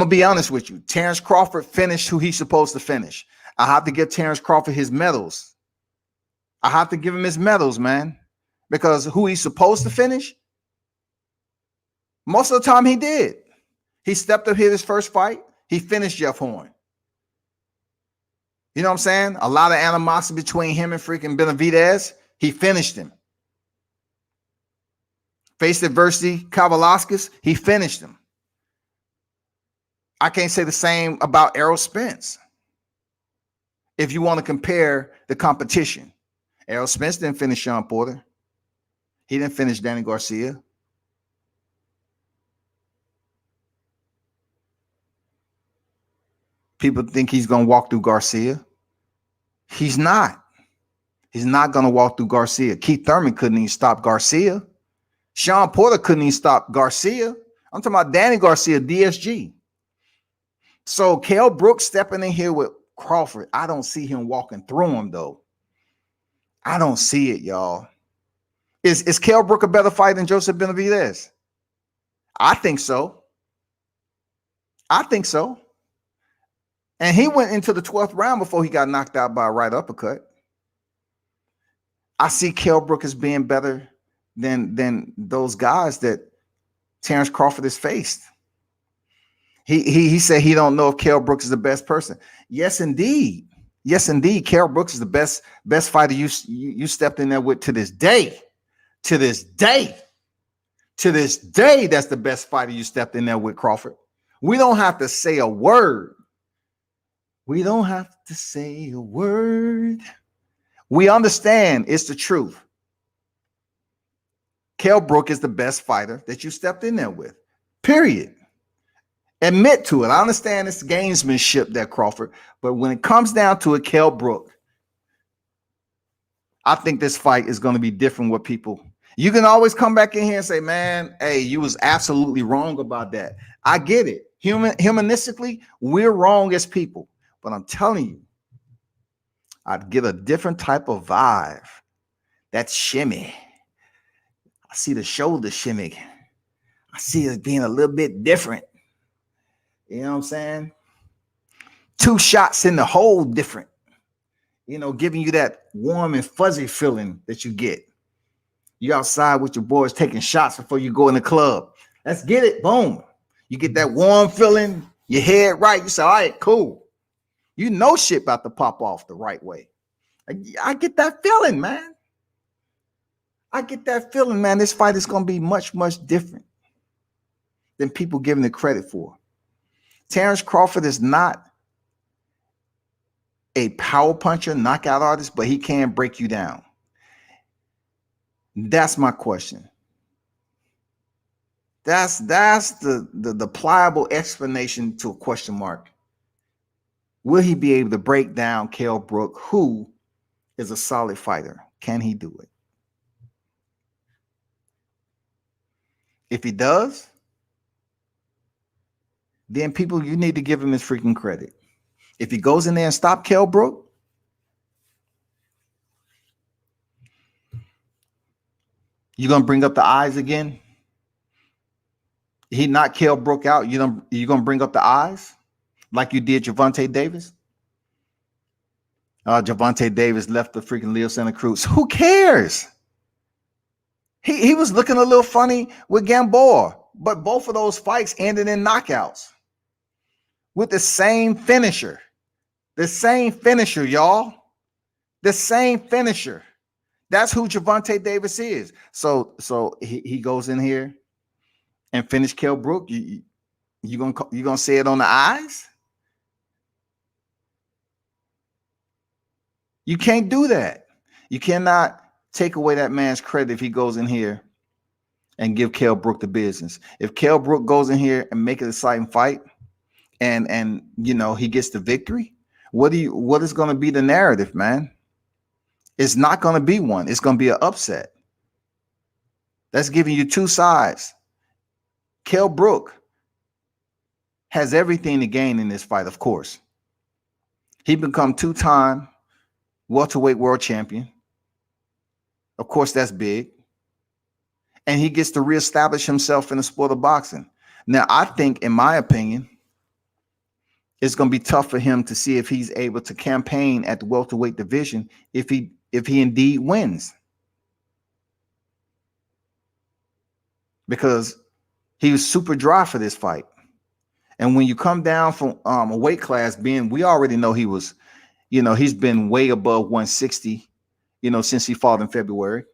to be honest with you. Terence Crawford finished who he's supposed to finish. I have to give Terence Crawford his medals. I have to give him his medals, man, because who he's supposed to finish, most of the time he did. He stepped up here his first fight. He finished Jeff Horn. You know what I'm saying? A lot of animosity between him and freaking Benavidez. He finished him. Faced adversity, Kavalauskas, he finished him. I can't say the same about Errol Spence. If you want to compare the competition, Errol Spence didn't finish Sean Porter. He didn't finish Danny Garcia. People think he's going to walk through Garcia. He's not. He's not going to walk through Garcia. Keith Thurman couldn't even stop Garcia. Sean Porter couldn't even stop Garcia. I'm talking about Danny Garcia, DSG. So Kell Brook stepping in here with Crawford, I don't see him walking through him, though. I don't see it, y'all. Is Kell Brook a better fighter than Joseph Benavidez? I think so. I think so. And he went into the 12th round before he got knocked out by a right uppercut. I see Kell Brook as being better than those guys that Terence Crawford has faced. He said he don't know if Kell Brook is the best person. Yes, indeed. Yes, indeed. Kell Brook is the best fighter you stepped in there with to this day. To this day. To this day, that's the best fighter you stepped in there with, Crawford. We don't have to say a word. We don't have to say a word. We understand it's the truth. Kell Brook is the best fighter that you stepped in there with. Period. Admit to it. I understand it's gamesmanship there, Crawford. But when it comes down to it, Kell Brook, I think this fight is going to be different with people. You can always come back in here and say, man, hey, you was absolutely wrong about that. I get it. Humanistically, we're wrong as people. But I'm telling you, I'd get a different type of vibe. That shimmy. I see the shoulder shimmy. I see it being a little bit different. You know what I'm saying? 2 shots in the hole different. You know, giving you that warm and fuzzy feeling that you get. You outside with your boys taking shots before you go in the club. Let's get it. Boom. You get that warm feeling. Your head right. You say, all right, cool. You know shit about to pop off the right way. I get that feeling, man. I get that feeling, man. This fight is going to be much, much different than people giving it credit for. Terence Crawford is not a power puncher, knockout artist, but he can break you down. That's my question. That's the pliable explanation to a question mark. Will he be able to break down Kell Brook, who is a solid fighter? Can he do it? If he does, then people, you need to give him his freaking credit. If he goes in there and stop Kell Brook, you're going to bring up the eyes again? He knocked Kell Brook out. You're going to bring up the eyes like you did Gervonta Davis? Gervonta Davis left the freaking Leo Santa Cruz. Who cares? He was looking a little funny with Gamboa, but both of those fights ended in knockouts with the same finisher. The same finisher, y'all. The same finisher. That's who Gervonta Davis is. So he goes in here and finish Kell Brook. You gonna say it on the eyes? You can't do that. You cannot take away that man's credit if he goes in here and give Kell Brook the business. If Kell Brook goes in here and make it a exciting fight, and you know he gets the victory, what is going to be the narrative, man? It's not going to be one. It's going to be an upset. That's giving you two sides. Kell Brook has everything to gain in this fight, of course. He become two-time welterweight world champion. Of course, that's big. And he gets to reestablish himself in the sport of boxing. Now, I think, in my opinion, it's going to be tough for him to see if he's able to campaign at the welterweight division if he indeed wins. Because he was super dry for this fight. And when you come down from a weight class, we already know he was, he's been way above 160, since he fought in February.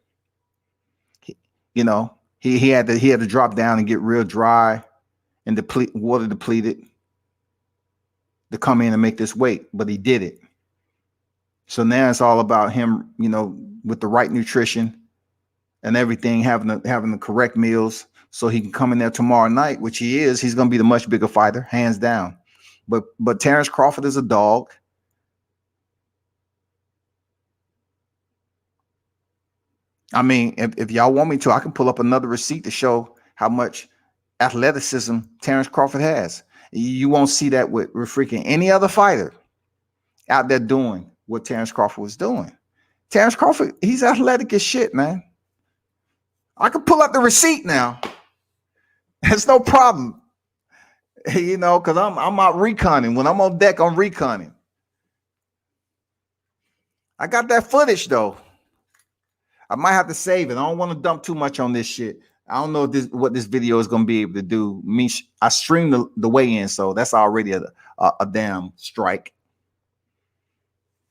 He had to drop down and get real dry and water depleted to come in and make this weight, but he did it. So now it's all about him, with the right nutrition and everything, having the correct meals, so he can come in there tomorrow night, which he is. He's going to be the much bigger fighter, hands down. But Terence Crawford is a dog. I mean, if y'all want me to, I can pull up another receipt to show how much athleticism Terence Crawford has. You won't see that with freaking any other fighter out there doing what Terence Crawford was doing. Terence Crawford, he's athletic as shit, man. I can pull up the receipt now. It's no problem. Because I'm out reconning. When I'm on deck, I'm reconning. I got that footage, though. I might have to save it. I don't want to dump too much on this shit. I don't know what this video is going to be able to do. I streamed the weigh-in, so that's already a damn strike.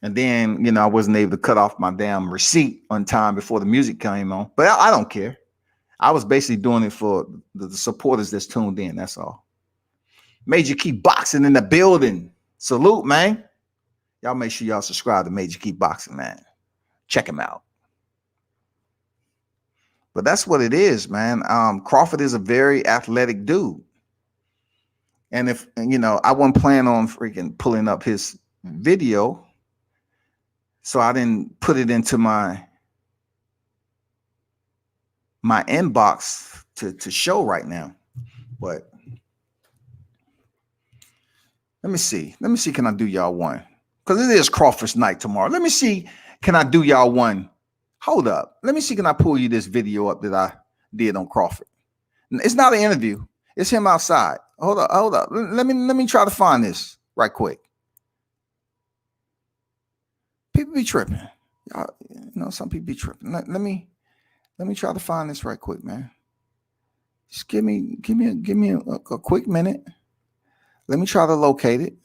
And then, I wasn't able to cut off my damn receipt on time before the music came on. But I don't care. I was basically doing it for the supporters that's tuned in. That's all. Major Key Boxing in the building. Salute, man. Y'all make sure y'all subscribe to Major Key Boxing, man. Check him out. But that's what it is, man. Crawford is a very athletic dude. And if, I wasn't planning on freaking pulling up his video, so I didn't put it into my inbox to show right now. But let me see. Can I do y'all one? Because it is Crawford's night tomorrow. Let me see. Can I do y'all one? Hold up. Let me see. Can I pull you this video up that I did on Crawford? It's not an interview. It's him outside. Hold up. Let me try to find this right quick. People be tripping. Y'all, some people be tripping. Let me try to find this right quick, man. Just give me a quick minute. Let me try to locate it.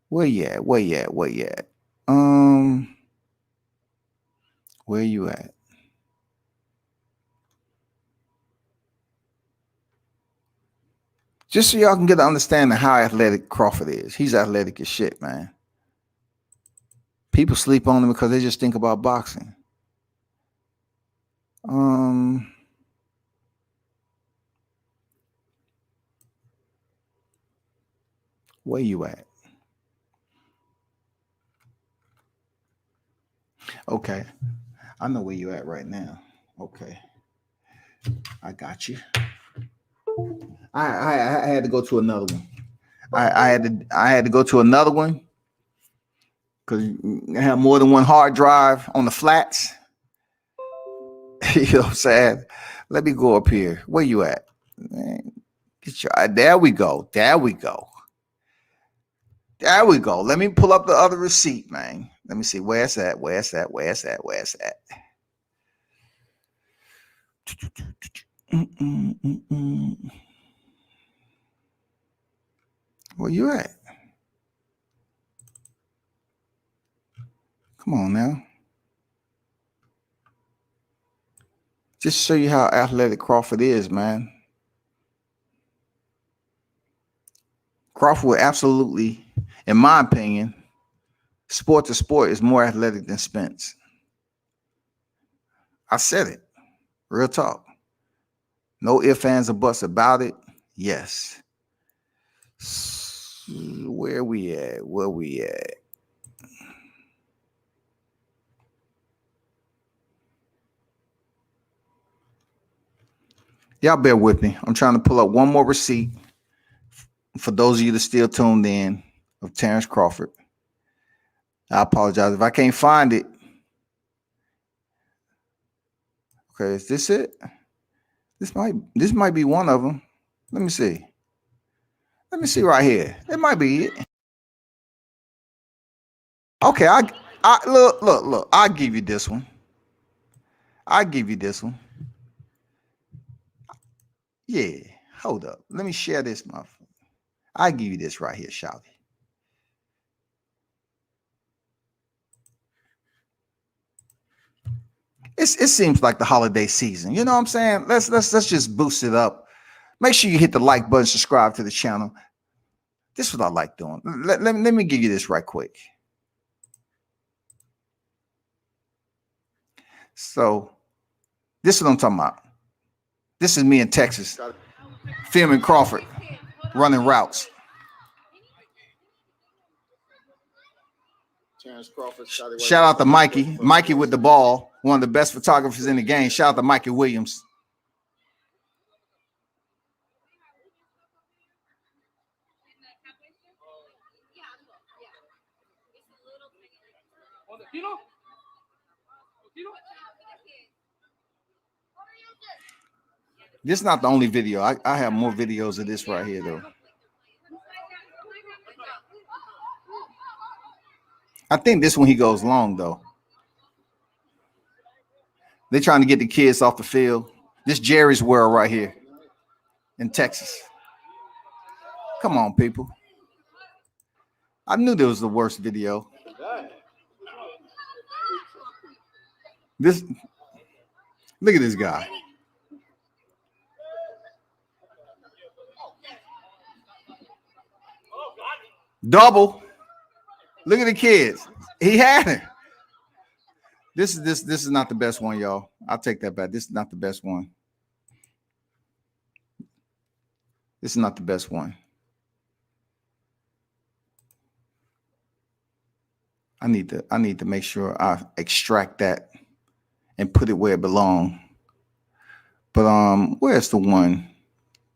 Where you at? Where you at? Just so y'all can get an understanding of how athletic Crawford is. He's athletic as shit, man. People sleep on him because they just think about boxing. Where you at? Okay. I know where you at right now. Okay. I got you. I had to go to another one. I had to go to another one because I have more than one hard drive on the flats. You know what I'm saying? Let me go up here. Where you at? Man, there we go. There we go. There we go. Let me pull up the other receipt, man. Let me see. Where's that? Where's that? Where's that? Where's that? Where you at? Come on now. Just show you how athletic Crawford is, man. Crawford absolutely, in my opinion, sport to sport is more athletic than Spence. I said it. Real talk. No ifs, ands, or buts about it. Yes. Where we at? Where we at? Y'all bear with me. I'm trying to pull up one more receipt for those of you that still tuned in of Terence Crawford. I apologize if I can't find it. Okay, is this it? This might be one of them. Let me see. Let me see right here. It might be it. Okay, I look. I'll give you this one. I'll give you this one. Yeah, hold up. Let me share this, motherfucker. I'll give you this right here, Shouty. It seems like the holiday season. You know what I'm saying? Let's just boost it up. Make sure you hit the like button, subscribe to the channel. This is what I like doing. Let me give you this right quick. So this is what I'm talking about. This is me in Texas, filming Crawford, running routes. Shout out to Mikey. Mikey with the ball, one of the best photographers in the game. Shout out to Mikey Williams. This is not the only video. I have more videos of this right here, though. I think this one he goes long, though. They're trying to get the kids off the field. This Jerry's World right here in Texas. Come on, people. I knew there was the worst video. Look at this guy. Double. Look at the kids. He had it. This is not the best one, y'all. I'll take that back. This is not the best one. This is not the best one. I need to make sure I extract that and put it where it belongs. But where's the one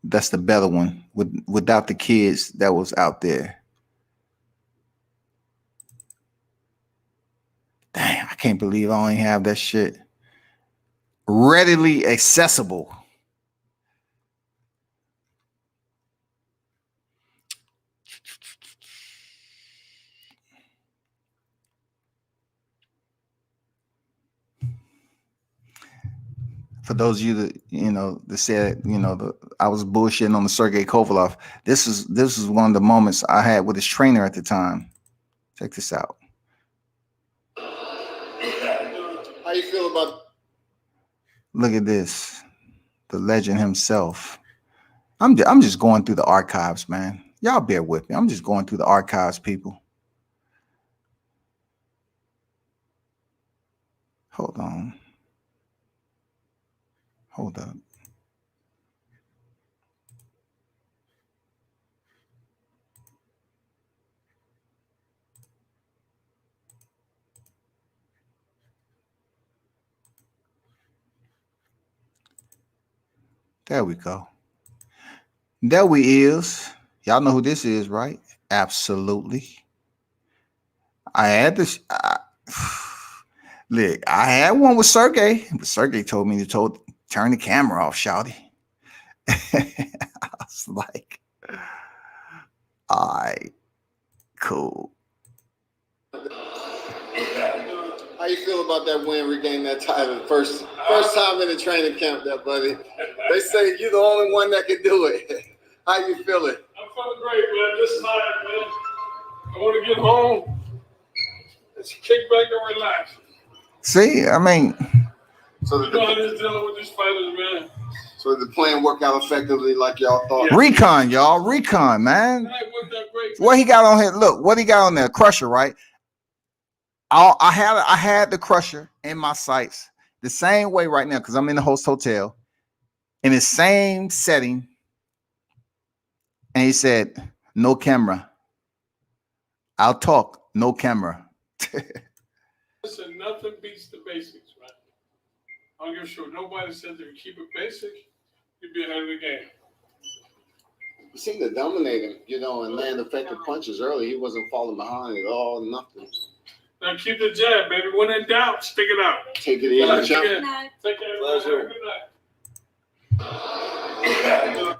that's the better one without the kids that was out there? Damn, I can't believe I only have that shit readily accessible. For those of you that said, I was bullshitting on the Sergey Kovalev. This is one of the moments I had with his trainer at the time. Check this out. you feel about? Look at this, the legend himself. I'm just going through the archives, man. Y'all bear with me. I'm just going through the archives, people. Hold on. Hold up. There we go. There we is. Y'all know who this is, right? Absolutely. I had this. Look, I had one with Sergey, but Sergey told me to turn the camera off, shouty. I was like, all right, cool. How you feel about that win, regaining that title? First time in the training camp there, buddy. They say you're the only one that can do it. How you feeling? I'm feeling great, man. Just tired, man. I want to get home. Let's kick back and relax. See, I mean, so you know how this dealing with these fighters, man. So the plan worked out effectively like y'all thought? Yeah. Recon, y'all. Recon, man. What he got on here? Look, what he got on there? Crusher, right? I had the Crusher in my sights the same way right now because I'm in the host hotel in the same setting. And he said, no camera. I'll talk, no camera. Listen, nothing beats the basics, right? I don't give a shit. Nobody says if you keep it basic, you'll be ahead of the game. You seem to dominate him, and land effective punches early. He wasn't falling behind at all, nothing. Now keep the jab, baby. When in doubt, stick it out. Take it in. Take care. Pleasure. Good night.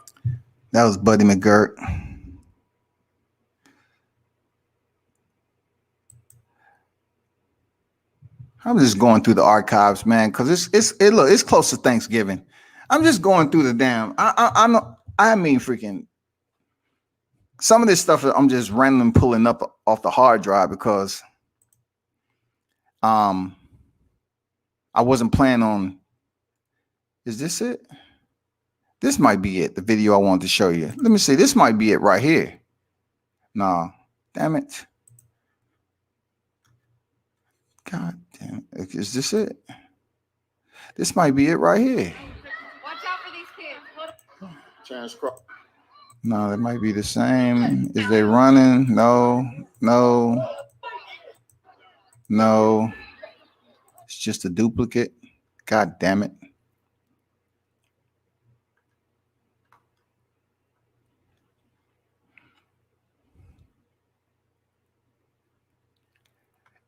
That was Buddy McGirt. I'm just going through the archives, man, because it's close to Thanksgiving. I'm just going through the damn. I mean, freaking. Some of this stuff I'm just randomly pulling up off the hard drive because I wasn't planning on. Is this it? This might be it. The video I wanted to show you. Let me see. This might be it right here. Nah, damn it. God damn it. Is this it? This might be it right here. Watch out for these kids. Terence Crawford. No, that might be the same. Is they running? No. It's just a duplicate. God damn it.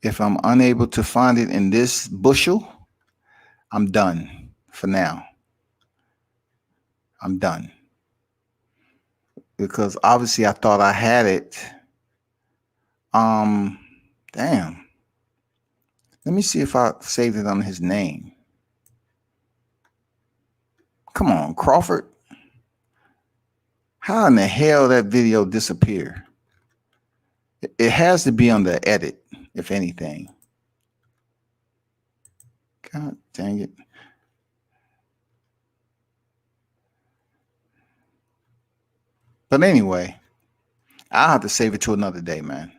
If I'm unable to find it in this bushel, I'm done for now. I'm done. Because obviously I thought I had it. Damn. Let me see if I saved it on his name. Come on, Crawford. How in the hell that video disappear? It has to be on the edit, if anything. God dang it. But anyway, I'll have to save it to another day, man.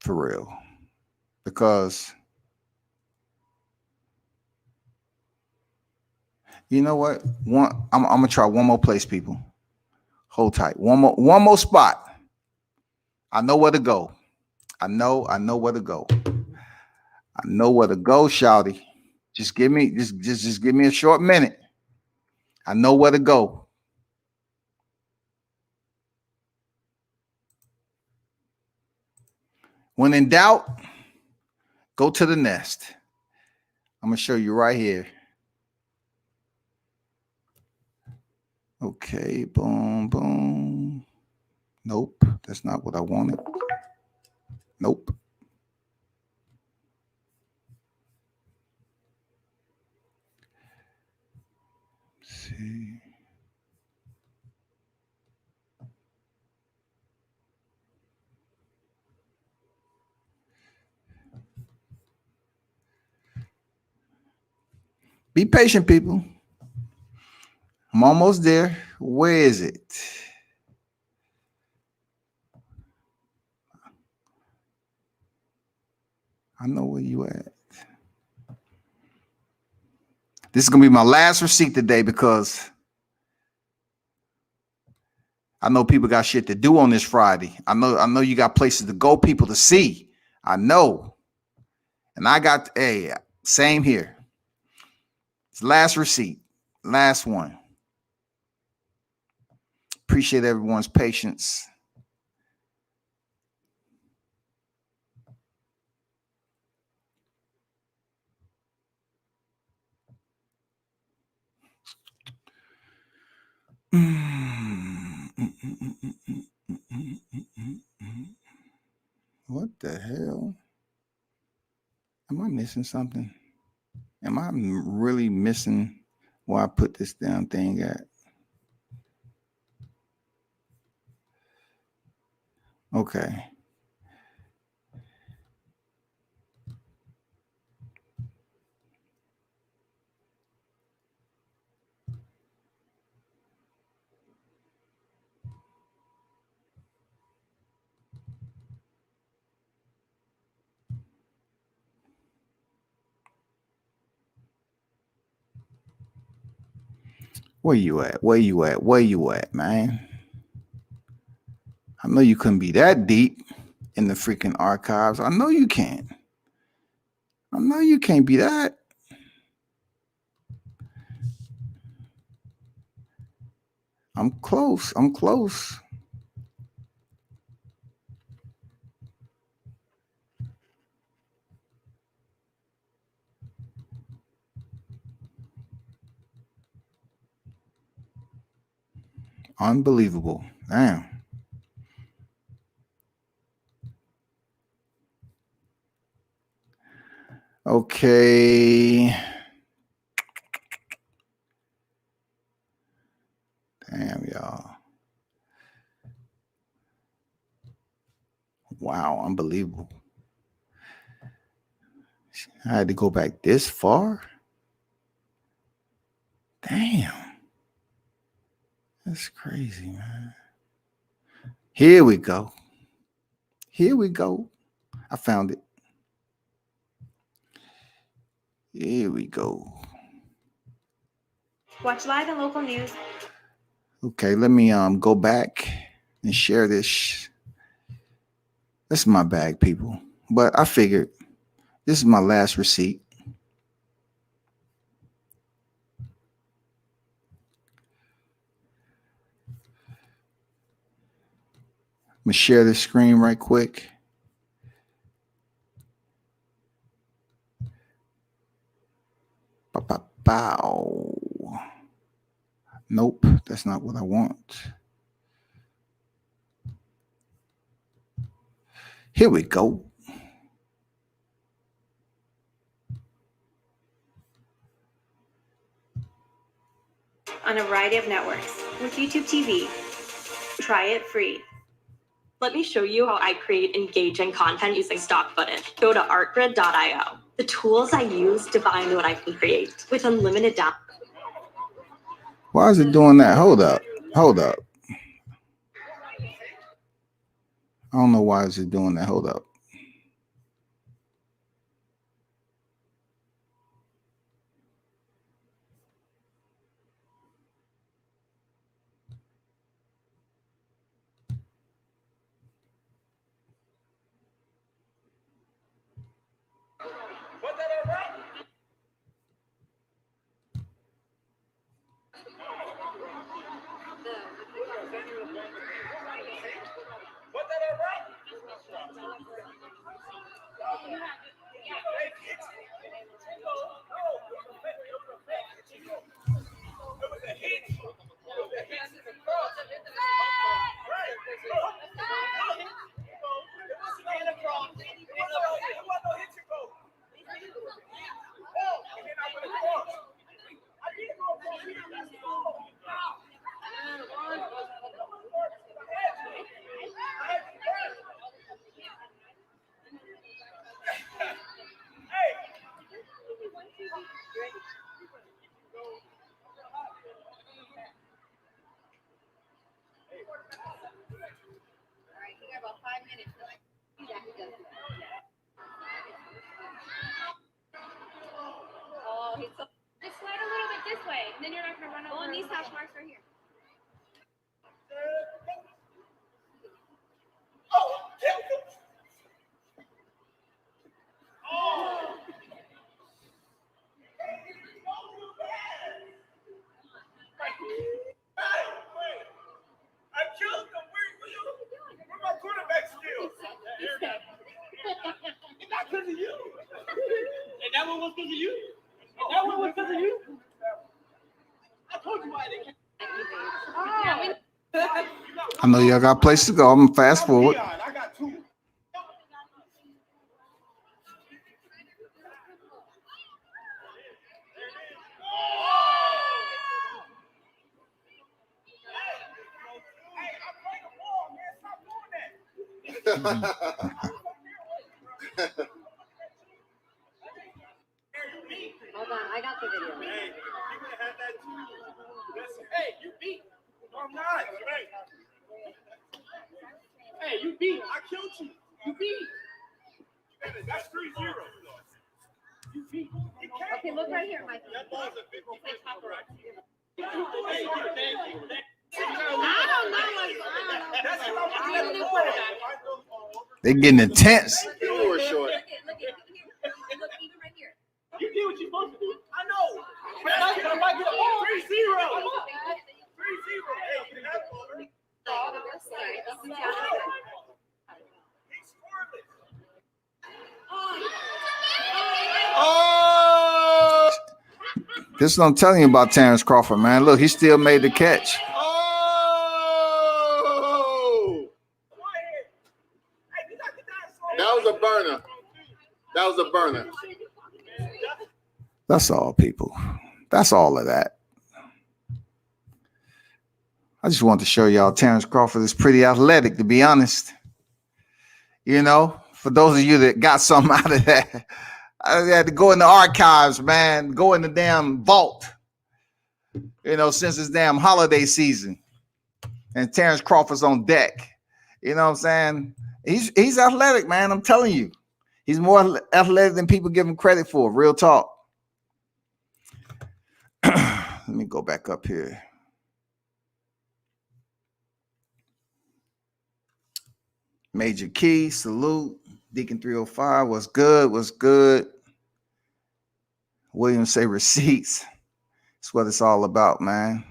For real. Because you know what? I'm gonna try one more place, people. Hold tight. One more spot. I know where to go. I know where to go. I know where to go, shouty. Just give me a short minute. I know where to go. When in doubt, go to the nest. I'm gonna show you right here. Okay, boom, boom. Nope, that's not what I wanted. Nope. Let's see. Be patient, people. I'm almost there. Where is it? I know where you at. This is going to be my last receipt today because I know people got shit to do on this Friday. I know you got places to go, people to see. I know. And I got, hey, same here. It's last receipt. Last one. Appreciate everyone's patience. What the hell? Am I missing something? Am I really missing where I put this damn thing at? Okay. Where you at? Where you at? Where you at, man? I know you couldn't be that deep in the freaking archives. I know you can't. I know you can't be that. I'm close. I'm close. Unbelievable. Damn. Okay. Damn, y'all. Wow, unbelievable. I had to go back this far? Damn. That's crazy, man. Here we go. Here we go. I found it. Here we go. Watch live and local news. Okay, let me go back and share this. This is my bag, people. But I figured this is my last receipt. I'm going to share this screen right quick. Bow. Nope, that's not what I want. Here we go. On a variety of networks with YouTube TV. Try it free. Let me show you how I create engaging content using stock footage. Go to artgrid.io. The tools I use define what I can create with unlimited data. Why is it doing that? Hold up. Hold up. I don't know why is it doing that. Hold up. about 5 minutes. Yeah, he does. Oh, he's so. Just slide a little bit this way, and then you're not gonna run over. On these hash marks right here. I killed him. Where my quarterback skills? It's not because of you. And that one was because of you? That one was because of you? I told you why they can't. I know y'all got a place to go. I'm gonna fast forward. I got two. Hold on, I got the video. Hey, you would have had that too. Listen, hey, you beat. No, I'm not. Hey, you beat. I killed you. You beat. That's 3-0. You beat. Okay, look right here, Mikey. That ball's a 50. I don't know. That's what I want to know. They getting intense. You were short. Look, even right here. You did what you're supposed to do. I know. But if I get a ball, 3-0. 3-0. Sorry, this is Oh! This is what I'm telling you about Terence Crawford, man. Look, he still made the catch. Oh! That was a burner. That was a burner. That's all, people. That's all of that. I just wanted to show y'all Terence Crawford is pretty athletic, to be honest. You know, for those of you that got something out of that, I had to go in the archives, man. Go in the damn vault. You know, since it's damn holiday season. And Terence Crawford's on deck. You know what I'm saying? He's athletic, man. I'm telling you. He's more athletic than people give him credit for. Real talk. Let me go back up here. Major Key, salute. Deacon 305, was good, was good. William say receipts. That's what it's all about, man.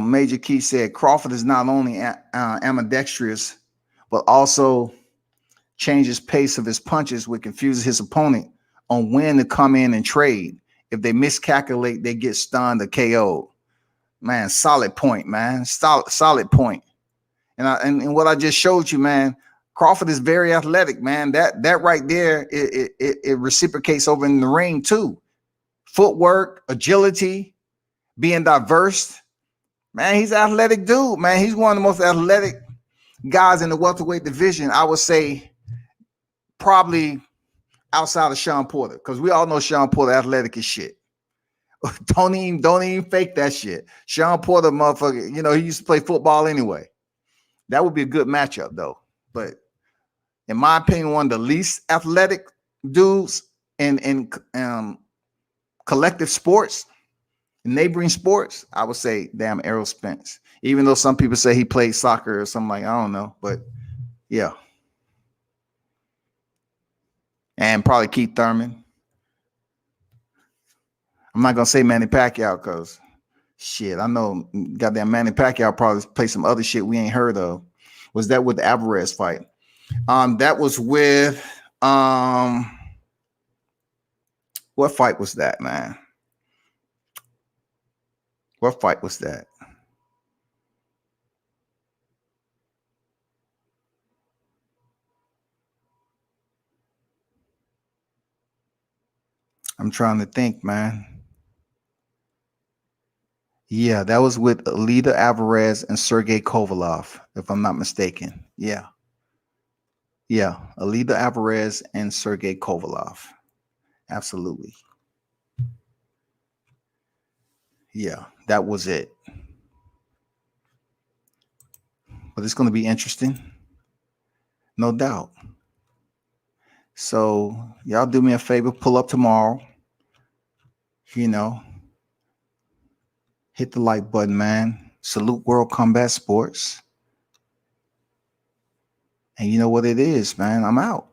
Major Key said Crawford is not only ambidextrous, but also changes pace of his punches, which confuses his opponent on when to come in and trade. If they miscalculate, they get stunned or KO'd. Man, solid point, man. Solid point. And what I just showed you, man, Crawford is very athletic, man. That right there, it reciprocates over in the ring too. Footwork, agility, being diverse. Man, he's an athletic dude, man. He's one of the most athletic guys in the welterweight division. I would say probably outside of Sean Porter, because we all know Sean Porter athletic as shit. Don't even fake that shit. Sean Porter, motherfucker, you know, he used to play football anyway. That would be a good matchup, though. But in my opinion, one of the least athletic dudes in collective sports, neighboring sports, I would say, damn, Errol Spence. Even though some people say he played soccer or something like, I don't know. But, yeah. And probably Keith Thurman. I'm not going to say Manny Pacquiao because, shit, I know goddamn Manny Pacquiao probably played some other shit we ain't heard of. Was that with the Alvarez fight? That was with what fight was that, man? What fight was that? I'm trying to think, man. Yeah, that was with Alida Alvarez and Sergey Kovalov, if I'm not mistaken. Yeah. Yeah, Alida Alvarez and Sergey Kovalov. Absolutely. Yeah, that was it. but it's going to be interesting. No doubt. So y'all do me a favor, pull up tomorrow. You know, hit the like button, man. Salute World Combat Sports. And you know what it is, man. I'm out.